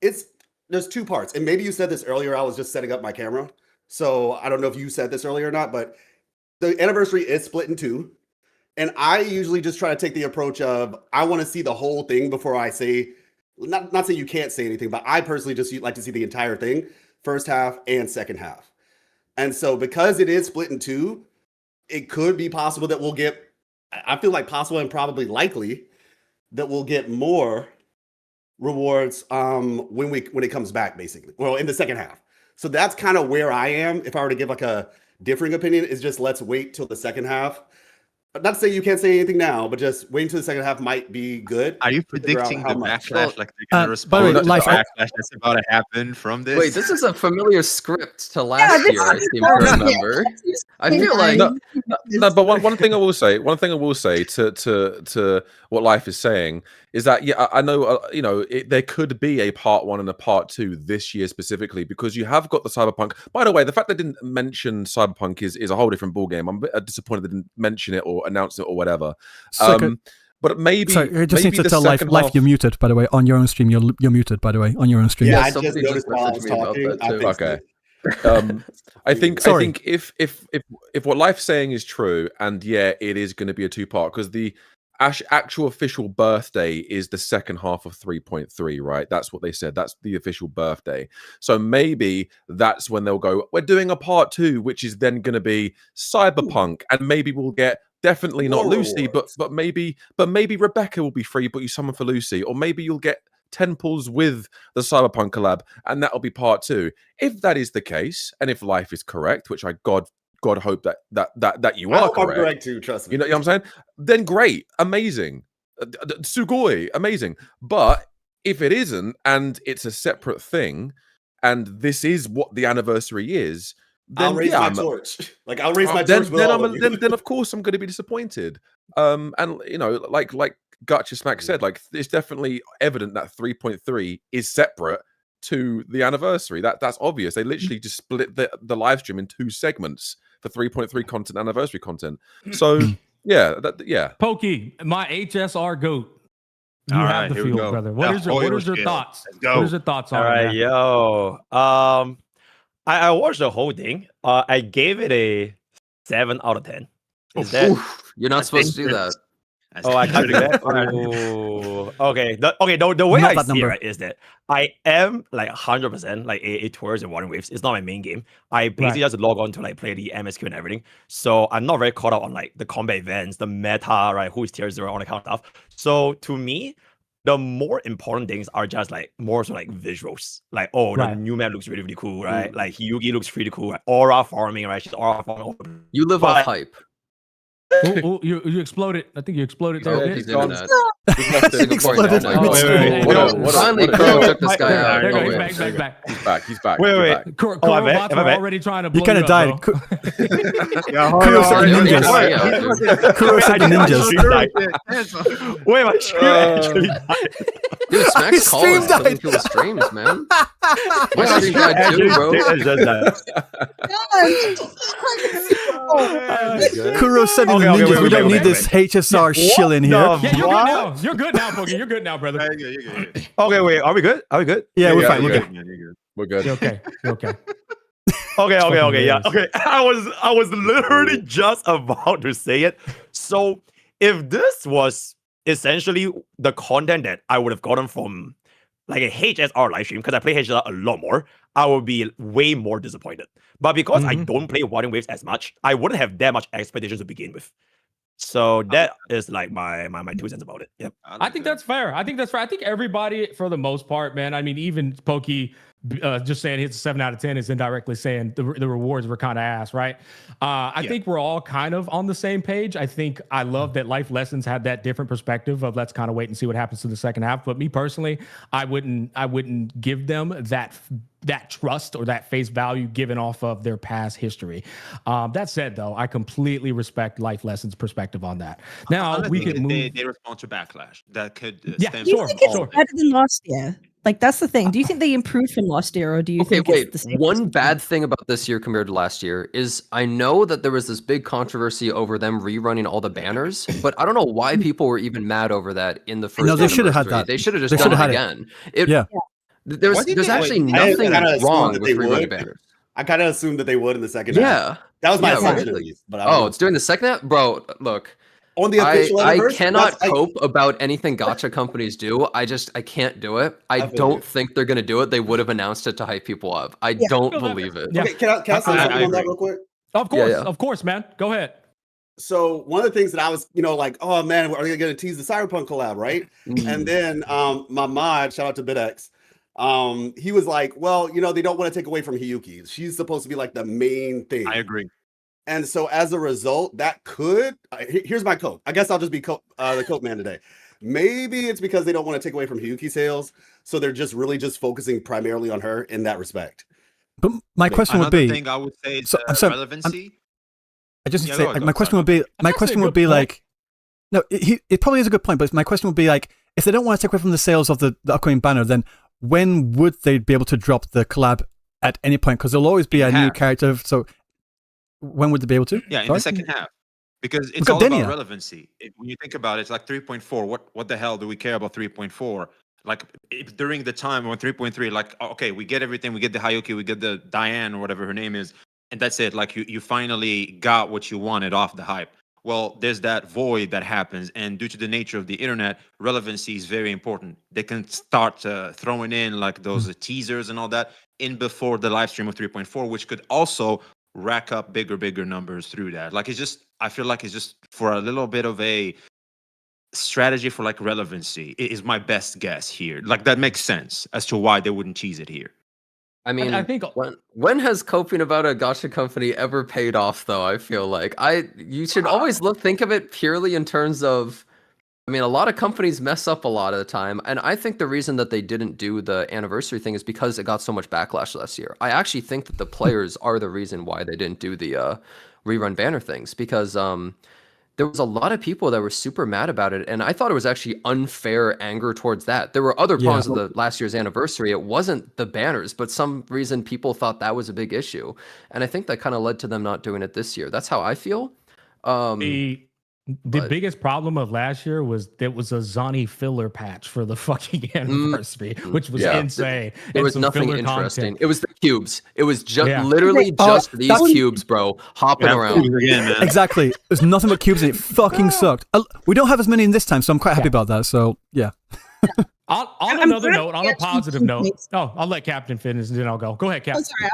There's 2 parts. And maybe you said this earlier, I was just setting up my camera. So I don't know if you said this earlier or not, but the anniversary is split in 2. And I usually just try to take the approach of, I want to see the whole thing before I say, not saying you can't say anything, but I personally just like to see the entire thing, first half and second half. And so because it is split in 2, it could be possible that we'll get, I feel like possible and probably likely that we'll get more rewards when it comes back, basically. Well, in the second half. So that's kind of where I am. If I were to give like a differing opinion, is just let's wait till the second half. Not to say you can't say anything now, but just waiting till the second half might be good. Are you predicting the backlash? Like they're going to respond to the backlash that's about to happen from this? Wait, this is a familiar script to last year, I seem to remember. I feel like no, but one thing I will say to what Life is saying is that I know there could be a part 1 and a part 2 this year specifically because you have got the Cyberpunk. By the way, the fact they didn't mention Cyberpunk is a whole different ballgame. I'm a bit disappointed they didn't mention it or announce it or whatever. But maybe I just need to tell Life you're muted, by the way, on your own stream. You're muted, by the way, on your own stream. Yeah, I just noticed while I was talking. Okay. I think if what Life's saying is true, and it is going to be a 2-part because the actual official birthday is the second half of 3.3, right? That's what they said. That's the official birthday. So maybe that's when they'll go, we're doing a part 2, which is then going to be Cyberpunk, and maybe we'll get definitely not Lucy, but maybe Rebecca will be free, but you summon for Lucy, or maybe you'll get 10 pulls with the Cyberpunk collab, and that'll be part 2. If that is the case, and if Life is correct, which I God hope that you are correct. I'm correct too, trust me. You know what I'm saying? Then great, amazing, sugoi, amazing. But if it isn't, and it's a separate thing, and this is what the anniversary is, then I'll raise my torch. Like I'll raise my torch. Then of course I'm going to be disappointed. And like Gotcha Smack said, like it's definitely evident that 3.3 is separate to the anniversary. That's obvious. They literally just split the live stream in 2 segments for 3.3 content, anniversary content. So Pokey, my HSR goat. You All have right, the here we field, go. brother. What is your thoughts? Let's go. What is your thoughts on All right, that? yo. I watched the whole thing. I gave it a 7 out of 10. You're not supposed to do that. I can't do that. Okay. The way I see it is that I am like 100% like a tours and Wuthering Waves. It's not my main game. I basically just log on to like play the MSQ and everything. So I'm not very caught up on like the combat events, the meta, right? Who is tier 0, all that kind of stuff. So to me, the more important things are just like more so like visuals. Like, the new map looks really, really cool, right? Like Hiyuki looks pretty cool. Right? Aura farming, right? She's aura farming. You live off hype. Oh, you exploded. I think you exploded there. He's doing that. Finally, Kuro took this guy out. He's back. He's back. Wait. Kuro bots were already trying to blow you kind of died. Kuro said the ninjas. Kuro said the ninjas. Wait, my stream actually died. Dude, Smack's calling killing people's streams, man. My stream died too, bro. Kuro said in the ninjas, we don't need this HSR shill in here. Yeah, you're good now. You're good now, Boogie. You're good now, brother. Okay, wait. Are we good? Yeah, we're fine. We're good. We're good. You're okay. You're okay. Okay, yeah. Okay. I was literally just about to say it. So if this was essentially the content that I would have gotten from like a HSR live stream, because I play HSR a lot more, I would be way more disappointed. But because I don't play Wuthering Waves as much, I wouldn't have that much expectations to begin with. So that is like my 2 cents about it. Yep. I think that's fair. I think everybody, for the most part, man. I mean, even Pokey just saying it's a 7 out of 10 is indirectly saying the rewards were kind of ass, right? I think we're all kind of on the same page. I think I love that Life Lessons had that different perspective of let's kind of wait and see what happens in the second half. But me personally, I wouldn't give them that trust or that face value given off of their past history. That said, though, I completely respect Life Lessons' perspective on that. Now we can move. They respond to backlash that could. Do you think it's better than last year? Like, that's the thing. Do you think they improved from last year, or do you think it's the same? One bad thing about this year compared to last year is I know that there was this big controversy over them rerunning all the banners, but I don't know why people were even mad over that in the first. No, they should have had that. They should have just done it again. There's actually nothing wrong with rerunning banners. I kind of assumed that they would in the second half. That was my assumption at least. But it's during the second half? Bro, look. On the official I cannot cope about anything gacha companies do. I can't do it. I don't think they're gonna do it. They would have announced it to hype people up. I don't believe it. Okay, can I say something on that real quick? Of course, man. Go ahead. So one of the things that I was, like, oh man, are they gonna tease the Cyberpunk collab, right? And then my mod, shout out to BitX, he was like, well, they don't want to take away from Hiyuki. She's supposed to be like the main thing. I agree. And so as a result, that could, here's my cope. I guess I'll just be the cope man today. Maybe it's because they don't want to take away from Hiyuki sales. So they're just really just focusing primarily on her in that respect. But my question would be, thing I would say is relevancy. I just say, my question would be like, no, it probably is a good point, but my question would be like, if they don't want to take away from the sales of the upcoming banner, then when would they be able to drop the collab at any point? Because there'll always be a new character. So when would they be able to? Yeah, in the second half. Because it's all about relevancy. When you think about it, it's like 3.4. What the hell do we care about 3.4? Like during the time when 3.3, like, okay, we get everything. We get the Hiyuki, we get the Diane or whatever her name is. And that's it. Like you finally got what you wanted off the hype. Well, there's that void that happens. And due to the nature of the internet, relevancy is very important. They can start throwing in like those teasers and all that in before the live stream of 3.4, which could also rack up bigger numbers through that. Like I feel like it's just for a little bit of a strategy for like relevancy is my best guess here. Like that makes sense as to why they wouldn't tease it here. I mean, I think when has coping about a gacha company ever paid off though? I feel like you should always think of it purely in terms of, I mean, a lot of companies mess up a lot of the time, and I think the reason that they didn't do the anniversary thing is because it got so much backlash last year. I actually think that the players are the reason why they didn't do the rerun banner things, because there was a lot of people that were super mad about it, and I thought it was actually unfair anger towards that. There were other problems with the last year's anniversary. It wasn't the banners, but some reason people thought that was a big issue, and I think that kind of led to them not doing it this year. That's how I feel. The biggest problem of last year was there was a Zani filler patch for the fucking anniversary, which was insane. There was nothing interesting. Content. It was the cubes. It was just literally just these cubes, bro, hopping around. Again, man. Exactly. There's nothing but cubes and it fucking sucked. We don't have as many in this time, so I'm quite happy about that. So, yeah. On another note, on a positive note, I'll let Captain finish and then I'll go. Go ahead, Captain. Oh, sorry,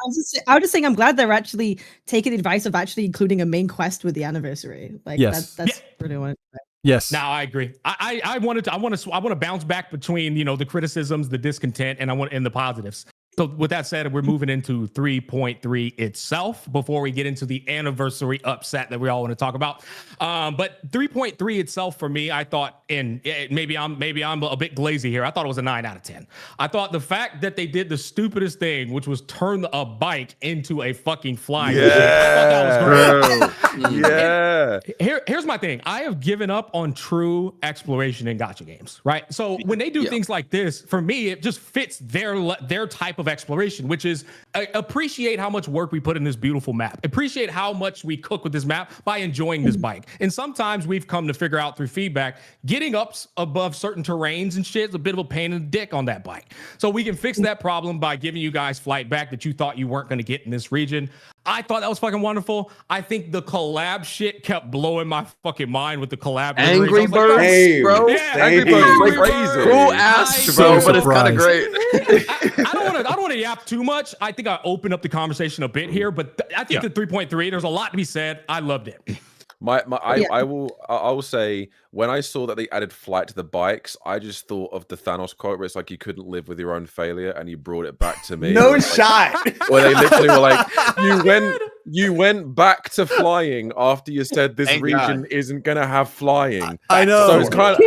I was just saying I'm glad they're actually taking advice of actually including a main quest with the anniversary. Like that's really what. Yes. Now I agree. I want to bounce back between the criticisms, the discontent, and the positives. So with that said, we're moving into 3.3 itself before we get into the anniversary upset that we all want to talk about. But 3.3 itself for me, I thought, and maybe I'm a bit glazy here, I thought it was a 9 out of 10. I thought the fact that they did the stupidest thing, which was turn a bike into a fucking flying machine, I thought that was great. Yeah. Here's my thing. I have given up on true exploration in gacha games, right? So when they do things like this, for me, it just fits their type of exploration, which is appreciate how much work we put in this beautiful map. Appreciate how much we cook with this map by enjoying this bike. And sometimes we've come to figure out through feedback, getting up above certain terrains and shit is a bit of a pain in the dick on that bike. So we can fix that problem by giving you guys flight back that you thought you weren't going to get in this region. I thought that was fucking wonderful. I think the collab shit kept blowing my fucking mind with the collab. Angry Birds, bro. Yeah, Angry Birds, crazy. Who asked, bro? But it's kind of great. I don't want to yap too much. I think I opened up the conversation a bit here, but I think the 3.3, there's a lot to be said. I loved it. I will say, when I saw that they added flight to the bikes, I just thought of the Thanos quote where it's like, you couldn't live with your own failure, and you brought it back to me. No like, shot. Where they literally were like, you went back to flying after you said this region isn't gonna have flying. I know. So it's kind of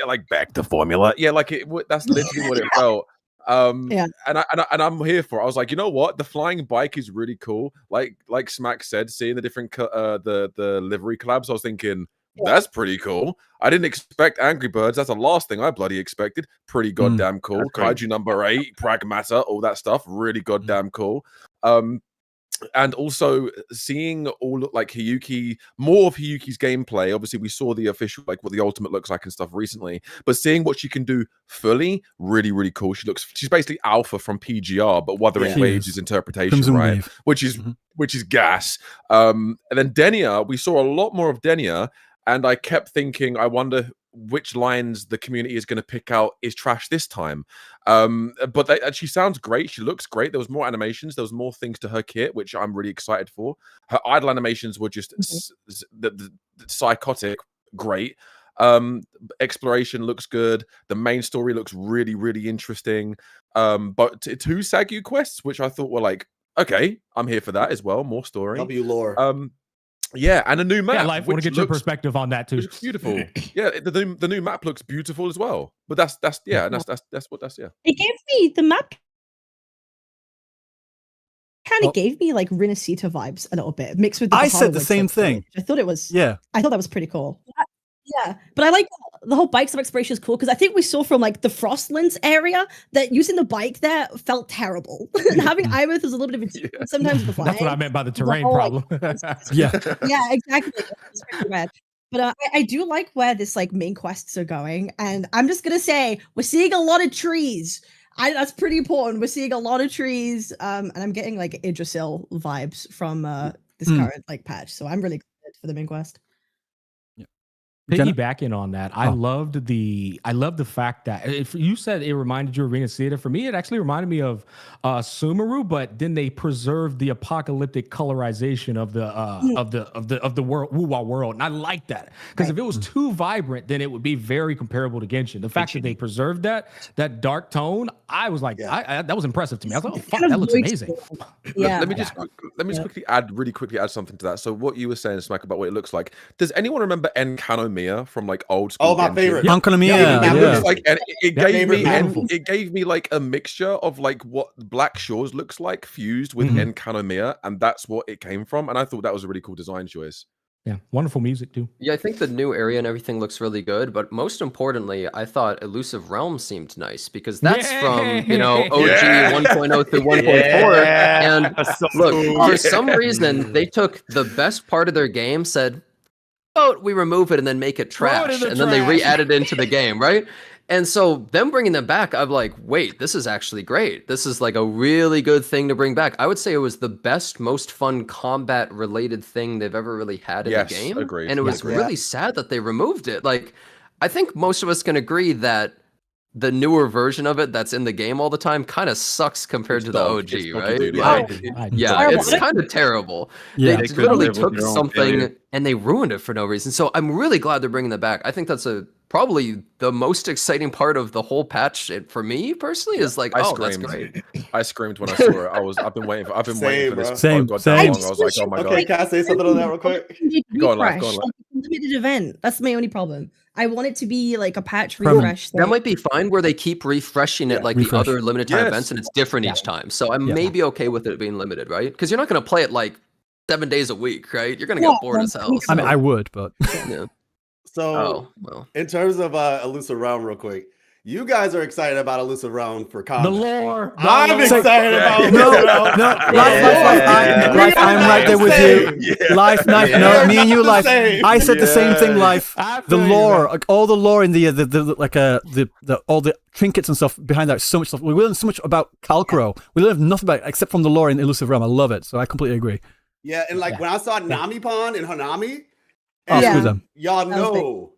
like back to formula. Yeah, like that's literally what it felt. And I'm here for it. I was like, you know what, the flying bike is really cool. Like Smack said, seeing the different the livery collabs, I was thinking that's pretty cool. I didn't expect Angry Birds. That's the last thing I bloody expected. Pretty goddamn cool. Kaiju number 8, Pragmata, all that stuff, really goddamn cool. And also seeing all like Hiyuki, more of Hiyuki's gameplay. Obviously, we saw the official, like what the ultimate looks like and stuff recently, but seeing what she can do fully, really, really cool. She's basically Alpha from PGR, but Wuthering Waves' interpretation, Crimson right? Wave. Which is gas. And then Denia, we saw a lot more of Denia, and I kept thinking, I wonder which lines the community is going to pick out is trash this time. But she sounds great. She looks great. There was more animations. There was more things to her kit, which I'm really excited for. Her idle animations were just the psychotic great. Exploration looks good. The main story looks really, really interesting. But 2 Sagyu quests, which I thought were like, okay, I'm here for that as well. More story. W lore. Yeah, and a new map. Yeah, Life, want to get your perspective on that too. It's beautiful. Yeah, the new map looks beautiful as well. But that's what It gave me the map. Kind of gave me like Rinasita vibes a little bit, mixed with. I said the same thing. I thought it was. Yeah, I thought that was pretty cool. Yeah, but I like the whole bikes of exploration is cool because I think we saw from like the Frostlands area that using the bike there felt terrible. And having Iwith was a little bit of a sometimes the flying. That's what I meant by the terrain problem. Yeah, exactly. It's pretty bad. But I do like where this like main quests are going, and I'm just gonna say we're seeing a lot of trees. That's pretty important. We're seeing a lot of trees, and I'm getting like Idrisil vibes from this current like patch. So I'm really excited for the main quest. Piggybacking on that, I loved the fact that if you said it reminded you of Arena Theater, for me it actually reminded me of Sumeru, but then they preserved the apocalyptic colorization of the world, Wuwa world, and I like that because if it was too vibrant, then it would be very comparable to Genshin. The fact that they preserved that dark tone, I was like, that was impressive to me. I was like, oh fuck, that looks amazing. Yeah. Let me just quickly add something to that. So what you were saying, Smack, about what it looks like. Does anyone remember Enkanomiya from like old school? Oh, my favorite. Enkanomiya. Like, and it gave me like a mixture of like what Black Shores looks like fused with Enkanomiya, and that's what it came from. And I thought that was a really cool design choice. Yeah, wonderful music too. Yeah, I think the new area and everything looks really good, but most importantly, I thought Elusive Realm seemed nice because that's from, OG 1.0 through 1.4. And look, for some reason, they took the best part of their game, said, we remove it and then make it trash, and then they re-added it into the game, right? And so them bringing them back, I'm like, wait, this is actually great. This is like a really good thing to bring back. I would say it was the best, most fun combat-related thing they've ever really had in the game. Agreed. And it was really sad that they removed it. Like, I think most of us can agree that the newer version of it that's in the game all the time kind of sucks compared to the OG, right? Yeah, it's kind of terrible. Yeah. They literally took something and they ruined it for no reason. So I'm really glad they're bringing that back. I think that's a probably the most exciting part of the whole patch for me personally is like, that's great. I screamed when I saw it. I've been waiting for this. Same. Long. I was like, oh my god. Okay, can I say something on that real quick? Go on, Life. Like a limited event. That's my only problem. I want it to be like a patch refresh. That might be fine where they keep refreshing it like the other limited time events and it's different each time. So I may be okay with it being limited, right? Because you're not going to play it like 7 days a week, right? You're going to get bored as hell. So. I mean, I would, but... yeah. So, in terms of Elusive Realm, real quick, you guys are excited about Elusive Realm for combat. The lore. I'm excited about No, Life, I'm right there with you. Yeah. Life, no, me and you, Life. I said the same thing, Life. The lore, like all the lore in the all the trinkets and stuff behind that. So much stuff. We learn so much about Kalkro. We learn nothing about it except from the lore in Elusive Realm. I love it, so I completely agree. Yeah, and like when I saw Namipon and Hanami, y'all know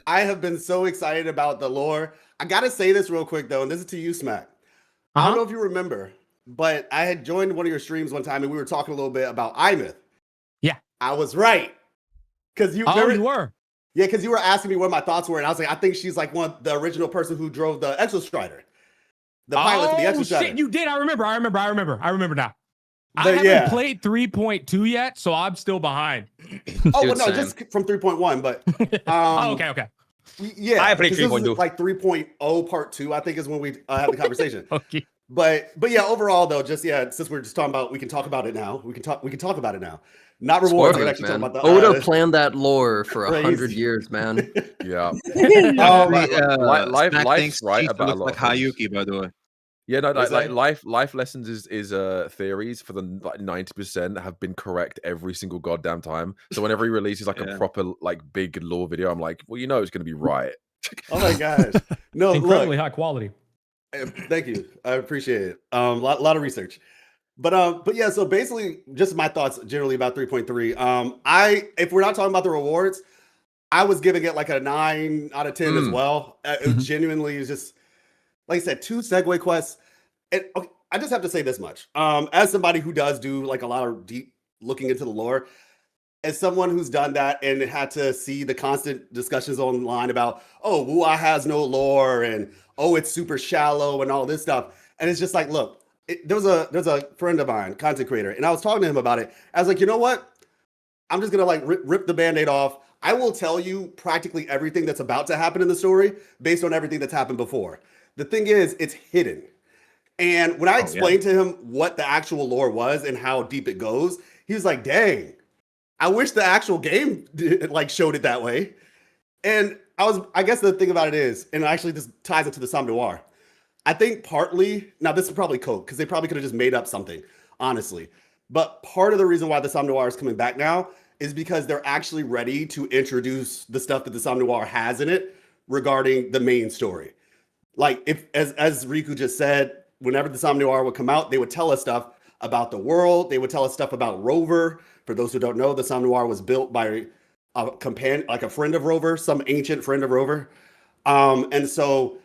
I have been so excited about the lore. I gotta say this real quick though, and this is to you, Smack. I don't know if you remember, but I had joined one of your streams one time and we were talking a little bit about Imyth. Yeah. I was right. Because you were. Yeah, because you were asking me what my thoughts were, and I was like, I think she's like the original person who drove the Exostrider. The pilot for the Exostrider. Shit, you did. I remember now. I haven't played 3.2 yet, so I'm still behind. Just from 3.1, but okay. Yeah, I played 3.2. Like 3.0 part 2, I think is when we had the conversation. Okay. But yeah, overall though, since we're just talking about, we can talk about it now. We can talk about it now. Not rewards. Spoilers, man. Oda planned that lore for 100 years, man. Yeah. Life's right about a lot. Like Hiyuki, by the way. Yeah, no, like life lessons is theories for the 90% have been correct every single goddamn time. So whenever he releases like a proper like big lore video, I'm like, well, it's going to be right. Oh my gosh, no, incredibly high quality. Thank you, I appreciate it. Lot of research, but yeah. So basically, just my thoughts generally about 3.3. If we're not talking about the rewards, I was giving it like a 9 out of 10 as well. It genuinely is just. Like I said, 2 segue quests. And okay, I just have to say this much. As somebody who does do like a lot of deep looking into the lore, as someone who's done that and had to see the constant discussions online about, Wuha has no lore and it's super shallow and all this stuff. And it's just like, look, there's a friend of mine, content creator, and I was talking to him about it. I was like, you know what? I'm just gonna like rip the Band-Aid off. I will tell you practically everything that's about to happen in the story based on everything that's happened before. The thing is, it's hidden. And when I explained to him what the actual lore was and how deep it goes, he was like, dang, I wish the actual game showed it that way. And I guess the thing about it is, and actually this ties into the Somme Noir. I think partly, now this is probably Coke, because they probably could have just made up something, honestly. But part of the reason why the Somme Noir is coming back now is because they're actually ready to introduce the stuff that the Somme Noir has in it regarding the main story. Like as Riku just said, whenever the Somme Noir would come out, they would tell us stuff about the world. They would tell us stuff about Rover. For those who don't know, the Somme Noir was built by a companion, like a friend of Rover, some ancient friend of Rover. And so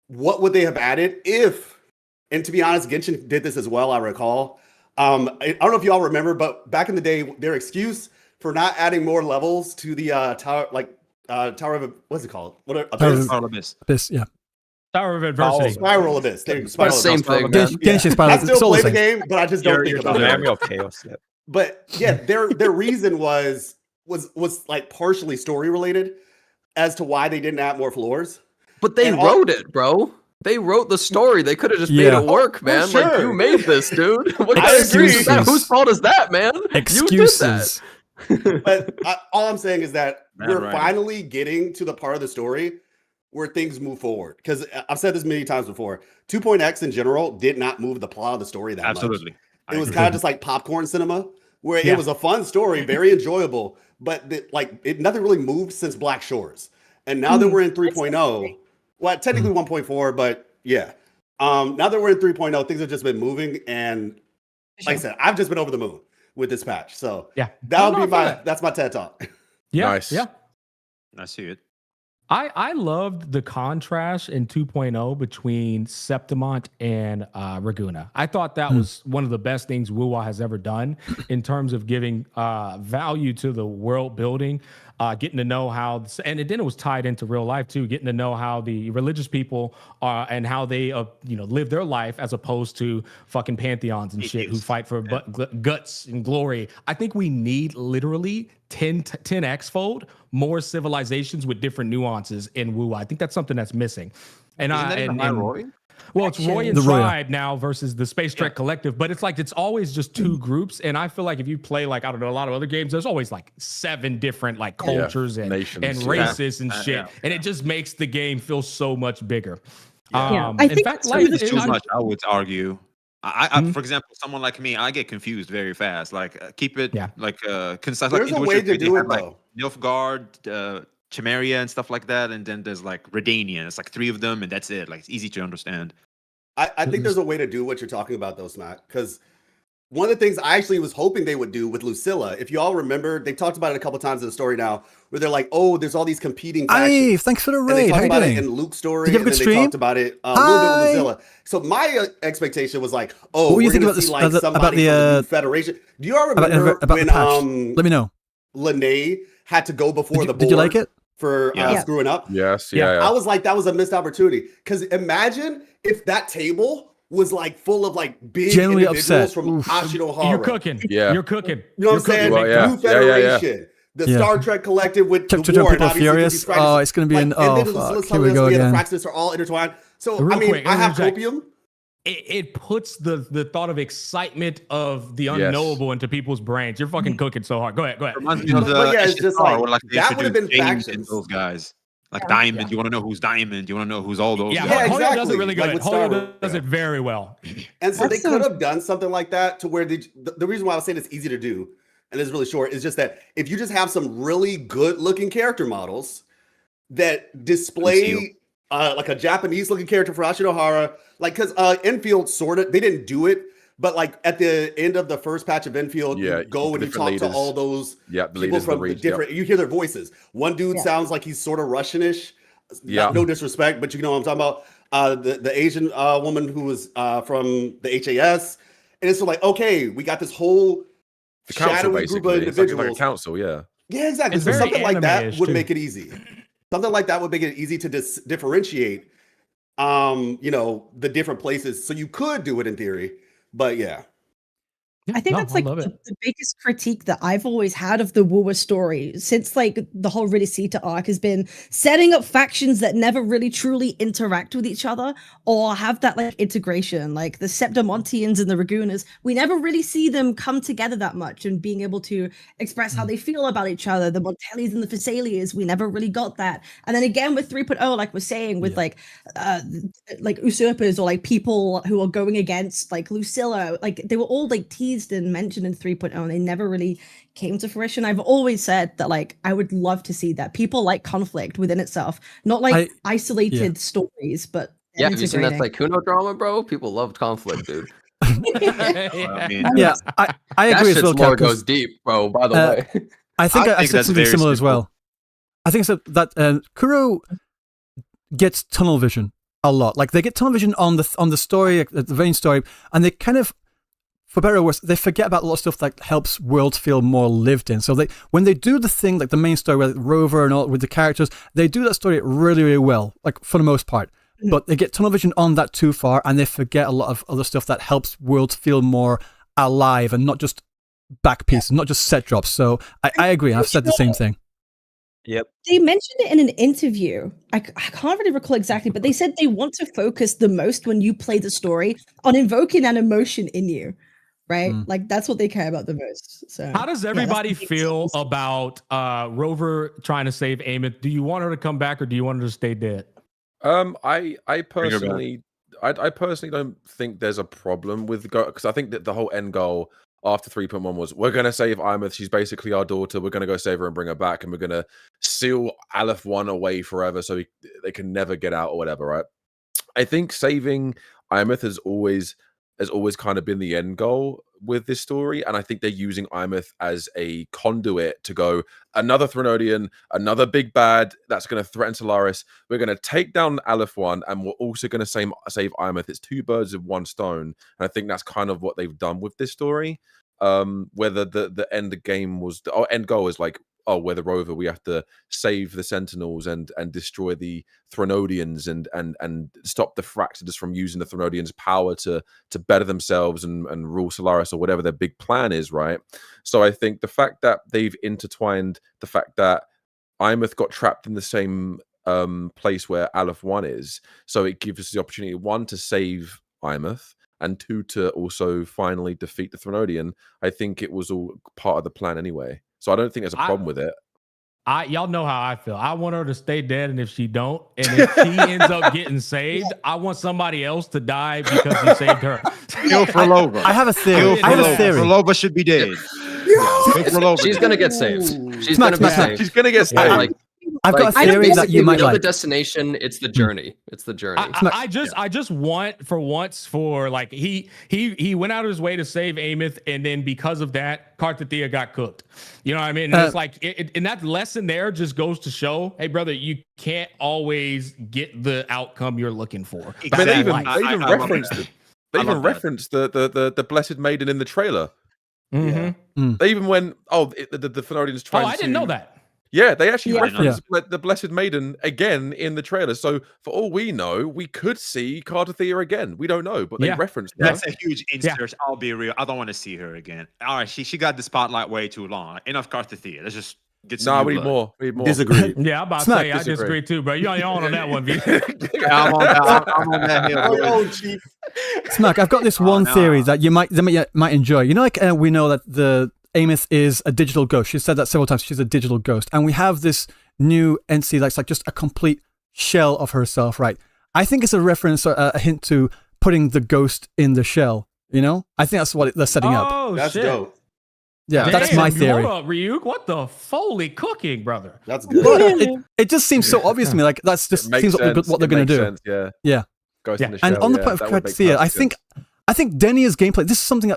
what would they have added if, and to be honest, Genshin did this as well, I recall. I don't know if y'all remember, but back in the day, their excuse for not adding more levels to the tower, Tower of, what's it called? Abyss. Abyss, yeah. Tower of Adversity. Spiral Abyss. Same thing. Genshin Spiral. I still play the game, but I just don't think about it. Memory of Chaos. Yeah. But yeah, their reason was like partially story related as to why they didn't add more floors. But they wrote it, bro. They wrote the story. They could have just made it work, man. Sure. Like you made this, dude. I agree. Whose fault is that, man? Excuses. You did that. But all I'm saying is that we're finally getting to the part of the story where things move forward. Because I've said this many times before, 2.x in general did not move the plot of the story that much. It was kind of just like popcorn cinema, where it was a fun story, very enjoyable, but nothing really moved since Black Shores. And now that we're in 3.0, well, technically 1.4, but yeah. Now that we're in 3.0, things have just been moving. And like I said, I've just been over the moon with this patch. So yeah, that's my TED Talk. Yeah. Nice. Yeah. I see it. I loved the contrast in 2.0 between Septimont and Raguna. I thought that was one of the best things Wuwa has ever done in terms of giving value to the world building, getting to know how, and then it was tied into real life too, getting to know how the religious people are and how they live their life as opposed to fucking pantheons and shit who fight for guts and glory. I think we need literally 10x fold more civilizations with different nuances in Wuwa. I think that's something that's missing. And Roy? Well, it's Roy and Tribe now versus the Space Trek Collective, but it's like it's always just two groups. And I feel like if you play like I don't know a lot of other games, there's always like 7 different like cultures and nations and races and shit, and it just makes the game feel so much bigger. I think in fact, like it's too much. I would argue. For example, someone like me, I get confused very fast. Like keep it like concise. There's like, a way to do it like Nilfgaard, Chimeria, and stuff like that, and then there's like Redania. It's like 3 of them, and that's it. Like it's easy to understand. I think there's a way to do what you're talking about, though, Smack. Because one of the things I actually was hoping they would do with Lucilla, if you all remember, they talked about it a couple times in the story now, where they're like, "Oh, there's all these competing factions." Hey, thanks for the raid. And they How talked you about doing? it in Luke's story, Did you have a and good then they stream? talked about it a little bit with Lucilla. So my expectation was like, "Oh, What were you we're thinking going to see like somebody about from the new Federation." Do you all remember about when the patch? Let me know. Lene had to go before the board? Did you like it? For screwing up? Yes, I was like, that was a missed opportunity. Because imagine if that table was like full of like big Generally individuals upset. from Ashinohara. You're cooking. Yeah. You're cooking. You know what I'm saying? New Federation. The Star Trek Collective with the war. People are furious. Oh, it's going to be and then here we go again. The Praxis are all intertwined. So, Real I mean, quick, I have copium. It puts the thought of excitement of the unknowable into people's brains. You're fucking cooking so hard. Go ahead. Reminds me of the it's just like that would have been James factions. and those guys. Like Diamond, you want to know who's Diamond, you want to know who's all those Yeah, guys. Hoyo does it really good. Like Hoyo does it very well. And so they could have done something like that to where the reason why I was saying it's easy to do and it's really short is just that if you just have some really good looking character models that display like a Japanese looking character for Ashinohara, like because Enfield sort of they didn't do it, but like at the end of the first patch of Enfield, you go and you talk to all those people from the different. You hear their voices. One dude sounds like he's sort of Russianish. No disrespect, but you know what I'm talking about. The Asian woman who was from the HAS, and it's like, okay, we got this whole shadowy group of individuals. Like a council, yeah, exactly. So something like that would make it easy. Something like that would make it easy to differentiate, the different places. So you could do it in theory, but yeah. I think that's like the biggest critique that I've always had of the Wuwa story since like the whole Ridicita arc has been setting up factions that never really truly interact with each other or have that like integration, like the Septimontians and the Ragunas. We never really see them come together that much and being able to express how they feel about each other. The Montellis and the Phasaelias, we never really got that. And then again with 3.0, like we're saying, with like usurpers or like people who are going against like Lucilla, like they were all like teased and mentioned in 3.0 and they never really came to fruition. I've always said that like I would love to see that. People like conflict within itself, not like isolated stories, but have you seen that like Kuno drama, bro? People loved conflict, dude. I agree as well. Lore goes deep, bro. By the way, I think I said something similar as well. I think so that Kuro gets tunnel vision a lot. Like they get tunnel vision on the story, the main story, and they kind of, for better or worse, they forget about a lot of stuff that helps worlds feel more lived in. So when they do the thing, like the main story with Rover and all with the characters, they do that story really, really well, like for the most part. But they get tunnel vision on that too far, and they forget a lot of other stuff that helps worlds feel more alive and not just back pieces, not just set drops. So I agree. I've said the same thing. Yep. They mentioned it in an interview. I can't really recall exactly, but they said they want to focus the most when you play the story on invoking an emotion in you. Right? Like that's what they care about the most. So how does everybody feel about Rover trying to save Amos? Do you want her to come back or do you want her to stay dead? I personally don't think there's a problem with because I think that the whole end goal after 3.1 was we're gonna save Imeth. She's basically our daughter. We're gonna go save her and bring her back, and we're gonna seal Aleph 1 away forever so they can never get out or whatever. Right? I think saving Imeth has always kind of been the end goal, with this story, and I think they're using Imeth as a conduit to go another Threnodian, another big bad that's going to threaten Solaris. We're going to take down Aleph 1, and we're also going to save Imeth. It's two birds with one stone, and I think that's kind of what they've done with this story. Whether the end game was end goal is like, oh, we're the rover, we have to save the Sentinels and destroy the Threnodians and stop the Fractidus from using the Threnodians' power to better themselves and rule Solaris or whatever their big plan is, right? So I think the fact that they've intertwined the fact that Imeth got trapped in the same place where Aleph 1 is, so it gives us the opportunity, one, to save Imeth, and two, to also finally defeat the Threnodian. I think it was all part of the plan anyway. So I don't think there's a problem with it. Y'all know how I feel. I want her to stay dead, and if she don't, and if she ends up getting saved, I want somebody else to die because he saved her. Kill Frolova. I have a theory. Frolova should be dead. She's gonna get saved. She's gonna be saved. She's gonna get saved. I've got a theory that you might know like. The destination, it's the journey. It's the journey. I just want for once for like he went out of his way to save Ameth, and then because of that, Kartathea got cooked. You know what I mean? And it's like and that lesson there just goes to show, hey brother, you can't always get the outcome you're looking for. I mean, they even referenced it. They even referenced the Blessed Maiden in the trailer. Mm-hmm. They even went, the Fenorians trying to... I didn't know that. Yeah, they actually referenced the Blessed Maiden again in the trailer. So for all we know, we could see Kartathea again. We don't know, but they referenced her. That's a huge insert. I'll be real. I don't want to see her again. All right, she got the spotlight way too long. Enough Kartathea. Let's just get some we need more. We need more. Disagree. Yeah, I'm about to say I disagree too, bro. You're on that one, V. I'm on that hill. Chief. Smack, I've got this one theory that you might enjoy. You know, like we know that the Ameth is a digital ghost. She said that several times. She's a digital ghost. And we have this new NC that's like just a complete shell of herself, right? I think it's a reference, a hint to putting the ghost in the shell, you know? I think that's what they're setting up. Oh, that's shit. dope. Yeah, that's my theory. Hold up, Ryuk. What the Foley cooking, brother? That's good. It just seems so obvious to me. Like, that's just seems what they're going to do. Sense, yeah. Ghost in the And shell, on the point of Kartathea, I think Denia's gameplay, this is something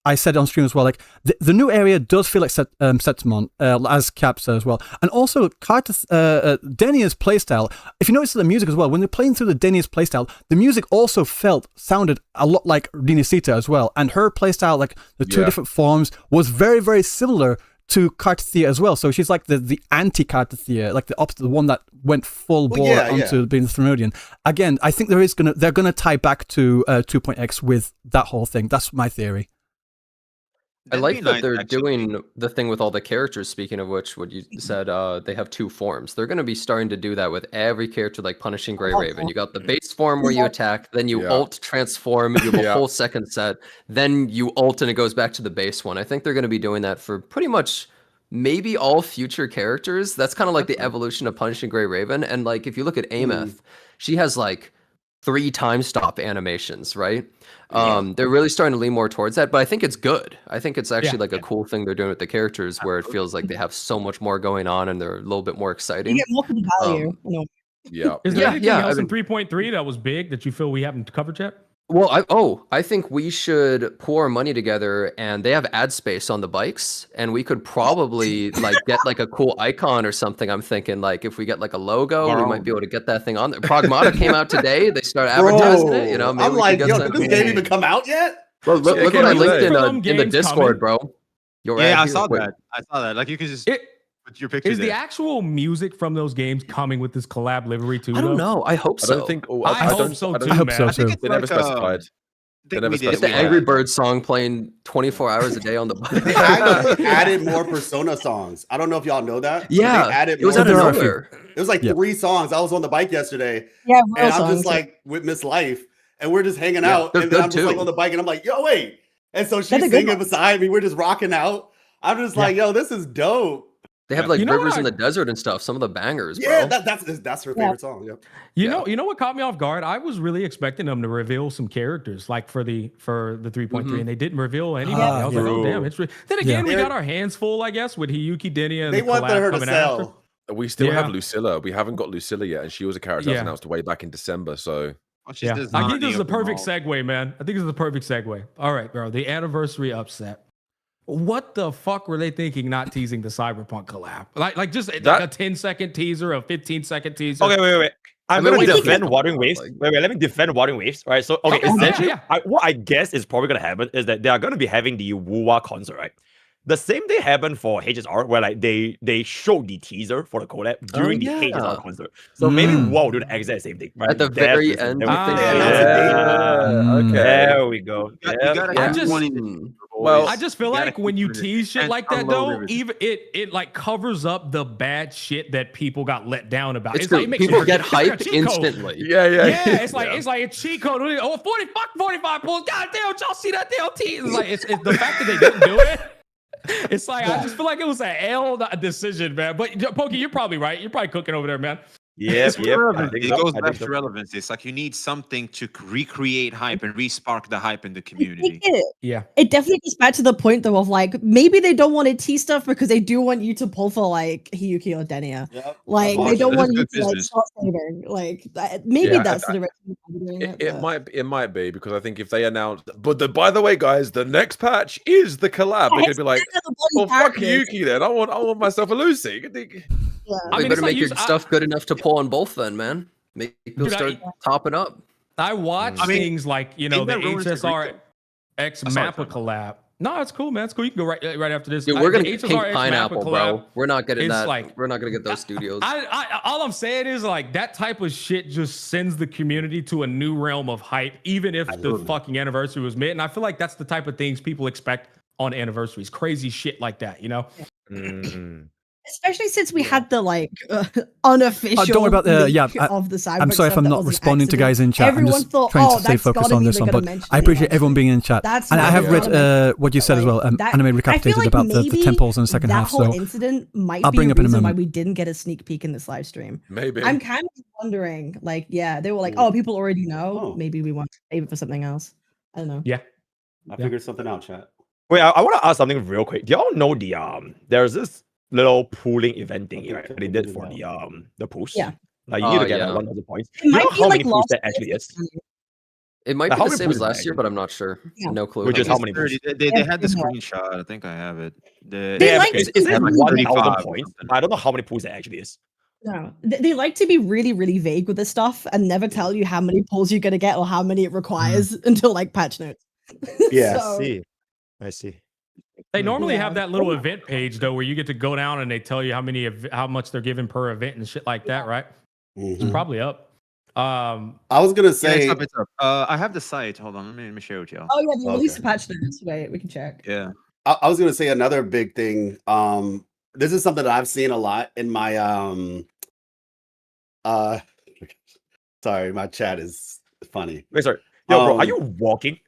I said on stream as well, like the new area does feel like Septimon, as Cap said as well. And also Denia's playstyle, if you notice the music as well, when they're playing through the Denia's playstyle, the music also sounded a lot like Dinasita as well. And her playstyle, like the two different forms, was very, very similar to Kartathea as well. So she's like the anti-Kartathea, like the opposite, the one that went full bore onto being the Threnodian. Again, I think they're gonna tie back to 2.x with that whole thing. That's my theory. I like that they're doing the thing with all the characters, speaking of which, what you said, they have two forms. They're going to be starting to do that with every character, like Punishing Grey Raven. You got the base form where you attack, then you ult, transform, you have a whole second set, then you ult and it goes back to the base one. I think they're going to be doing that for pretty much maybe all future characters. That's kind of like the evolution of Punishing Grey Raven. And like, if you look at Ameth, she has like 3 time stop animations, right? They're really starting to lean more towards that, but I think it's good. I think it's actually like a cool thing they're doing with the characters where it feels like they have so much more going on and they're a little bit more exciting. You get more value. Is there anything else in 3.3 that was big that you feel we haven't covered yet? Well, I think we should pour money together, and they have ad space on the bikes, and we could probably like get like a cool icon or something. I'm thinking like if we get like a logo, we might be able to get that thing on there. Pragmata came out today. They started advertising it. You know, maybe I'm like, did this game even come out yet? Look what I linked in the Discord, bro. I saw that. Like you can just put your picture. Is the actual music from those games coming with this collab livery too? I don't know. I hope so. I don't think. I hope so too. I hope so too. They never specified. Get the Angry Birds song playing 24 hours a day on the bike. They actually added more Persona songs. I don't know if y'all know that. Yeah, they added it was out of more. nowhere. It was like 3 songs. I was on the bike yesterday. Yeah, and I'm just like with Miss Life, and we're just hanging out, and then I'm just like on the bike, and I'm like, yo, wait. And so she's singing beside me. We're just rocking out. I'm just like, yo, this is dope. They have like rivers in the desert and stuff. Some of the bangers, bro. Yeah, that's her favorite song. Yep. You know what caught me off guard? I was really expecting them to reveal some characters, like for the 3.3, and they didn't reveal anybody. I was like, oh damn, it's then again we got our hands full, I guess, with Hiyuki, Denia, and they want her to sell. After. We still have Lucilla. We haven't got Lucilla yet, and she was a character that was announced way back in December. So Yeah, I think this is a perfect segue, man. I think this is a perfect segue. All right, bro. The anniversary upset. What the fuck were they thinking not teasing the Cyberpunk collab? Like just like a 10-second teaser, a 15-second teaser. Okay, wait. I'm going to defend Wuthering Waves. Wait, let me defend Wuthering Waves. Right. So, okay, essentially, what I guess is probably going to happen is that they are going to be having the Wuwa concert, right? The same thing happened for HSR, where like they showed the teaser for the collab during the HSR concert. So maybe WoW will do the exact same thing, right? At the very end. Okay. There we go. I just feel like when you tease shit like that, though, even it like covers up the bad shit that people got let down about. It's like, it makes people get hyped instantly. Yeah. It's like a cheat code. Oh, 45 pulls. God damn, y'all see that damn tease? It's like it's the fact that they didn't do it. It's like I just feel like it was an L decision, man. But Pokey, you're probably right. You're probably cooking over there, man. It goes back to relevance. It's like you need something to recreate hype and re-spark the hype in the community. It definitely goes back to the point though of like maybe they don't want to tease stuff because they do want you to pull for like Hiyuki or Denia. Like they don't want you to like start saving. Like maybe that's the direction you're doing it might be because I think if they announce, but by the way, guys, the next patch is the collab. They're gonna be like, well, fuck Hiyuki then. I want myself a Lucy. I mean, better make your stuff good enough to pull on both then, man. Make people start topping up. I watch things like, the HSR X Mappa collab. No, it's cool, man. It's cool. You can go right after this. Dude, we're gonna get Pink Pineapple, bro. We're not getting that. Like, we're not gonna get those studios. All I'm saying is like that type of shit just sends the community to a new realm of hype, even if the fucking anniversary was mid. And I feel like that's the type of things people expect on anniversaries. Crazy shit like that, Especially since we had the like unofficial. Don't worry about the of the Cyberpunk. I'm sorry if I'm not responding to guys in chat. Everyone I'm just trying to stay focused on this one, but I appreciate everyone being in chat. And I have read what you said as well. Anime recapitulated about the temples in the second half. So that whole incident might I'll bring be up a in a reason why moment. we didn't get a sneak peek in this live stream. Maybe. I'm kind of wondering, like, they were like, oh, people already know. Maybe we want to save it for something else. I don't know. Yeah. I figured something out, chat. Wait, I want to ask something real quick. Do y'all know there's this little pooling event thing right? They did for the pools. Yeah. Like you need to get 1,000 points. It might be how like many pools that actually is? It might be the same as last year, but I'm not sure. No clue. Which is how many? They had the screenshot. I think I have it. Is it 1,000 points? I don't know how many pools it actually is. No, they like to be really, really vague with this stuff and never tell you how many pulls you're gonna get or how many it requires until like patch notes. Yeah, I see. They normally have that little event page though, where you get to go down and they tell you how much they're giving per event and shit like that, right? It's probably up. I was gonna say, it's up. I have the site. Hold on, let me share with y'all. Oh yeah, they released the patch notes. Wait, we can check. Yeah, I was gonna say another big thing. This is something that I've seen a lot in my sorry, my chat is funny. Wait, sorry. Yo, bro, are you walking?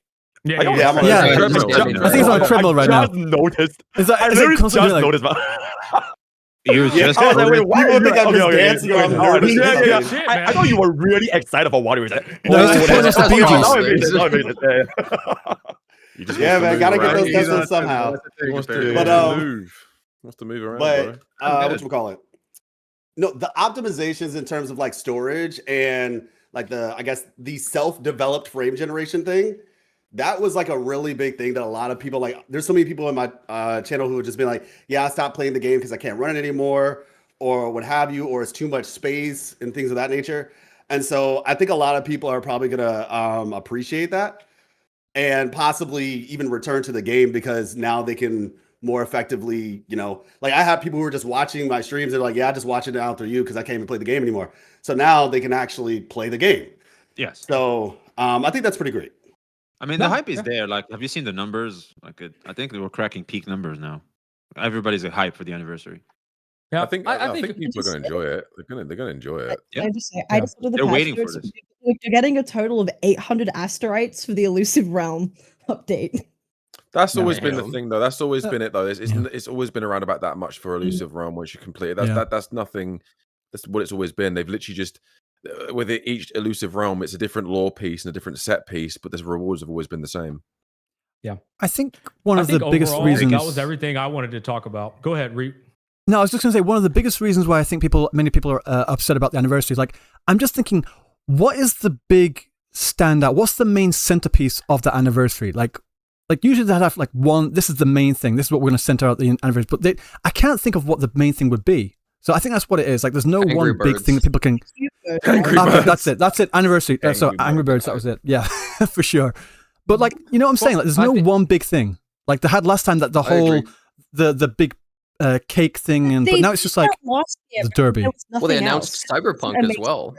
Yeah, I'm on a treadmill. I think it's on a treadmill right now. I just noticed. I literally just noticed. You just I was like, wait, why do you think I'm just dancing around the shit, I thought you were really excited for what he was saying. No, it's just the BGs. Yeah, man, gotta get those tested somehow. He wants to move. Wants to move around. But whatchamacallit? No, the optimizations in terms of like storage and like the self-developed frame generation thing. That was like a really big thing that a lot of people like. There's so many people in my channel who have just been like, yeah, I stopped playing the game because I can't run it anymore or what have you, or it's too much space and things of that nature. And so I think a lot of people are probably going to appreciate that and possibly even return to the game because now they can more effectively, like I have people who are just watching my streams. They're like, yeah, I just watch it now through you because I can't even play the game anymore. So now they can actually play the game. Yes. So I think that's pretty great. I mean, the hype is there. Like, have you seen the numbers? Like, I think they were cracking peak numbers now. Everybody's a hype for the anniversary. Yeah, I think people are going to enjoy it. They're going to enjoy it. Yeah. I just they're waiting for this. They're getting a total of 800 asteroids for the Elusive Realm update. That's always been the thing, though. That's always been it, though. It's always been around about that much for Elusive Realm once you complete it. That's nothing. That's what it's always been. They've literally just with each Elusive Realm, it's a different lore piece and a different set piece, but the rewards have always been the same. Yeah, I think one of the biggest reasons that was everything I wanted to talk about. Go ahead, Reed. No, I was just going to say one of the biggest reasons why I think many people are upset about the anniversary is like I'm just thinking, what is the big stand out? What's the main centerpiece of the anniversary? Like usually they have like one. This is the main thing. This is what we're going to center out the anniversary. But I can't think of what the main thing would be. So I think that's what it is. Like, there's no one big thing that people can. Angry Birds. That's it. Anniversary. So Angry Birds. That was it. Yeah, for sure. But like, you know what I'm saying? Like, there's no one big thing. Like they had last time that the whole the big cake thing, but now it's just like the derby. Well, they announced Cyberpunk as well.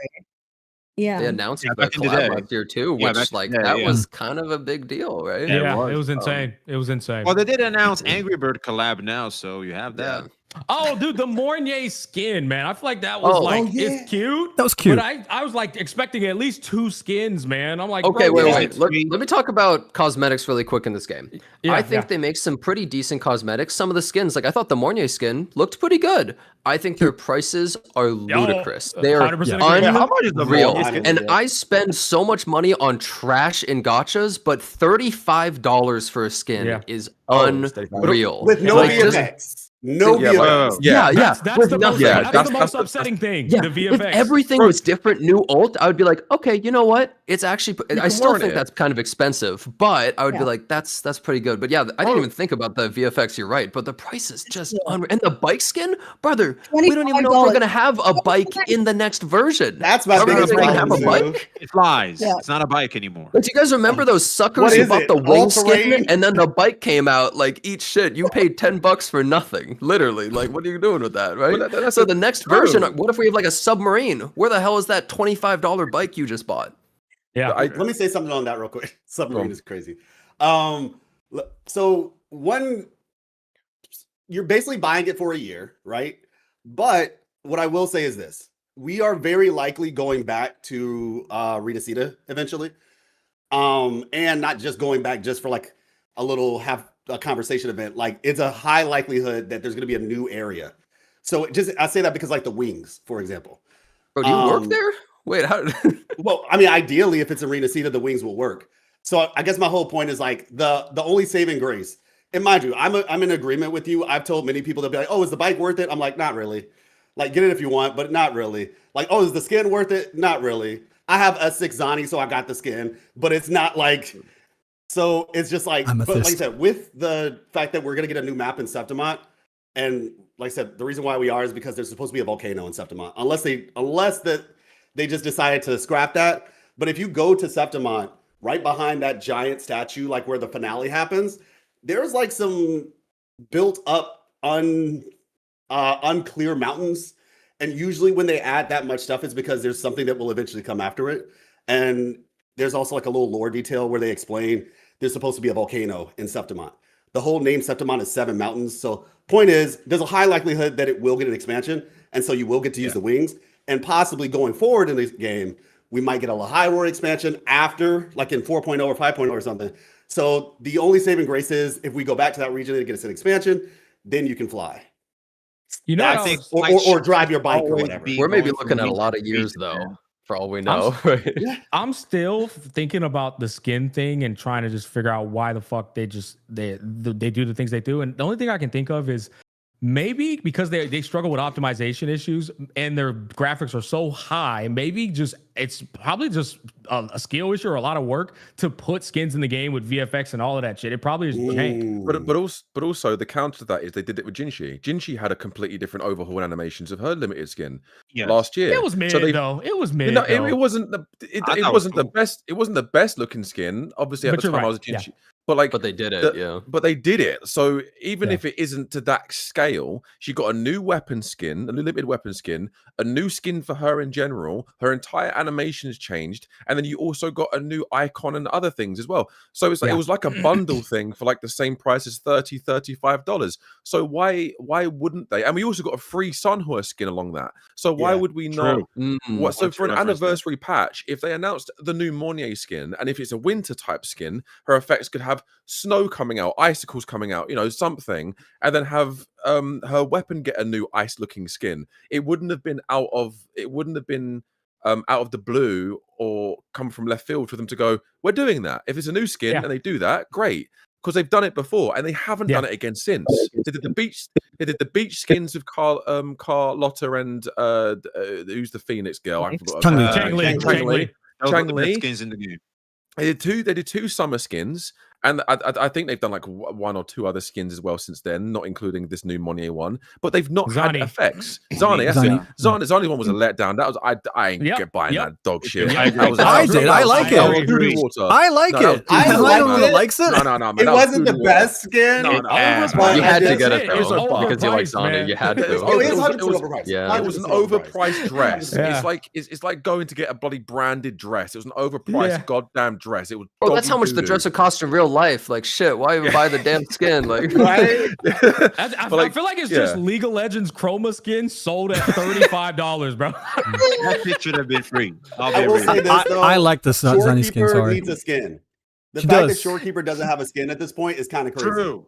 Yeah, they announced the collab last year too, which that was kind of a big deal, right? Yeah, it was insane. It was insane. Well, they did announce Angry Bird collab now, so you have that. Oh, dude, the Mornier skin, man. I feel like that was it's cute. That was cute. But I was like expecting at least 2 skins, man. I'm like, okay, bro, wait. Let me talk about cosmetics really quick in this game. I think they make some pretty decent cosmetics. Some of the skins, like I thought the Mornier skin looked pretty good. I think their prices are ludicrous. They are unreal. And I spend so much money on trash in gachas, but $35 for a skin is unreal. With no VFX. No VFX. That's the most upsetting thing. The VFX. If everything was different, new ult, I would be like, okay, you know what? It's actually. I still think that's kind of expensive, but I would be like, that's pretty good. But yeah, I didn't even think about the VFX. You're right, but the price is just unreal. And the bike skin, brother, we don't even know if we're gonna have a bike in the next version. That's my biggest problem. Have a bike? It flies. Yeah. It's not a bike anymore. But do you guys remember those suckers who bought the wing skin and then the bike came out? Like, eat shit. You paid $10 for nothing. Literally, like, what are you doing with that, right? So the next version, what if we have like a submarine? Where the hell is that $25 bike you just bought? Yeah, let me say something on that real quick. Submarine is crazy. So you're basically buying it for a year, right? But what I will say is this: we are very likely going back to Renacida eventually, and not just going back just for like a little a conversation event. Like, it's a high likelihood that there's going to be a new area. So I say that because, like, the wings, for example. Bro, do you work there? Wait, how? Well, I mean, ideally, if it's Arena Cedar, the wings will work. So I guess my whole point is like the only saving grace. And mind you, I'm in agreement with you. I've told many people, they'll be like, "Oh, is the bike worth it?" I'm like, "Not really. Like, get it if you want, but not really." Like, "Oh, is the skin worth it?" Not really. I have a 6 Zani, so I got the skin, but it's not like. So it's just like, but like I said, with the fact that we're gonna get a new map in Septimont, and like I said, the reason why we are is because there's supposed to be a volcano in Septimont, unless they just decided to scrap that. But if you go to Septimont, right behind that giant statue, like where the finale happens, there's like some built up unclear mountains. And usually when they add that much stuff, it's because there's something that will eventually come after it. And there's also like a little lore detail where they explain there's supposed to be a volcano in Septimont. The whole name Septimont is 7 mountains. So point is, there's a high likelihood that it will get an expansion. And so you will get to use the wings. And possibly going forward in this game, we might get a Lahai expansion after, like in 4.0 or 5.0 or something. So the only saving grace is if we go back to that region and get us an expansion, then you can fly. You know, I think, or drive your bike or whatever. We're maybe looking at a lot of years though, for all we know. I'm still thinking about the skin thing and trying to just figure out why the fuck they do the things they do. And the only thing I can think of is maybe because they struggle with optimization issues and their graphics are so high, maybe it's probably just a skill issue or a lot of work to put skins in the game with VFX and all of that shit. It probably is jank. But also the counter to that is they did it with Jinshi. Jinshi had a completely different overhaul in animations of her limited skin last year. It was mid though. It was mid. No, it wasn't the best. It wasn't the best looking skin. Obviously, at the time I was a Jinshi. Yeah. But they did it, But they did it. So even if it isn't to that scale, she got a new weapon skin, a new limited weapon skin, a new skin for her in general. Her entire animation has changed, and then you also got a new icon and other things as well. So it's like it was like a bundle thing for like the same price as $35. So why wouldn't they? And we also got a free Sunhua skin along that. So why would we not? So for an anniversary patch, if they announced the new Mornier skin, and if it's a winter type skin, her effects could have snow coming out, icicles coming out, something, and then have her weapon get a new ice looking skin. It wouldn't have been out of the blue or come from left field for them to go, we're doing that. If it's a new skin and they do that, great, because they've done it before and they haven't done it again since. They did the beach skins of Carlotta and who's the Phoenix girl? I forgot. Chang Li. Chang-Li skins in the game. They did two summer skins, and I think they've done like one or two other skins as well since then, not including this new Monnier one. But they've not had effects. Zani, that's it. Zani one was a letdown. That was I ain't buying that dog shit. I did. I like it. I like it. I likes it. No, man. It wasn't the best skin. You had to get it though because you like Zani. You had to. It was 100% overpriced. Yeah, it was an overpriced dress. It's like going to get a bloody branded dress. It was an overpriced goddamn dress. It was. Bro, that's how much the dress would cost in real life. Like shit, why even buy the damn skin? Like, right? I feel like it's just League of Legends chroma skin sold at $35, bro. That picture should have been free. I will say this though. I like this Zani skin. Sorry, needs a skin. The fact that Shorekeeper doesn't have a skin at this point is kind of crazy. True.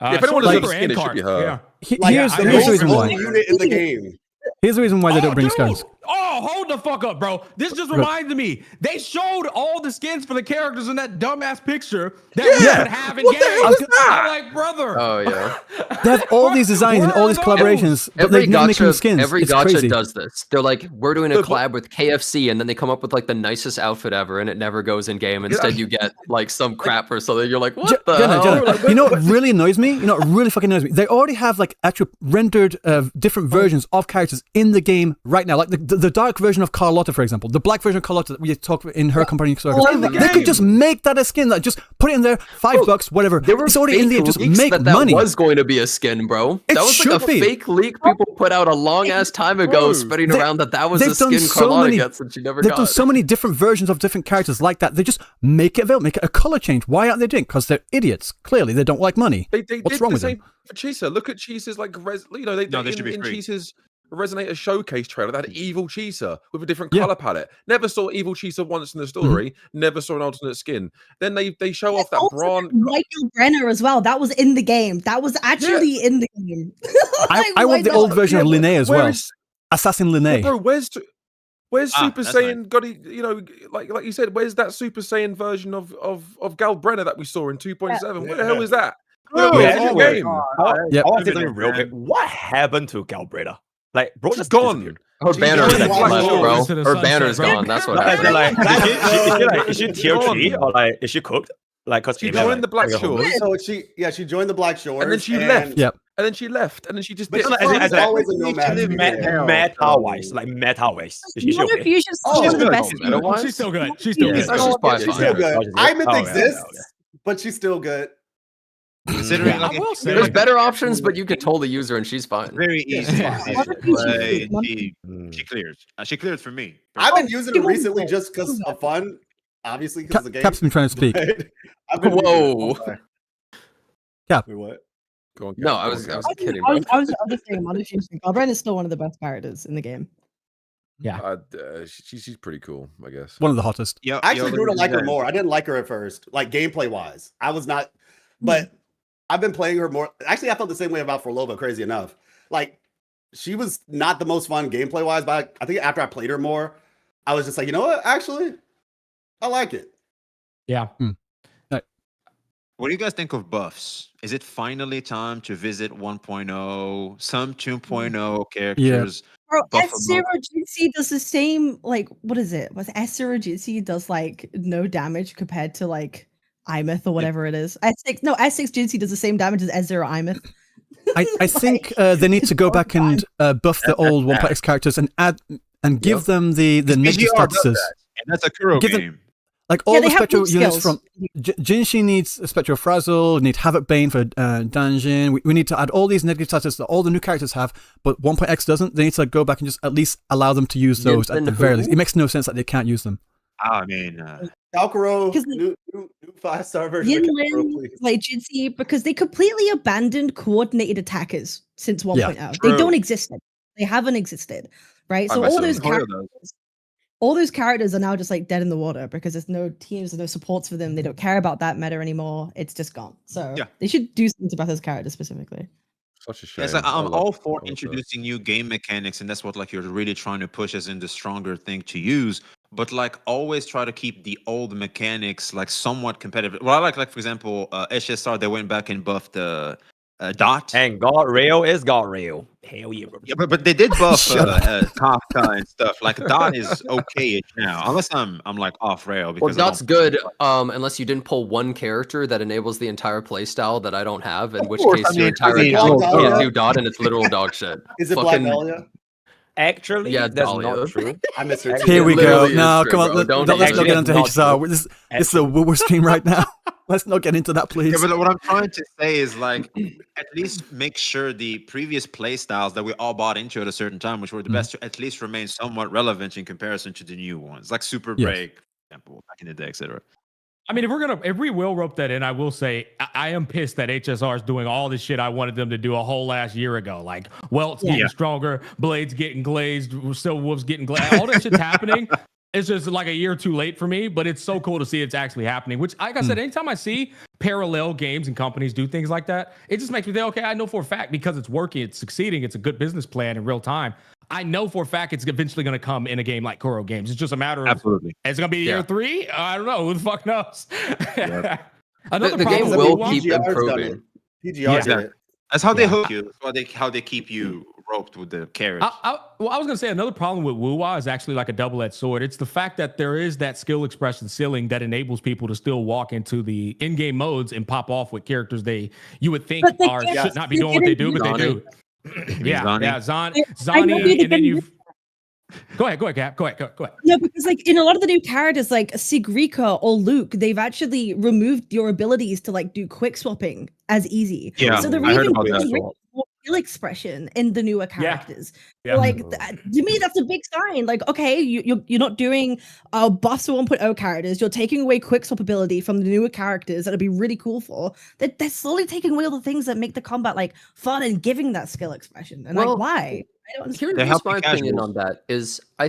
If anyone doesn't have a skin, it should be her. Here's the reason why. Unit in the game. Here's the reason why they don't bring skins. Oh, hold the fuck up, bro. This just reminded me. They showed all the skins for the characters in that dumbass picture that we could have in games. I'm like, brother. Oh, yeah. They have all these designs and all these collaborations, but they're not making skins. Every it's gacha crazy. does this. They're like, we're doing a collab with KFC, and then they come up with like the nicest outfit ever, and it never goes in game. Instead, you get like some crap or something. You're like, what the hell? You know what really annoys me? You know what really fucking annoys me? They already have like actual rendered different versions of characters in the game right now. Like the dark version of Carlotta, for example. The black version of Carlotta that we talked in her company. They could just make that a skin. Like, just put it in there, $5, whatever. It's already in there. Just make money. That was going to be a skin, bro. That was like a fake leak people put out a long ass time ago, spreading around that was a skin Carlotta gets and she never got. They've done so many different versions of different characters like that. They just make it available, make it a color change. Why aren't they doing it? Because they're idiots. Clearly, they don't like money. What's wrong with them? For Chisa, look at Chisa's like they should be in Chisa's Resonator showcase trailer. They had evil Chisa with a different color palette. Never saw evil Chisa once in the story. Never saw an alternate skin. Then they show off that Braun. Michael Brenner as well. That was in the game. That was actually in the game. I want the old version of Linné as well. Assassin Linné. Bro, where's Super Saiyan? Got you know, like you said, where's that Super Saiyan version of Gal Brenner that we saw in 2.7? Where the hell is that? What happened to Gal Brenner? Like, bro, just gone. Her banner is bro. Her banner is gone. That's what happened. Is she tier 3 or like is she cooked? Like, cause she joined the Black Shores. So she joined the Black Shores, and then she left. Yep. And then she left, and then she just. As always a nomad. Meta-wise, like meta-wise. She's okay? The best. She's still good. She's still good. She's still good. Imeth exists, but she's still good. Considering there's better options, but you can totally use her and she's fine. Very easy. She clears. She cleared for me. I've been using it recently just because of fun. Obviously, because the game. Cap's been trying to speak. Whoa. Cap. Wait, what? Go on, no, I was kidding. I was just saying, Galbraith is still one of the best characters in the game. Yeah, she's pretty cool, I guess. One of the hottest. I actually grew to like her more. I didn't like her at first, like gameplay wise. I was not, but I've been playing her more. Actually, I felt the same way about Forlova, crazy enough. Like, she was not the most fun gameplay wise, but I think after I played her more, I was just like, you know what? Actually, I like it. Yeah. What do you guys think of buffs? Is it finally time to visit 1.0, some 2.0 characters? Bro, S0 Jinxie does the same, like, what is it? S0 Jinxie does, like, no damage compared to, like, Imeth or whatever it is. S6 Jinxie does the same damage as S0 Imeth. I think they need to go back and buff the old 1.x characters and add and give them the negative statuses. And that's a Kuro game. Like all the spectral units from Jinxie needs a Spectral Frazzle, need Havoc Bane for Dungeon. We need to add all these negative statuses that all the new characters have, but 1.x doesn't. They need to go back and just at least allow them to use those at the very least. It makes no sense that they can't use them. I mean, Valkyro, new 5-star version. Yinlin, like Jinxie, because they completely abandoned coordinated attackers since 1.0. They don't exist. They haven't existed, right? So all those characters are now just like dead in the water because there's no teams, there's no supports for them. They don't care about that meta anymore. It's just gone. So they should do something about those characters specifically. Such a shame. Yes, I'm all for introducing new game mechanics, and that's what like you're really trying to push as in the stronger thing to use. But like always try to keep the old mechanics like somewhat competitive. Well, I like for example, HSR, they went back and buffed the Dot. And God Rail is God Rail. Hell yeah, bro. Yeah, but they did buff Kafka and stuff. Like Dot is okay now, unless I'm like off rail. Well, Dot's good unless you didn't pull one character that enables the entire playstyle that I don't have, in which case your entire account can't do Dot and it's literal dog shit. Is it Black Dahlia? Actually, yeah, that's Dahlia. not true. I miss her. Here we go. No, true, come on. bro. Let's not get into HSR. This is a Woo stream right now. Let's not get into that, please. Yeah, but what I'm trying to say is like, at least make sure the previous play styles that we all bought into at a certain time, which were the best, to at least remain somewhat relevant in comparison to the new ones, like Super Break, for example, back in the day, etc. I mean, if we will rope that in, I will say I am pissed that HSR is doing all the shit I wanted them to do a whole last year ago. Like, Welt's getting stronger, Blade's getting glazed, Silver Wolf's getting glazed. All that shit's happening. It's just like a year too late for me, but it's so cool to see it's actually happening. Which, like I said, anytime I see parallel games and companies do things like that, it just makes me think, okay, I know for a fact because it's working, it's succeeding, it's a good business plan in real time. I know for a fact it's eventually going to come in a game like Kuro Games. It's just a matter of absolutely. It's going to be year 3. I don't know. Who the fuck knows? The game will keep improving. PGR did it. That's how they hook you. That's how they keep you roped with the carriage. I was going to say another problem with Wuwa is actually like a double-edged sword. It's the fact that there is that skill expression ceiling that enables people to still walk into the in-game modes and pop off with characters you would think should not be doing what they do, but they do. Zani, and then you've. Go ahead, Cap. Go ahead. No, because like in a lot of the new characters, like Sigrika or Luke, they've actually removed your abilities to like do quick swapping as easy. Yeah, so they're even skill expression in the newer characters. Like to me, that's a big sign. Like, okay, you're not doing buffs for 1.0 characters. You're taking away quick swap ability from the newer characters that'd be really cool for. They're slowly taking away all the things that make the combat like fun and giving that skill expression. And like, why? I don't understand. Here's my opinion on that is I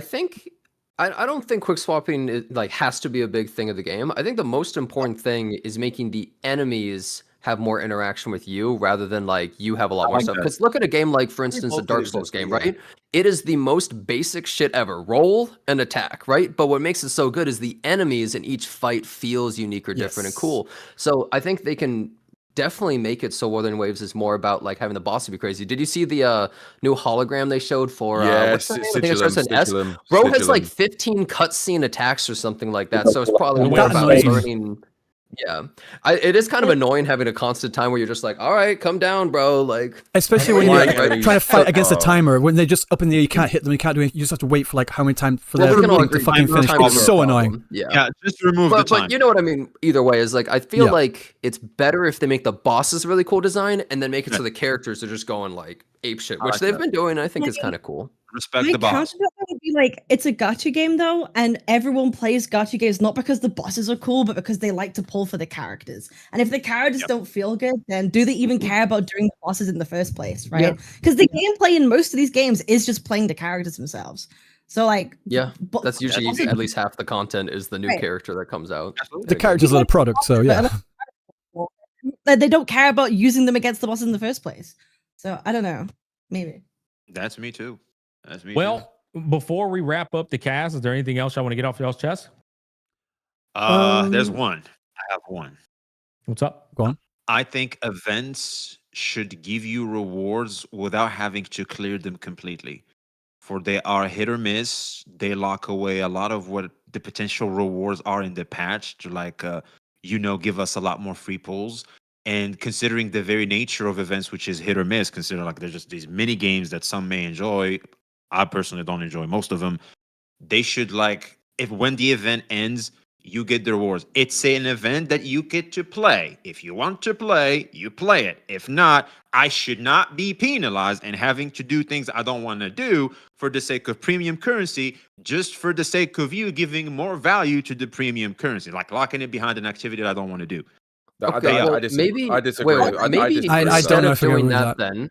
don't think quick swapping has to be a big thing of the game. I think the most important thing is making the enemies have more interaction with you rather than like you have a lot more stuff. Because look at a game like, for instance, a Dark Souls game, right? It is the most basic shit ever. Roll and attack, right? But what makes it so good is the enemies in each fight feels unique or different and cool. So I think they can definitely make it so Wuthering Waves is more about like having the boss to be crazy. Did you see the new hologram they showed for what's the name? I think it starts with an S. Bro has like 15 cutscene attacks or something like that. So it's probably more about learning. Yeah, it is kind of annoying having a constant time where you're just like, all right, come down, bro. Like, especially when you're trying to fight against a timer, when they're just up in the air, you can't hit them, you can't do anything. You just have to wait for like how many times for them to fucking finish. It's so annoying. Yeah, just remove the time. But you know what I mean. Either way, is like I feel like it's better if they make the bosses really cool design and then make it so the characters are just going like ape shit, which they've been doing. I think is kind of cool. Respect the boss. Would be like it's a gacha game though, and everyone plays gacha games not because the bosses are cool, but because they like to pull for the characters. And if the characters don't feel good, then do they even care about doing the bosses in the first place, right? Because the gameplay in most of these games is just playing the characters themselves. So like, that's usually at least half the content is the new character that comes out. The characters are the product, so they don't care about using them against the bosses in the first place. So I don't know, maybe. That's me too. Well, before we wrap up the cast, is there anything else I want to get off y'all's chest? There's one. I have one. What's up? Go on. I think events should give you rewards without having to clear them completely. For they are hit or miss. They lock away a lot of what the potential rewards are in the patch to like, give us a lot more free pulls. And considering the very nature of events, which is hit or miss, considering like there's just these mini games that some may enjoy. I personally don't enjoy most of them. They should when the event ends, you get the rewards. It's an event that you get to play. If you want to play, you play it. If not, I should not be penalized and having to do things I don't want to do for the sake of premium currency, just for the sake of you giving more value to the premium currency, like locking it behind an activity that I don't want to do. Okay, I disagree. I disagree. I don't know if doing that. Then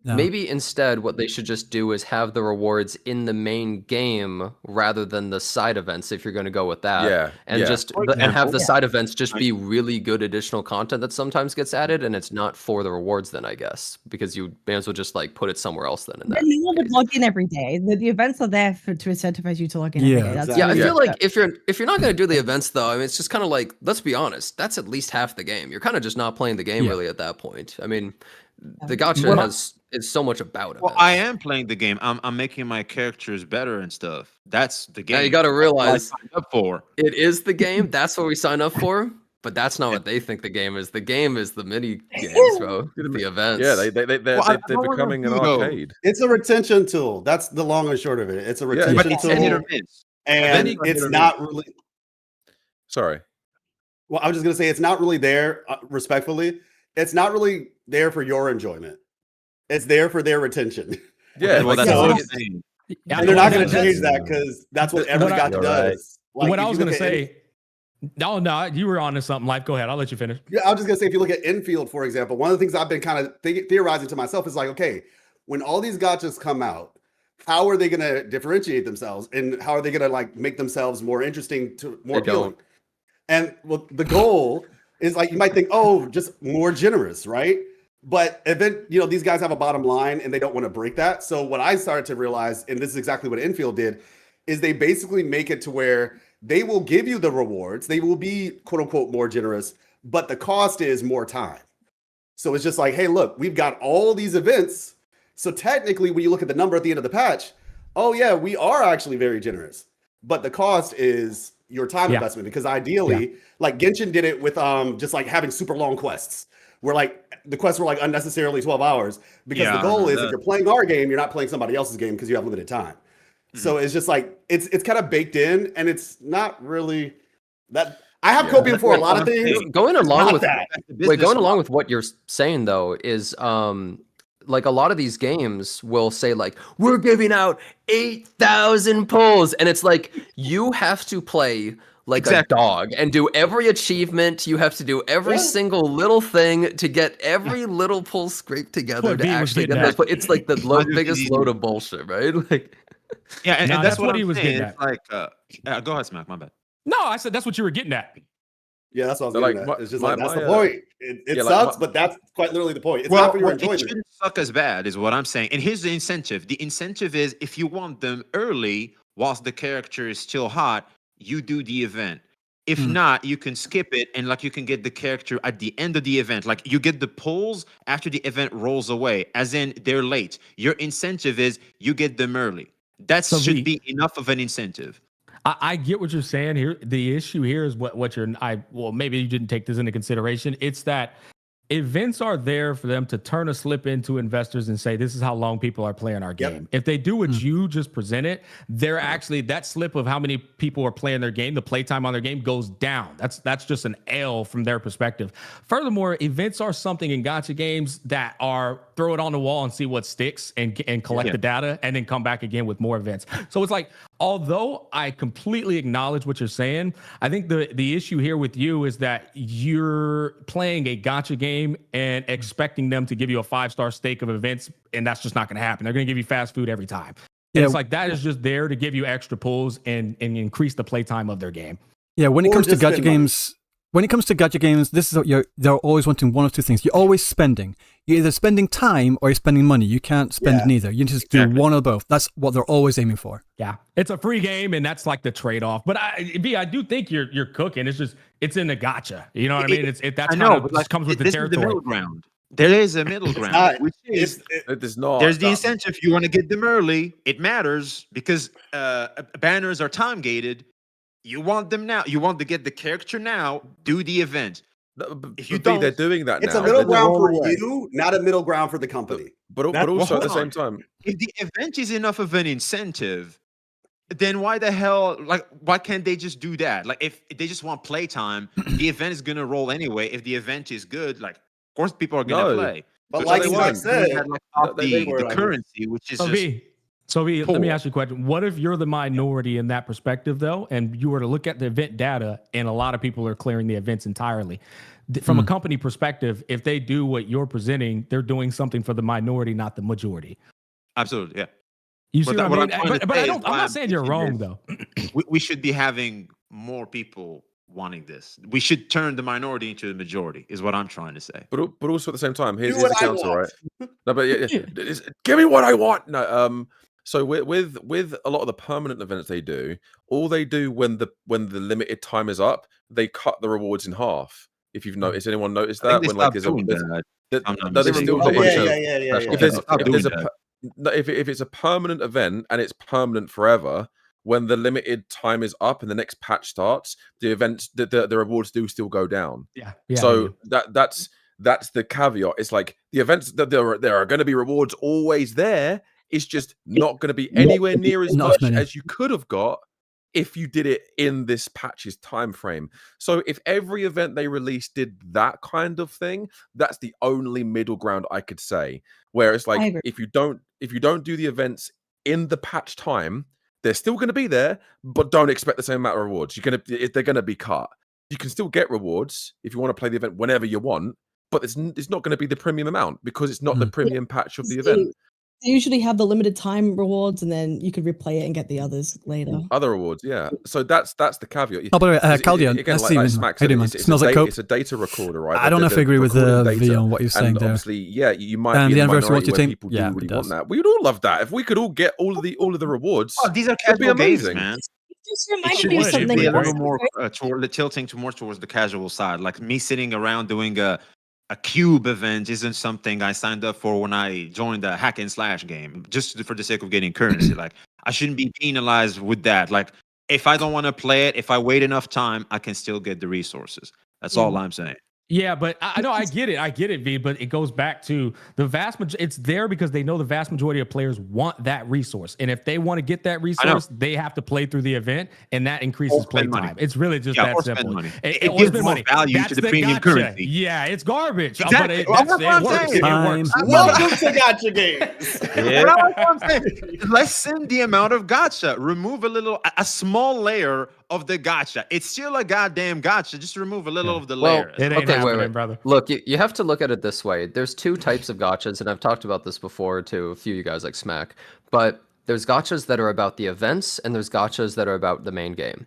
maybe instead what they should just do is have the rewards in the main game rather than the side events if you're going to go with that. And have the side events just be really good additional content that sometimes gets added, and it's not for the rewards then, I guess, because you may as well just like put it somewhere else then. No one would log in every day. The events are there to incentivize you to log in every day. That's I feel like if you're not going to do the events though, I mean, it's just kind of like, let's be honest, that's at least half the game. You're kind of just not playing the game really at that point. I mean, The gacha it's so much about it. Well, I am playing the game. I'm making my characters better and stuff. That's the game. Now you got to realize up for. It is the game. That's what we sign up for. But that's not what they think the game is. The game is the mini games, bro. The events. Yeah, they're becoming an arcade. It's a retention tool. That's the long and short of it. It's a retention tool. And it's not really. Sorry. Well, I was just gonna say it's not really there. Respectfully, it's not really there for your enjoyment. It's there for their retention. Yeah, and they're not going to change that because that's what every gacha does. Like, what I was going to say. No, you were on to something. Life, go ahead. I'll let you finish. Yeah, I was just going to say, if you look at Infield, for example, one of the things I've been kind of theorizing to myself is like, okay, when all these gachas come out, how are they going to differentiate themselves, and how are they going to like make themselves more interesting to more appealing? And well, the goal is like you might think, oh, just more generous, right? But these guys have a bottom line and they don't want to break that. So what I started to realize, and this is exactly what Infield did, is they basically make it to where they will give you the rewards. They will be quote unquote more generous, but the cost is more time. So it's just like, hey, look, we've got all these events. So technically, when you look at the number at the end of the patch, oh yeah, we are actually very generous. But the cost is your time investment, because ideally, like Genshin did it with just like having super long quests. Where like the quests were like unnecessarily 12 hours because the goal is if you're playing our game, you're not playing somebody else's game because you have limited time. So it's just like it's kind of baked in, and it's not really that. I have copium for a lot of things. Going along with what you're saying though is like a lot of these games will say like we're giving out 8,000 pulls, and it's like you have to play like a dog and do every achievement. You have to do every single little thing to get every little pull scraped together to actually get those. But it's like the biggest load of bullshit, right? Like, and that's what he was getting at. Like, go ahead, Smack. My bad. No, I said that's what you were getting at. Yeah, that's what I was getting at. It's just like that's the point. It sucks, but that's quite literally the point. It's not for your enjoyment. It shouldn't suck as bad, is what I'm saying. And here's the incentive. The incentive is if you want them early, whilst the character is still hot, you do the event. If not, you can skip it, and like you can get the character at the end of the event. Like you get the pulls after the event rolls away, as in they're late. Your incentive is you get them early. That should be enough of an incentive. I get what you're saying here. The issue here is what you're. Well, maybe you didn't take this into consideration. It's that events are there for them to turn a slip into investors and say, this is how long people are playing our game. If they do what you just presented, they're actually, that slip of how many people are playing their game, the playtime on their game goes down. That's just an L from their perspective. Furthermore, events are something in gacha games that are throw it on the wall and see what sticks and collect the data and then come back again with more events. So it's like, although I completely acknowledge what you're saying, I think the issue here with you is that you're playing a gacha game and expecting them to give you a 5-star stake of events, and that's just not going to happen. They're going to give you fast food every time. And it's like that is just there to give you extra pulls and increase the playtime of their game. Yeah, when it comes to gacha games, this is what they're always wanting one of two things. You're always spending. You're either spending time or you're spending money. You can't spend neither. You just do one or both. That's what they're always aiming for. Yeah, it's a free game, and that's like the trade-off. But I do think you're cooking. It's just it's in the gacha. You know what I mean? That's how it comes with the territory. The middle ground. There is a middle ground, which is there's the incentive. You want to get them early. It matters because banners are time gated. You want them now. You want to get the character now. Do the event. If you don't, they're doing that now. It's a middle ground for you, not a middle ground for the company. But also at the same time, if the event is enough of an incentive, then why the hell? Like, why can't they just do that? Like, if they just want playtime, the event is gonna roll anyway. If the event is good, like, of course, people are gonna play. But like I said, the currency, which is So let me ask you a question. What if you're the minority in that perspective, though, and you were to look at the event data and a lot of people are clearing the events entirely? From a company perspective, if they do what you're presenting, they're doing something for the minority, not the majority. Absolutely, yeah. You see what I mean? But I'm not saying you're wrong, though. We should be having more people wanting this. We should turn the minority into the majority, is what I'm trying to say. But also at the same time, here's the counter, right? No, but give me what I want. No, so with a lot of the permanent events they do, all they do when the limited time is up, they cut the rewards in half. If you've noticed, anyone noticed that? When like If it's a permanent event and it's permanent forever, when the limited time is up and the next patch starts, the events, the rewards do still go down. So that's the caveat. It's like the events that there are going to be rewards always there. It's just not going to be anywhere near as much as you could have got if you did it in this patch's time frame. So if every event they release did that kind of thing, that's the only middle ground I could say. Where it's like if you don't do the events in the patch time, they're still going to be there, but don't expect the same amount of rewards. They're going to be cut. You can still get rewards if you want to play the event whenever you want, but it's not going to be the premium amount because it's not the premium patch of the event. They usually have the limited time rewards, and then you could replay it and get the others later. Other rewards, yeah. So that's the caveat. Oh, by the way, Caldion, again, like Smack said, it smells like coke. It's a data recorder, right? I don't know if I agree with V on what you're saying there. Obviously, yeah, you might be the minority where people do really want that. We'd all love that if we could all get all of the rewards. Oh, these are casual games, man. Just reminded me of something. Be a little more tilting more towards the casual side. Like me sitting around doing a cube event isn't something I signed up for when I joined a hack and slash game, just for the sake of getting currency. Like I shouldn't be penalized with that. Like if I don't want to play it, if I wait enough time, I can still get the resources. That's all I'm saying. Yeah, but I know I get it, V. But it goes back to the vast majority. It's there because they know the vast majority of players want that resource, and if they want to get that resource, they have to play through the event, and that increases play time. It's really just that simple. It gives more value to the premium currency. Yeah, it's garbage. Exactly. But it works. Welcome to gacha games. Lessen the amount of gacha. Remove a small layer of the gacha. It's still a goddamn gacha. Just remove a little of the layers. It ain't happening, brother. Look, you have to look at it this way. There's two types of gachas, and I've talked about this before to a few of you guys like Smack. But there's gachas that are about the events, and there's gachas that are about the main game.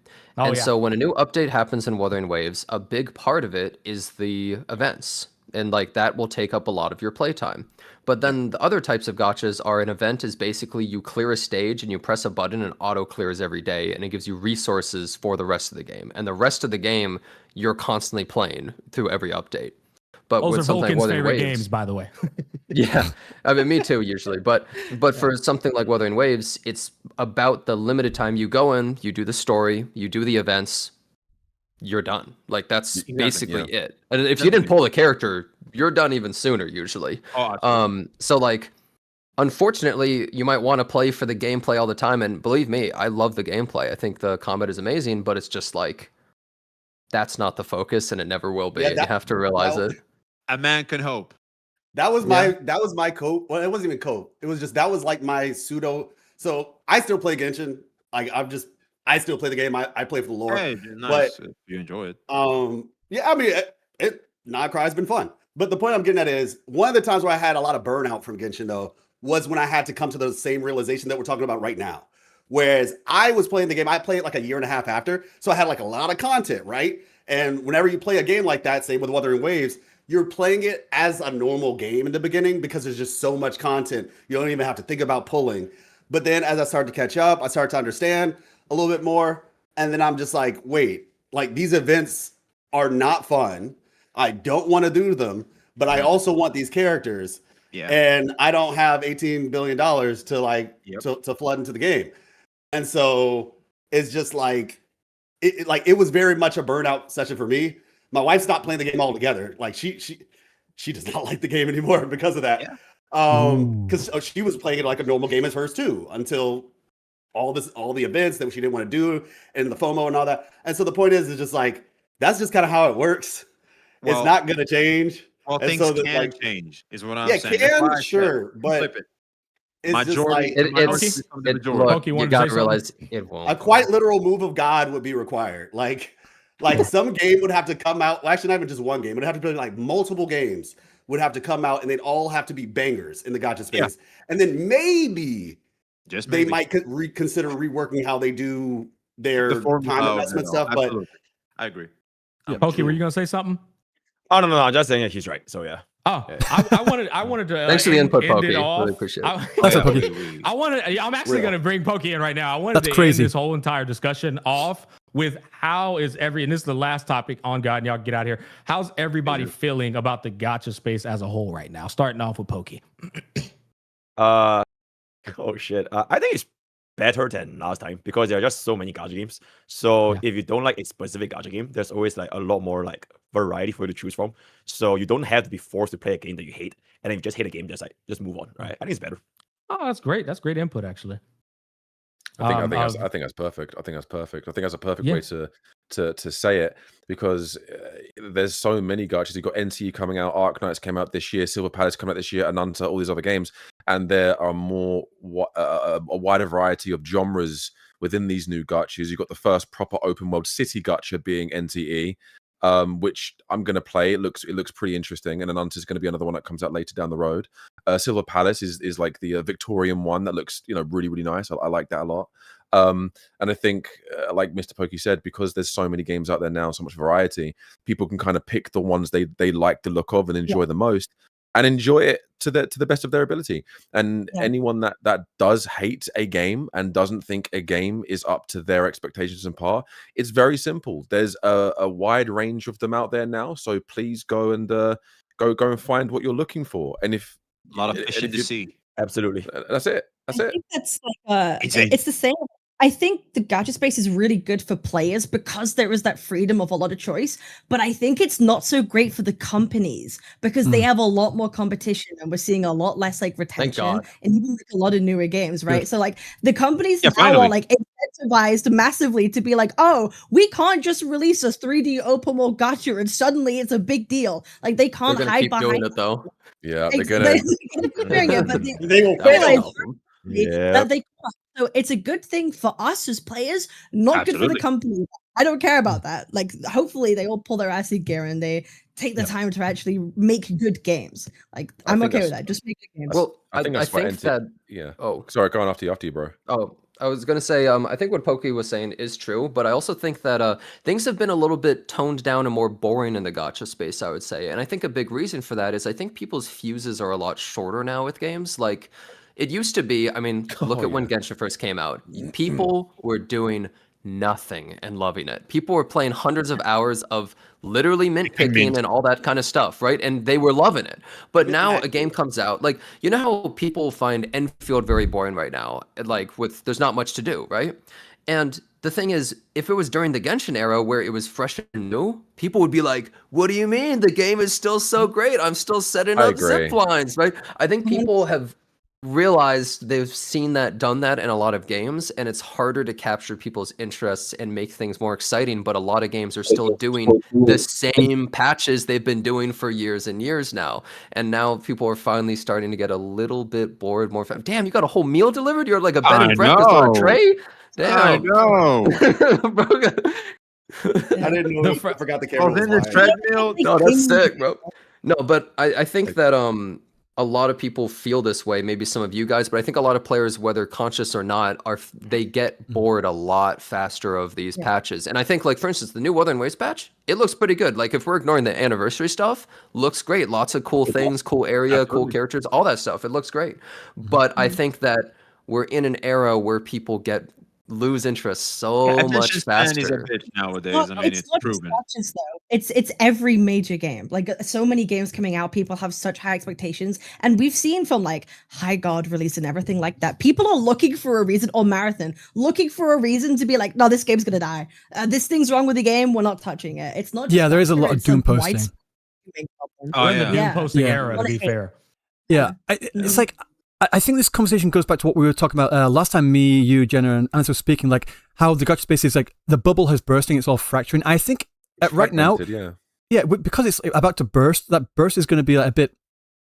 So when a new update happens in Wuthering Waves, a big part of it is the events. And like that will take up a lot of your playtime. But then the other types of gachas are an event is basically you clear a stage and you press a button and auto clears every day, and it gives you resources for the rest of the game. And the rest of the game you're constantly playing through every update. But those with are something Vulcan's like Wuthering favorite Waves, games, by the way. yeah, I mean me too usually. But for something like Wuthering Waves, it's about the limited time you go in, you do the story, you do the events, you're done. Like that's basically it. And if you didn't pull the character, you're done even sooner usually. So like unfortunately you might want to play for the gameplay all the time, and believe me, I love the gameplay. I think the combat is amazing, but it's just like that's not the focus, and it never will be. You have to realize it. A man can hope. That was my cope. Well, it wasn't even cope. It was just that was like my pseudo. So I still play Genshin. Like I still play the game. I play for the lore. Hey, nice. But you enjoy it. Yeah, I mean, Not Cry has been fun. But the point I'm getting at is one of the times where I had a lot of burnout from Genshin though was when I had to come to the same realization that we're talking about right now. Whereas I was playing the game, I played it like a year and a half after, so I had like a lot of content, right? And whenever you play a game like that, say with Wuthering Waves, you're playing it as a normal game in the beginning because there's just so much content. You don't even have to think about pulling. But then as I started to catch up, I started to understand a little bit more. And then I'm just like, wait, like these events are not fun. I don't want to do them, but I also want these characters. Yeah. And I don't have $18 billion to like to flood into the game. And so it's just like it was very much a burnout session for me. My wife stopped playing the game altogether. Like she does not like the game anymore because of that. Because she was playing it like a normal game as hers too, until all the events that she didn't want to do and the FOMO and all that. And so the point is just like that's just kind of how it works. It's not gonna change. Well, and things so can change, is what I'm saying. Yeah, sure, but it's majority. Look, you gotta realize it won't. A quite literal move of God would be required. Like some game would have to come out. Well, actually, not even just one game. It would have to be like multiple games would have to come out, and they'd all have to be bangers in the gacha space. Yeah. And then maybe they might reconsider reworking how they do their time investment stuff. Absolutely. But I agree. Pokey, were you gonna say something? Oh no, I'm just saying he's right. So yeah. Oh, I wanted to. Thanks for the input, Pokey. Really appreciate it. I'm actually going to bring Pokey in right now. I wanted to end this whole entire discussion off with how is and this is the last topic on God, and y'all get out of here. How's everybody feeling about the gacha space as a whole right now? Starting off with Pokey. Oh shit. I think it's better than last time because there are just so many gacha games. So if you don't like a specific gacha game, there's always like a lot more like variety for you to choose from. So you don't have to be forced to play a game that you hate, and then you just hate a game, just move on, right? I think it's better. Oh, that's great. That's great input, actually. I think that's perfect. I think that's perfect. I think that's a perfect way to say it, because there's so many gachas. You've got NTE coming out, Arc Knights came out this year, Silver Palace coming out this year, Ananta, all these other games, and there are more a wider variety of genres within these new gachas. You've got the first proper open world city gacha being NTE, which I'm going to play. It looks pretty interesting, and Ananta is going to be another one that comes out later down the road. Silver Palace is like the Victorian one that looks really, really nice. I like that a lot. And I think, like Mr. Pokey said, because there's so many games out there now, so much variety, people can kind of pick the ones they like the look of and enjoy the most, and enjoy it to the best of their ability. And anyone that does hate a game and doesn't think a game is up to their expectations and par, it's very simple. There's a wide range of them out there now, so please go and find what you're looking for. And if a lot of fish in the sea. Absolutely. That's it. I think that's like it's the same. I think the gacha space is really good for players because there is that freedom of a lot of choice, but I think it's not so great for the companies because they have a lot more competition and we're seeing a lot less like retention and even like a lot of newer games, right? So like the companies now are like incentivized massively to be like, oh, we can't just release a 3D open world gacha and suddenly it's a big deal. Like they can't hide behind doing it though. Yeah, they're gonna keep doing it, but they will fail. That they can't. So it's a good thing for us as players, not good for the company. I don't care about that. Like, hopefully they all pull their ass in gear and they take the time to actually make good games. Like, I'm okay with that. Just make good games. Well, I think that Oh, sorry, going after you, bro. Oh, I was gonna say, I think what Pokey was saying is true, but I also think that things have been a little bit toned down and more boring in the gacha space, I would say. And I think a big reason for that is I think people's fuses are a lot shorter now with games. Like, it used to be, I mean, look at when Genshin first came out. People were doing nothing and loving it. People were playing hundreds of hours of literally mint picking and all that kind of stuff, right? And they were loving it. But now a game comes out, like, you know how people find Enfield very boring right now? Like, there's not much to do, right? And the thing is, if it was during the Genshin era where it was fresh and new, people would be like, what do you mean? The game is still so great. I'm still setting up zip lines, right? I think people have realized they've seen that, done that in a lot of games, and it's harder to capture people's interests and make things more exciting. But a lot of games are still doing the same patches they've been doing for years and years now. And now people are finally starting to get a little bit bored. Damn, you got a whole meal delivered? You're like a bed and breakfast on a tray? Damn. I know. I didn't know. I forgot the camera. Was in the treadmill. No, that's sick, bro. No, but I think that a lot of people feel this way, maybe some of you guys, but I think a lot of players, whether conscious or not, they get bored a lot faster of these patches. And I think, like, for instance, the new Wuthering Waves patch, it looks pretty good. Like, if we're ignoring the anniversary stuff, looks great. Lots of cool things, cool area, cool characters, all that stuff. It looks great. But I think that we're in an era where people lose interest so much faster. Is a bitch nowadays. Well, I mean, it's not proven. Just though. It's every major game. Like so many games coming out, people have such high expectations, and we've seen from like High God release and everything like that. People are looking for a reason, or Marathon looking for a reason to be like, no, this game's gonna die. This thing's wrong with the game. We're not touching it. It's not. Just there is a lot of doom posting. Oh yeah, doom posting era. To be fair. Yeah, it's like. I think this conversation goes back to what we were talking about last time. Me, you, Jenna, and Anna were speaking, like how the gacha space is like the bubble has bursting. It's all fracturing. I think right now, because it's about to burst. That burst is going to be like a bit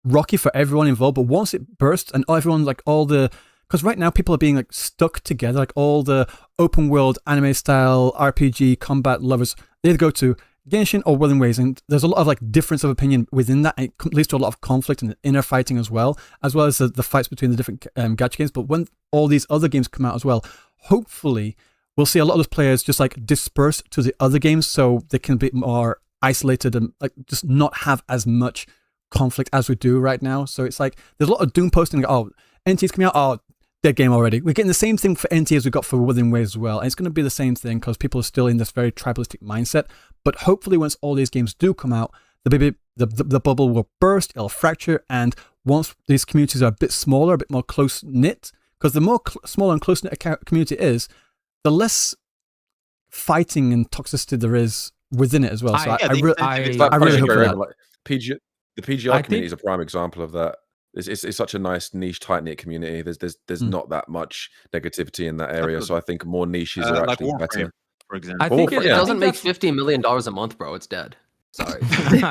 rocky for everyone involved. But once it bursts, and everyone because right now people are being like stuck together, like all the open world anime style RPG combat lovers, they go to Genshin or Wuthering Waves, and there's a lot of like difference of opinion within that. It leads to a lot of conflict and inner fighting as well as the fights between the different gacha games. But when all these other games come out as well, hopefully we'll see a lot of those players just like disperse to the other games so they can be more isolated and like just not have as much conflict as we do right now. So it's like there's a lot of doom posting, like, oh, NT's coming out, oh, dead game already. We're getting the same thing for NT as we got for Wuthering Waves as well. And it's going to be the same thing because people are still in this very tribalistic mindset. But hopefully once all these games do come out, the bubble will burst, it'll fracture, and once these communities are a bit smaller, a bit more close-knit, because the more smaller and close-knit a community is, the less fighting and toxicity there is within it as well. So I really hope for that. Like, the PGI community is a prime example of that. It's such a nice niche, tight-knit community. There's not that much negativity in that area, so I think more niches are actually like better. For example, I think it doesn't make $50 million a month, bro. It's dead. Sorry.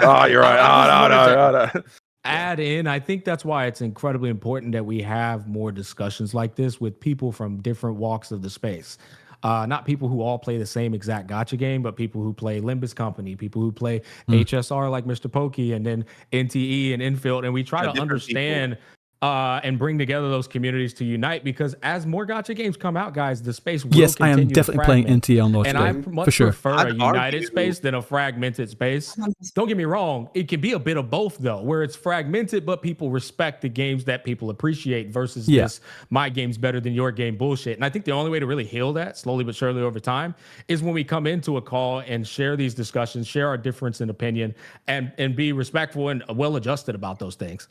Oh, you're right. No. Add in, I think that's why it's incredibly important that we have more discussions like this with people from different walks of the space. Not people who all play the same exact gacha game, but people who play Limbus Company, people who play HSR like Mr. Pokey, and then NTE and Infield. And we try to understand and bring together those communities to unite, because as more gacha games come out, guys, the space will yes, I continue am definitely playing NTE on launch and day, I much for sure. prefer a united space than a fragmented space. Don't get me wrong, it can be a bit of both though, where it's fragmented but people respect the games that people appreciate versus this my game's better than your game bullshit. And I think the only way to really heal that slowly but surely over time is when we come into a call and share these discussions, share our difference in opinion, and be respectful and well adjusted about those things.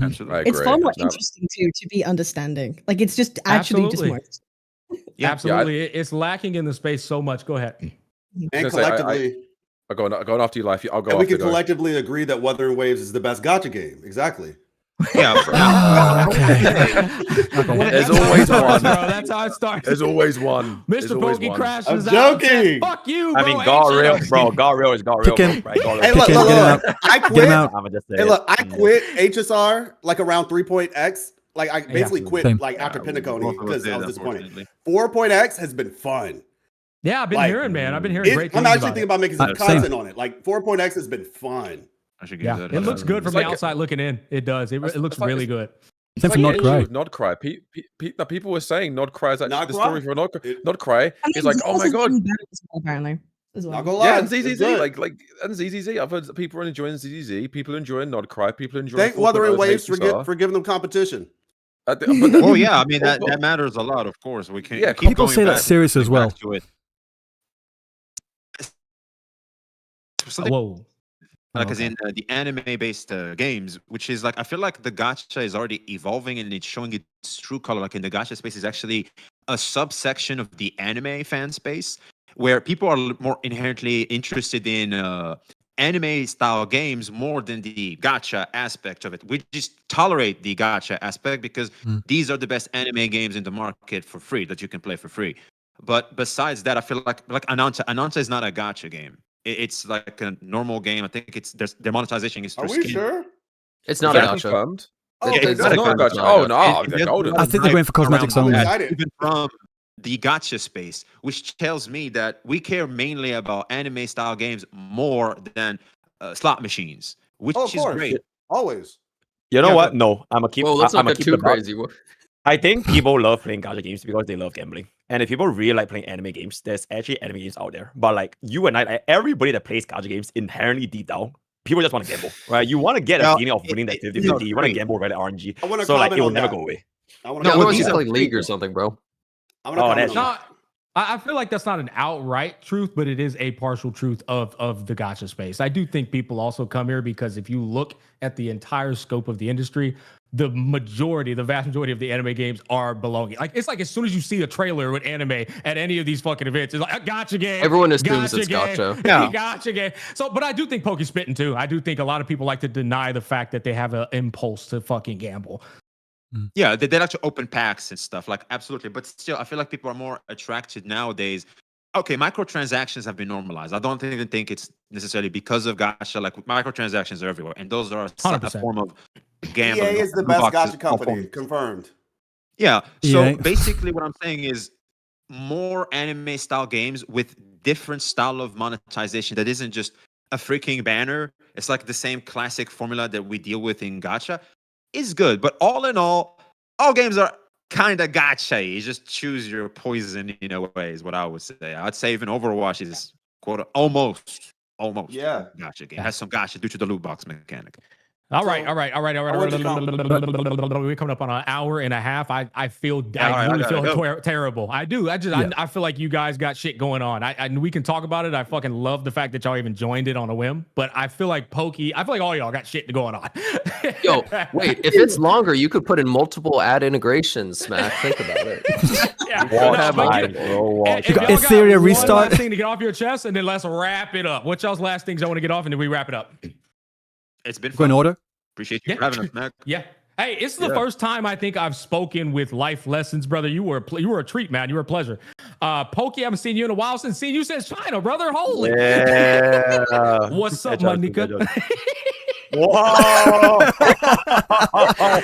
Absolutely. It's far more interesting to be understanding. Like it's just actually just more. Yeah, absolutely. It's lacking in the space so much. Go ahead. And collectively, going after you, Life. I'll go. And we can collectively agree that Wuthering Waves is the best gacha game. Exactly. Yeah. There's always one. Bro, that's how it starts. There's always one. Mr. Pokey crashes I'm joking. Fuck you, I mean, God real, bro. God real is God real. Right? Hey, look. I quit. Hey, look. I quit HSR like around 3.x. Like I basically quit like after Pentaconi because I was disappointed. 4.x has been fun. Yeah, I've been hearing, man. I've been hearing great things. I'm actually thinking about making some content on it. Like 4.x has been fun. I should give that. It looks good from the outside looking in. It does. It looks really good. Except for Nodcry. People were saying Nodcry is actually the story for Nodcry. It's like, oh my god. Apparently. Yeah, and ZZZ, and ZZZ. I've heard that people are enjoying ZZZ. People are enjoying Nodcry. People are enjoying. Thank Wuthering Waves for giving them competition. Oh yeah, I mean that matters a lot. Of course, we can. Yeah, people say that's serious as well. Whoa. Like as in the anime-based games, which is like I feel like the gacha is already evolving and it's showing its true color. Like in the gacha space is actually a subsection of the anime fan space where people are more inherently interested in anime-style games more than the gacha aspect of it. We just tolerate the gacha aspect because these are the best anime games in the market for free that you can play for free. But besides that, I feel like Ananta is not a gacha game. It's like a normal game. I think their monetization is through Are we skin. sure? It's not a gacha. It's not a gacha. Oh no, they're golden. I think they're going for cosmetics only. Even from the gacha space, which tells me that we care mainly about anime style games more than slot machines, which is great. Always. You know what? No, I'm a keep. Well, let's I'm not a get keep too crazy. I think people love playing gacha games because they love gambling. And if people really like playing anime games, there's actually anime games out there. But like you and I, like, everybody that plays gacha games inherently deep down, people just want to gamble, right? You want to get a feeling of winning that 50-50. You want to gamble right at RNG. So like it will never go away. Otherwise you play League or something, bro. That's not. I feel like that's not an outright truth, but it is a partial truth of the gacha space. I do think people also come here because if you look at the entire scope of the industry, the vast majority of the anime games are belonging. Like it's like as soon as you see a trailer with anime at any of these fucking events, it's like a gacha game. Everyone assumes it's gacha. Yeah, gacha game. So, but I do think Poke's spitting too. I do think a lot of people like to deny the fact that they have an impulse to fucking gamble. Yeah, they like to open packs and stuff. Like absolutely, but still, I feel like people are more attracted nowadays. Okay, microtransactions have been normalized. I don't even think it's necessarily because of gacha. Like microtransactions are everywhere, and those are a form of gambling. EA is the best gacha company, confirmed. Yeah. So basically, what I'm saying is more anime-style games with different style of monetization that isn't just a freaking banner. It's like the same classic formula that we deal with in gacha. Is good, but all in all games are kind of gacha. You just choose your poison in a way, is what I would say. I'd say even Overwatch is almost gacha game. It has some gacha due to the loot box mechanic. All right. We're coming up on an hour and a half. I really feel terrible. I do. I feel like you guys got shit going on. We can talk about it. I fucking love the fact that y'all even joined it on a whim. But I feel like all y'all got shit going on. Yo, wait. If it's longer, you could put in multiple ad integrations. Smack. Think about it. You got Ethereum restart. Last thing to get off your chest, and then let's wrap it up. What y'all's last things I want to get off, and then we wrap it up. It's been fun. Go in order. Appreciate you for having us, Mac. Yeah. Hey, it's the first time I think I've spoken with life lessons, brother. You were a treat, man. You were a pleasure. Pokey, I haven't seen you in a while since seen you since China, brother. Holy. Yeah. What's up, my nigga? Whoa.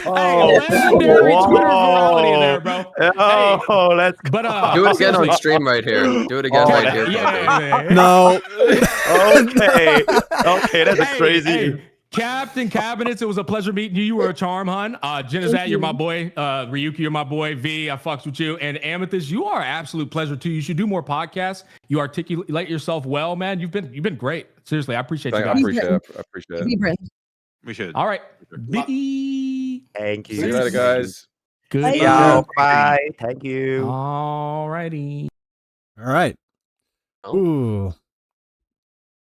Hey, legendary Twitter virality there, bro. Oh, let's go. But do it again on stream right here. Do it again right here. Yeah. No. Okay, that's crazy. Hey. Captain Cabinets, it was a pleasure meeting you. You were a charm, hon. Jenizat, you're my boy. Ryuki, you're my boy. V, I fucks with you. And Amethyst, you are an absolute pleasure too. You should do more podcasts. You articulate yourself well, man. You've been great. Seriously, I appreciate you guys. I appreciate it. We should. All right. Biggie. Thank you. See you later, guys. Good. Bye. Thank you. All righty. All right. Ooh.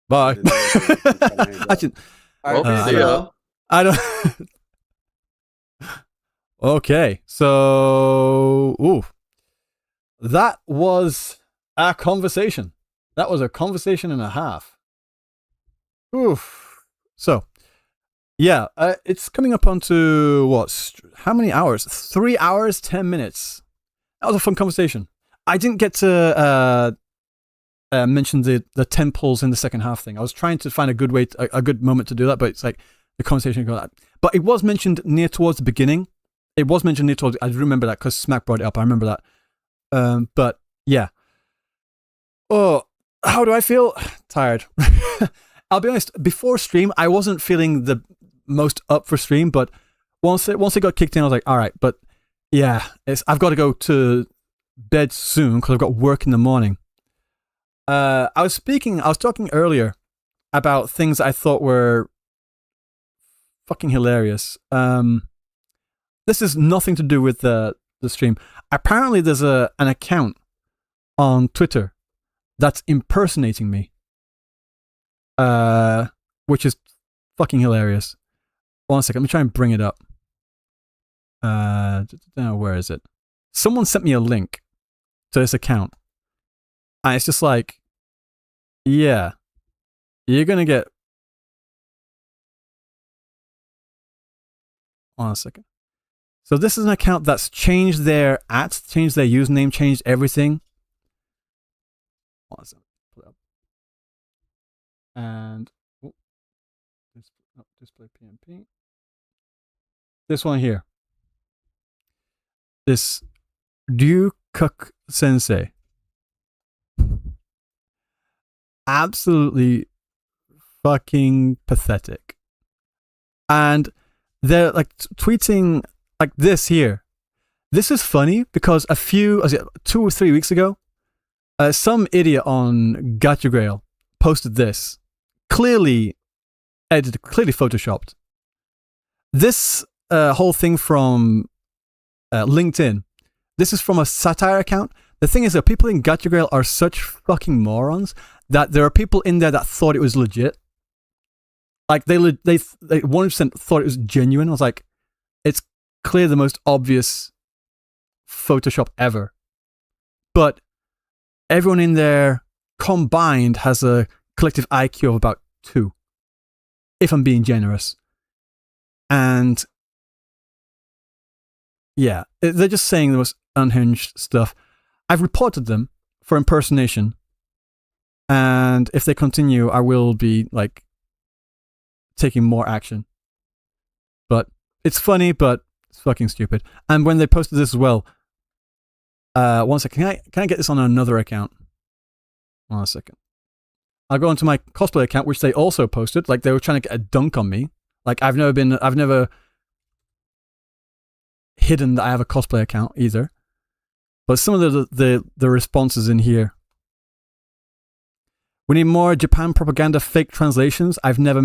Bye. I don't. Okay, so that was a conversation. That was a conversation and a half. Oof. So, yeah, it's coming up onto what? How many hours? 3 hours, 10 minutes. That was a fun conversation. I didn't get to mention the 10 pulls in the second half thing. I was trying to find a good way, a good moment to do that, but it's like the conversation got that. But it was mentioned near towards the beginning. I remember that because Smack brought it up. I remember that. But yeah. Oh, how do I feel? Tired. I'll be honest. Before stream, I wasn't feeling the most up for stream, but once it got kicked in, I was like, all right. But yeah, I've got to go to bed soon because I've got work in the morning. I was talking earlier about things that I thought were fucking hilarious. This is nothing to do with the stream. Apparently there's an account on Twitter that's impersonating me. Which is fucking hilarious. 1 second, let me try and bring it up. Where is it? Someone sent me a link to this account. And it's just like, yeah, you're going to get... 1 second. So this is an account that's changed their changed their username, changed everything. 1 second. Put it up. And display PMP. This one here. This Ryukuk Sensei. Absolutely fucking pathetic. And they're like tweeting like this here. This is funny because 2 or 3 weeks ago, some idiot on Gacha Grail posted this. Clearly edited, clearly photoshopped. This whole thing from LinkedIn. This is from a satire account. The thing is that people in Gacha Grail are such fucking morons that there are people in there that thought it was legit. Like they 100% thought it was genuine. I was like, it's clearly the most obvious Photoshop ever. But everyone in there combined has a collective IQ of about 2, if I'm being generous. And yeah, they're just saying the most unhinged stuff. I've reported them for impersonation, and if they continue, I will be like taking more action. But it's funny, but it's fucking stupid. And when they posted this as well, 1 second, can I get this on another account? 1 second. I'll go onto my cosplay account, which they also posted. Like they were trying to get a dunk on me. Like I've never hidden that I have a cosplay account either. But some of the responses in here. We need more Japan propaganda fake translations. I've never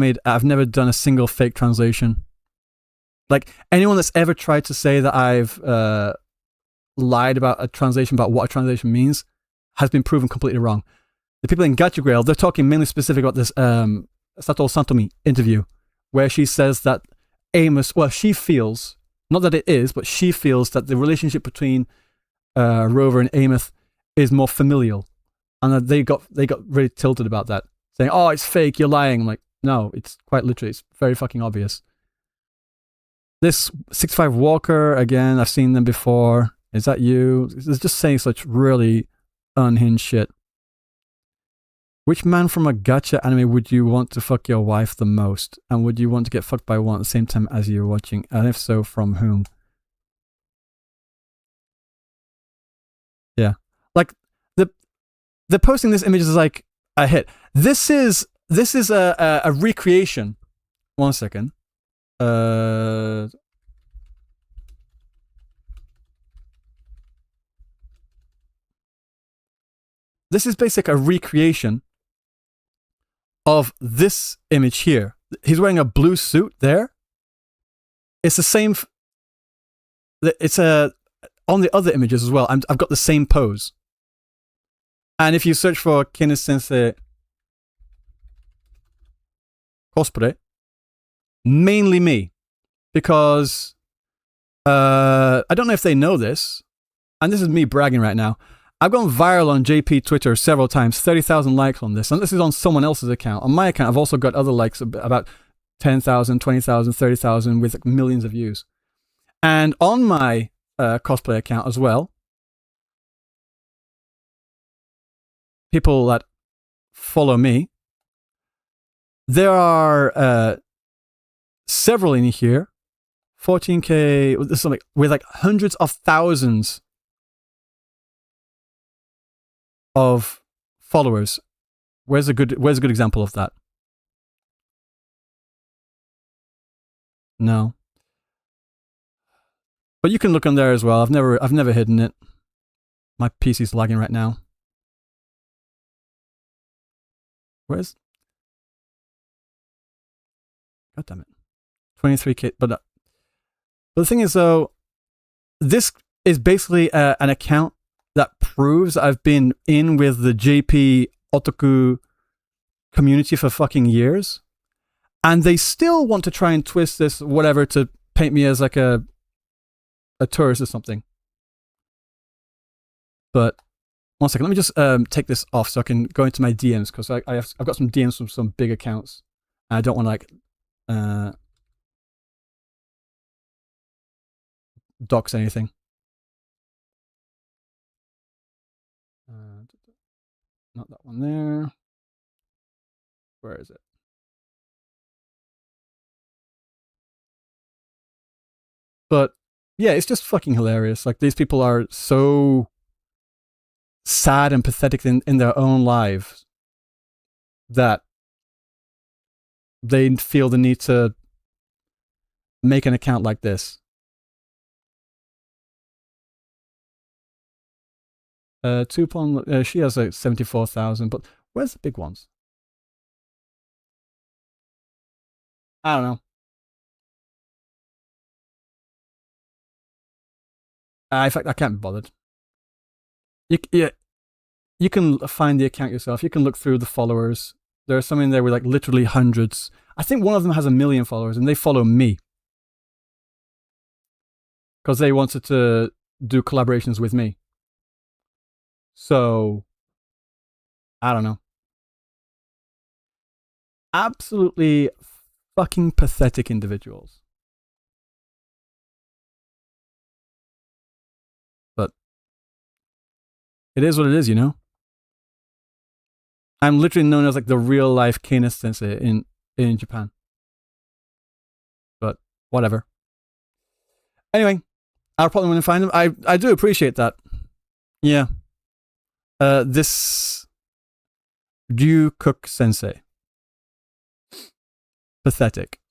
done a single fake translation. Like, anyone that's ever tried to say that I've lied about a translation, about what a translation means, has been proven completely wrong. The people in Gacha Grail, they're talking mainly specific about this Satoru Satomi interview, where she says that Amos, well, she feels, not that it is, but she feels that the relationship between Rover and Amos is more familial. And that they got really tilted about that, saying, "Oh, it's fake, you're lying." I'm like, no, it's quite literally, it's very fucking obvious. This 65 Walker, again, I've seen them before. Is that you? It's just saying such really unhinged shit. Which man from a gacha anime would you want to fuck your wife the most? And would you want to get fucked by one at the same time as you're watching? And if so, from whom? Yeah. Like, the posting this image is like a hit. This is a recreation. 1 second. This is basically a recreation of this image here. He's wearing a blue suit there. It's the same. It's on the other images as well. I've got the same pose. And if you search for Kenneth Sensei cosplay, mainly me, because I don't know if they know this, and this is me bragging right now. I've gone viral on JP Twitter several times, 30,000 likes on this, and this is on someone else's account. On my account, I've also got other likes, about 10,000, 20,000, 30,000, with like millions of views. And on my cosplay account as well, people that follow me, there are several in here, 14K, something, with like hundreds of thousands of followers. Where's a good example of that? No. But you can look on there as well. I've never hidden it. My PC's lagging right now. Where's? God damn it. 23K. But the thing is, though, this is basically an account that proves I've been in with the JP Otaku community for fucking years. And they still want to try and twist this, whatever, to paint me as like a tourist or something. But 1 second, let me just take this off so I can go into my DMs, because I've got some DMs from some big accounts. And I don't want to like dox anything. Not that one there. Where is it? But yeah, it's just fucking hilarious. Like, these people are so sad and pathetic in their own lives that they feel the need to make an account like this. She has like 74,000, but where's the big ones? I don't know. In fact, I can't be bothered. You can find the account yourself. You can look through the followers. There's some in there with like literally hundreds. I think one of them has 1 million followers, and they follow me because they wanted to do collaborations with me. So, I don't know. Absolutely fucking pathetic individuals. But it is what it is, you know? I'm literally known as like the real life Kenneth Sensei in Japan. But whatever. Anyway, I'll probably want to find them. I do appreciate that. Yeah. This Ryu Cook Sensei. Pathetic.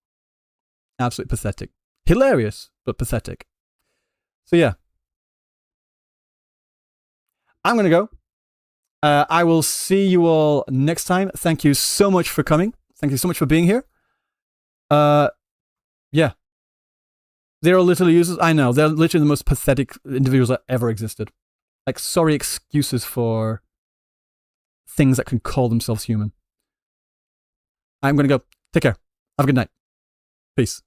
Absolutely pathetic. Hilarious, but pathetic. So yeah. I'm gonna go. I will see you all next time. Thank you so much for coming. Thank you so much for being here. Yeah. They're literally users. I know. They're literally the most pathetic individuals that ever existed. Like, sorry excuses for things that can call themselves human. I'm going to go. Take care. Have a good night. Peace.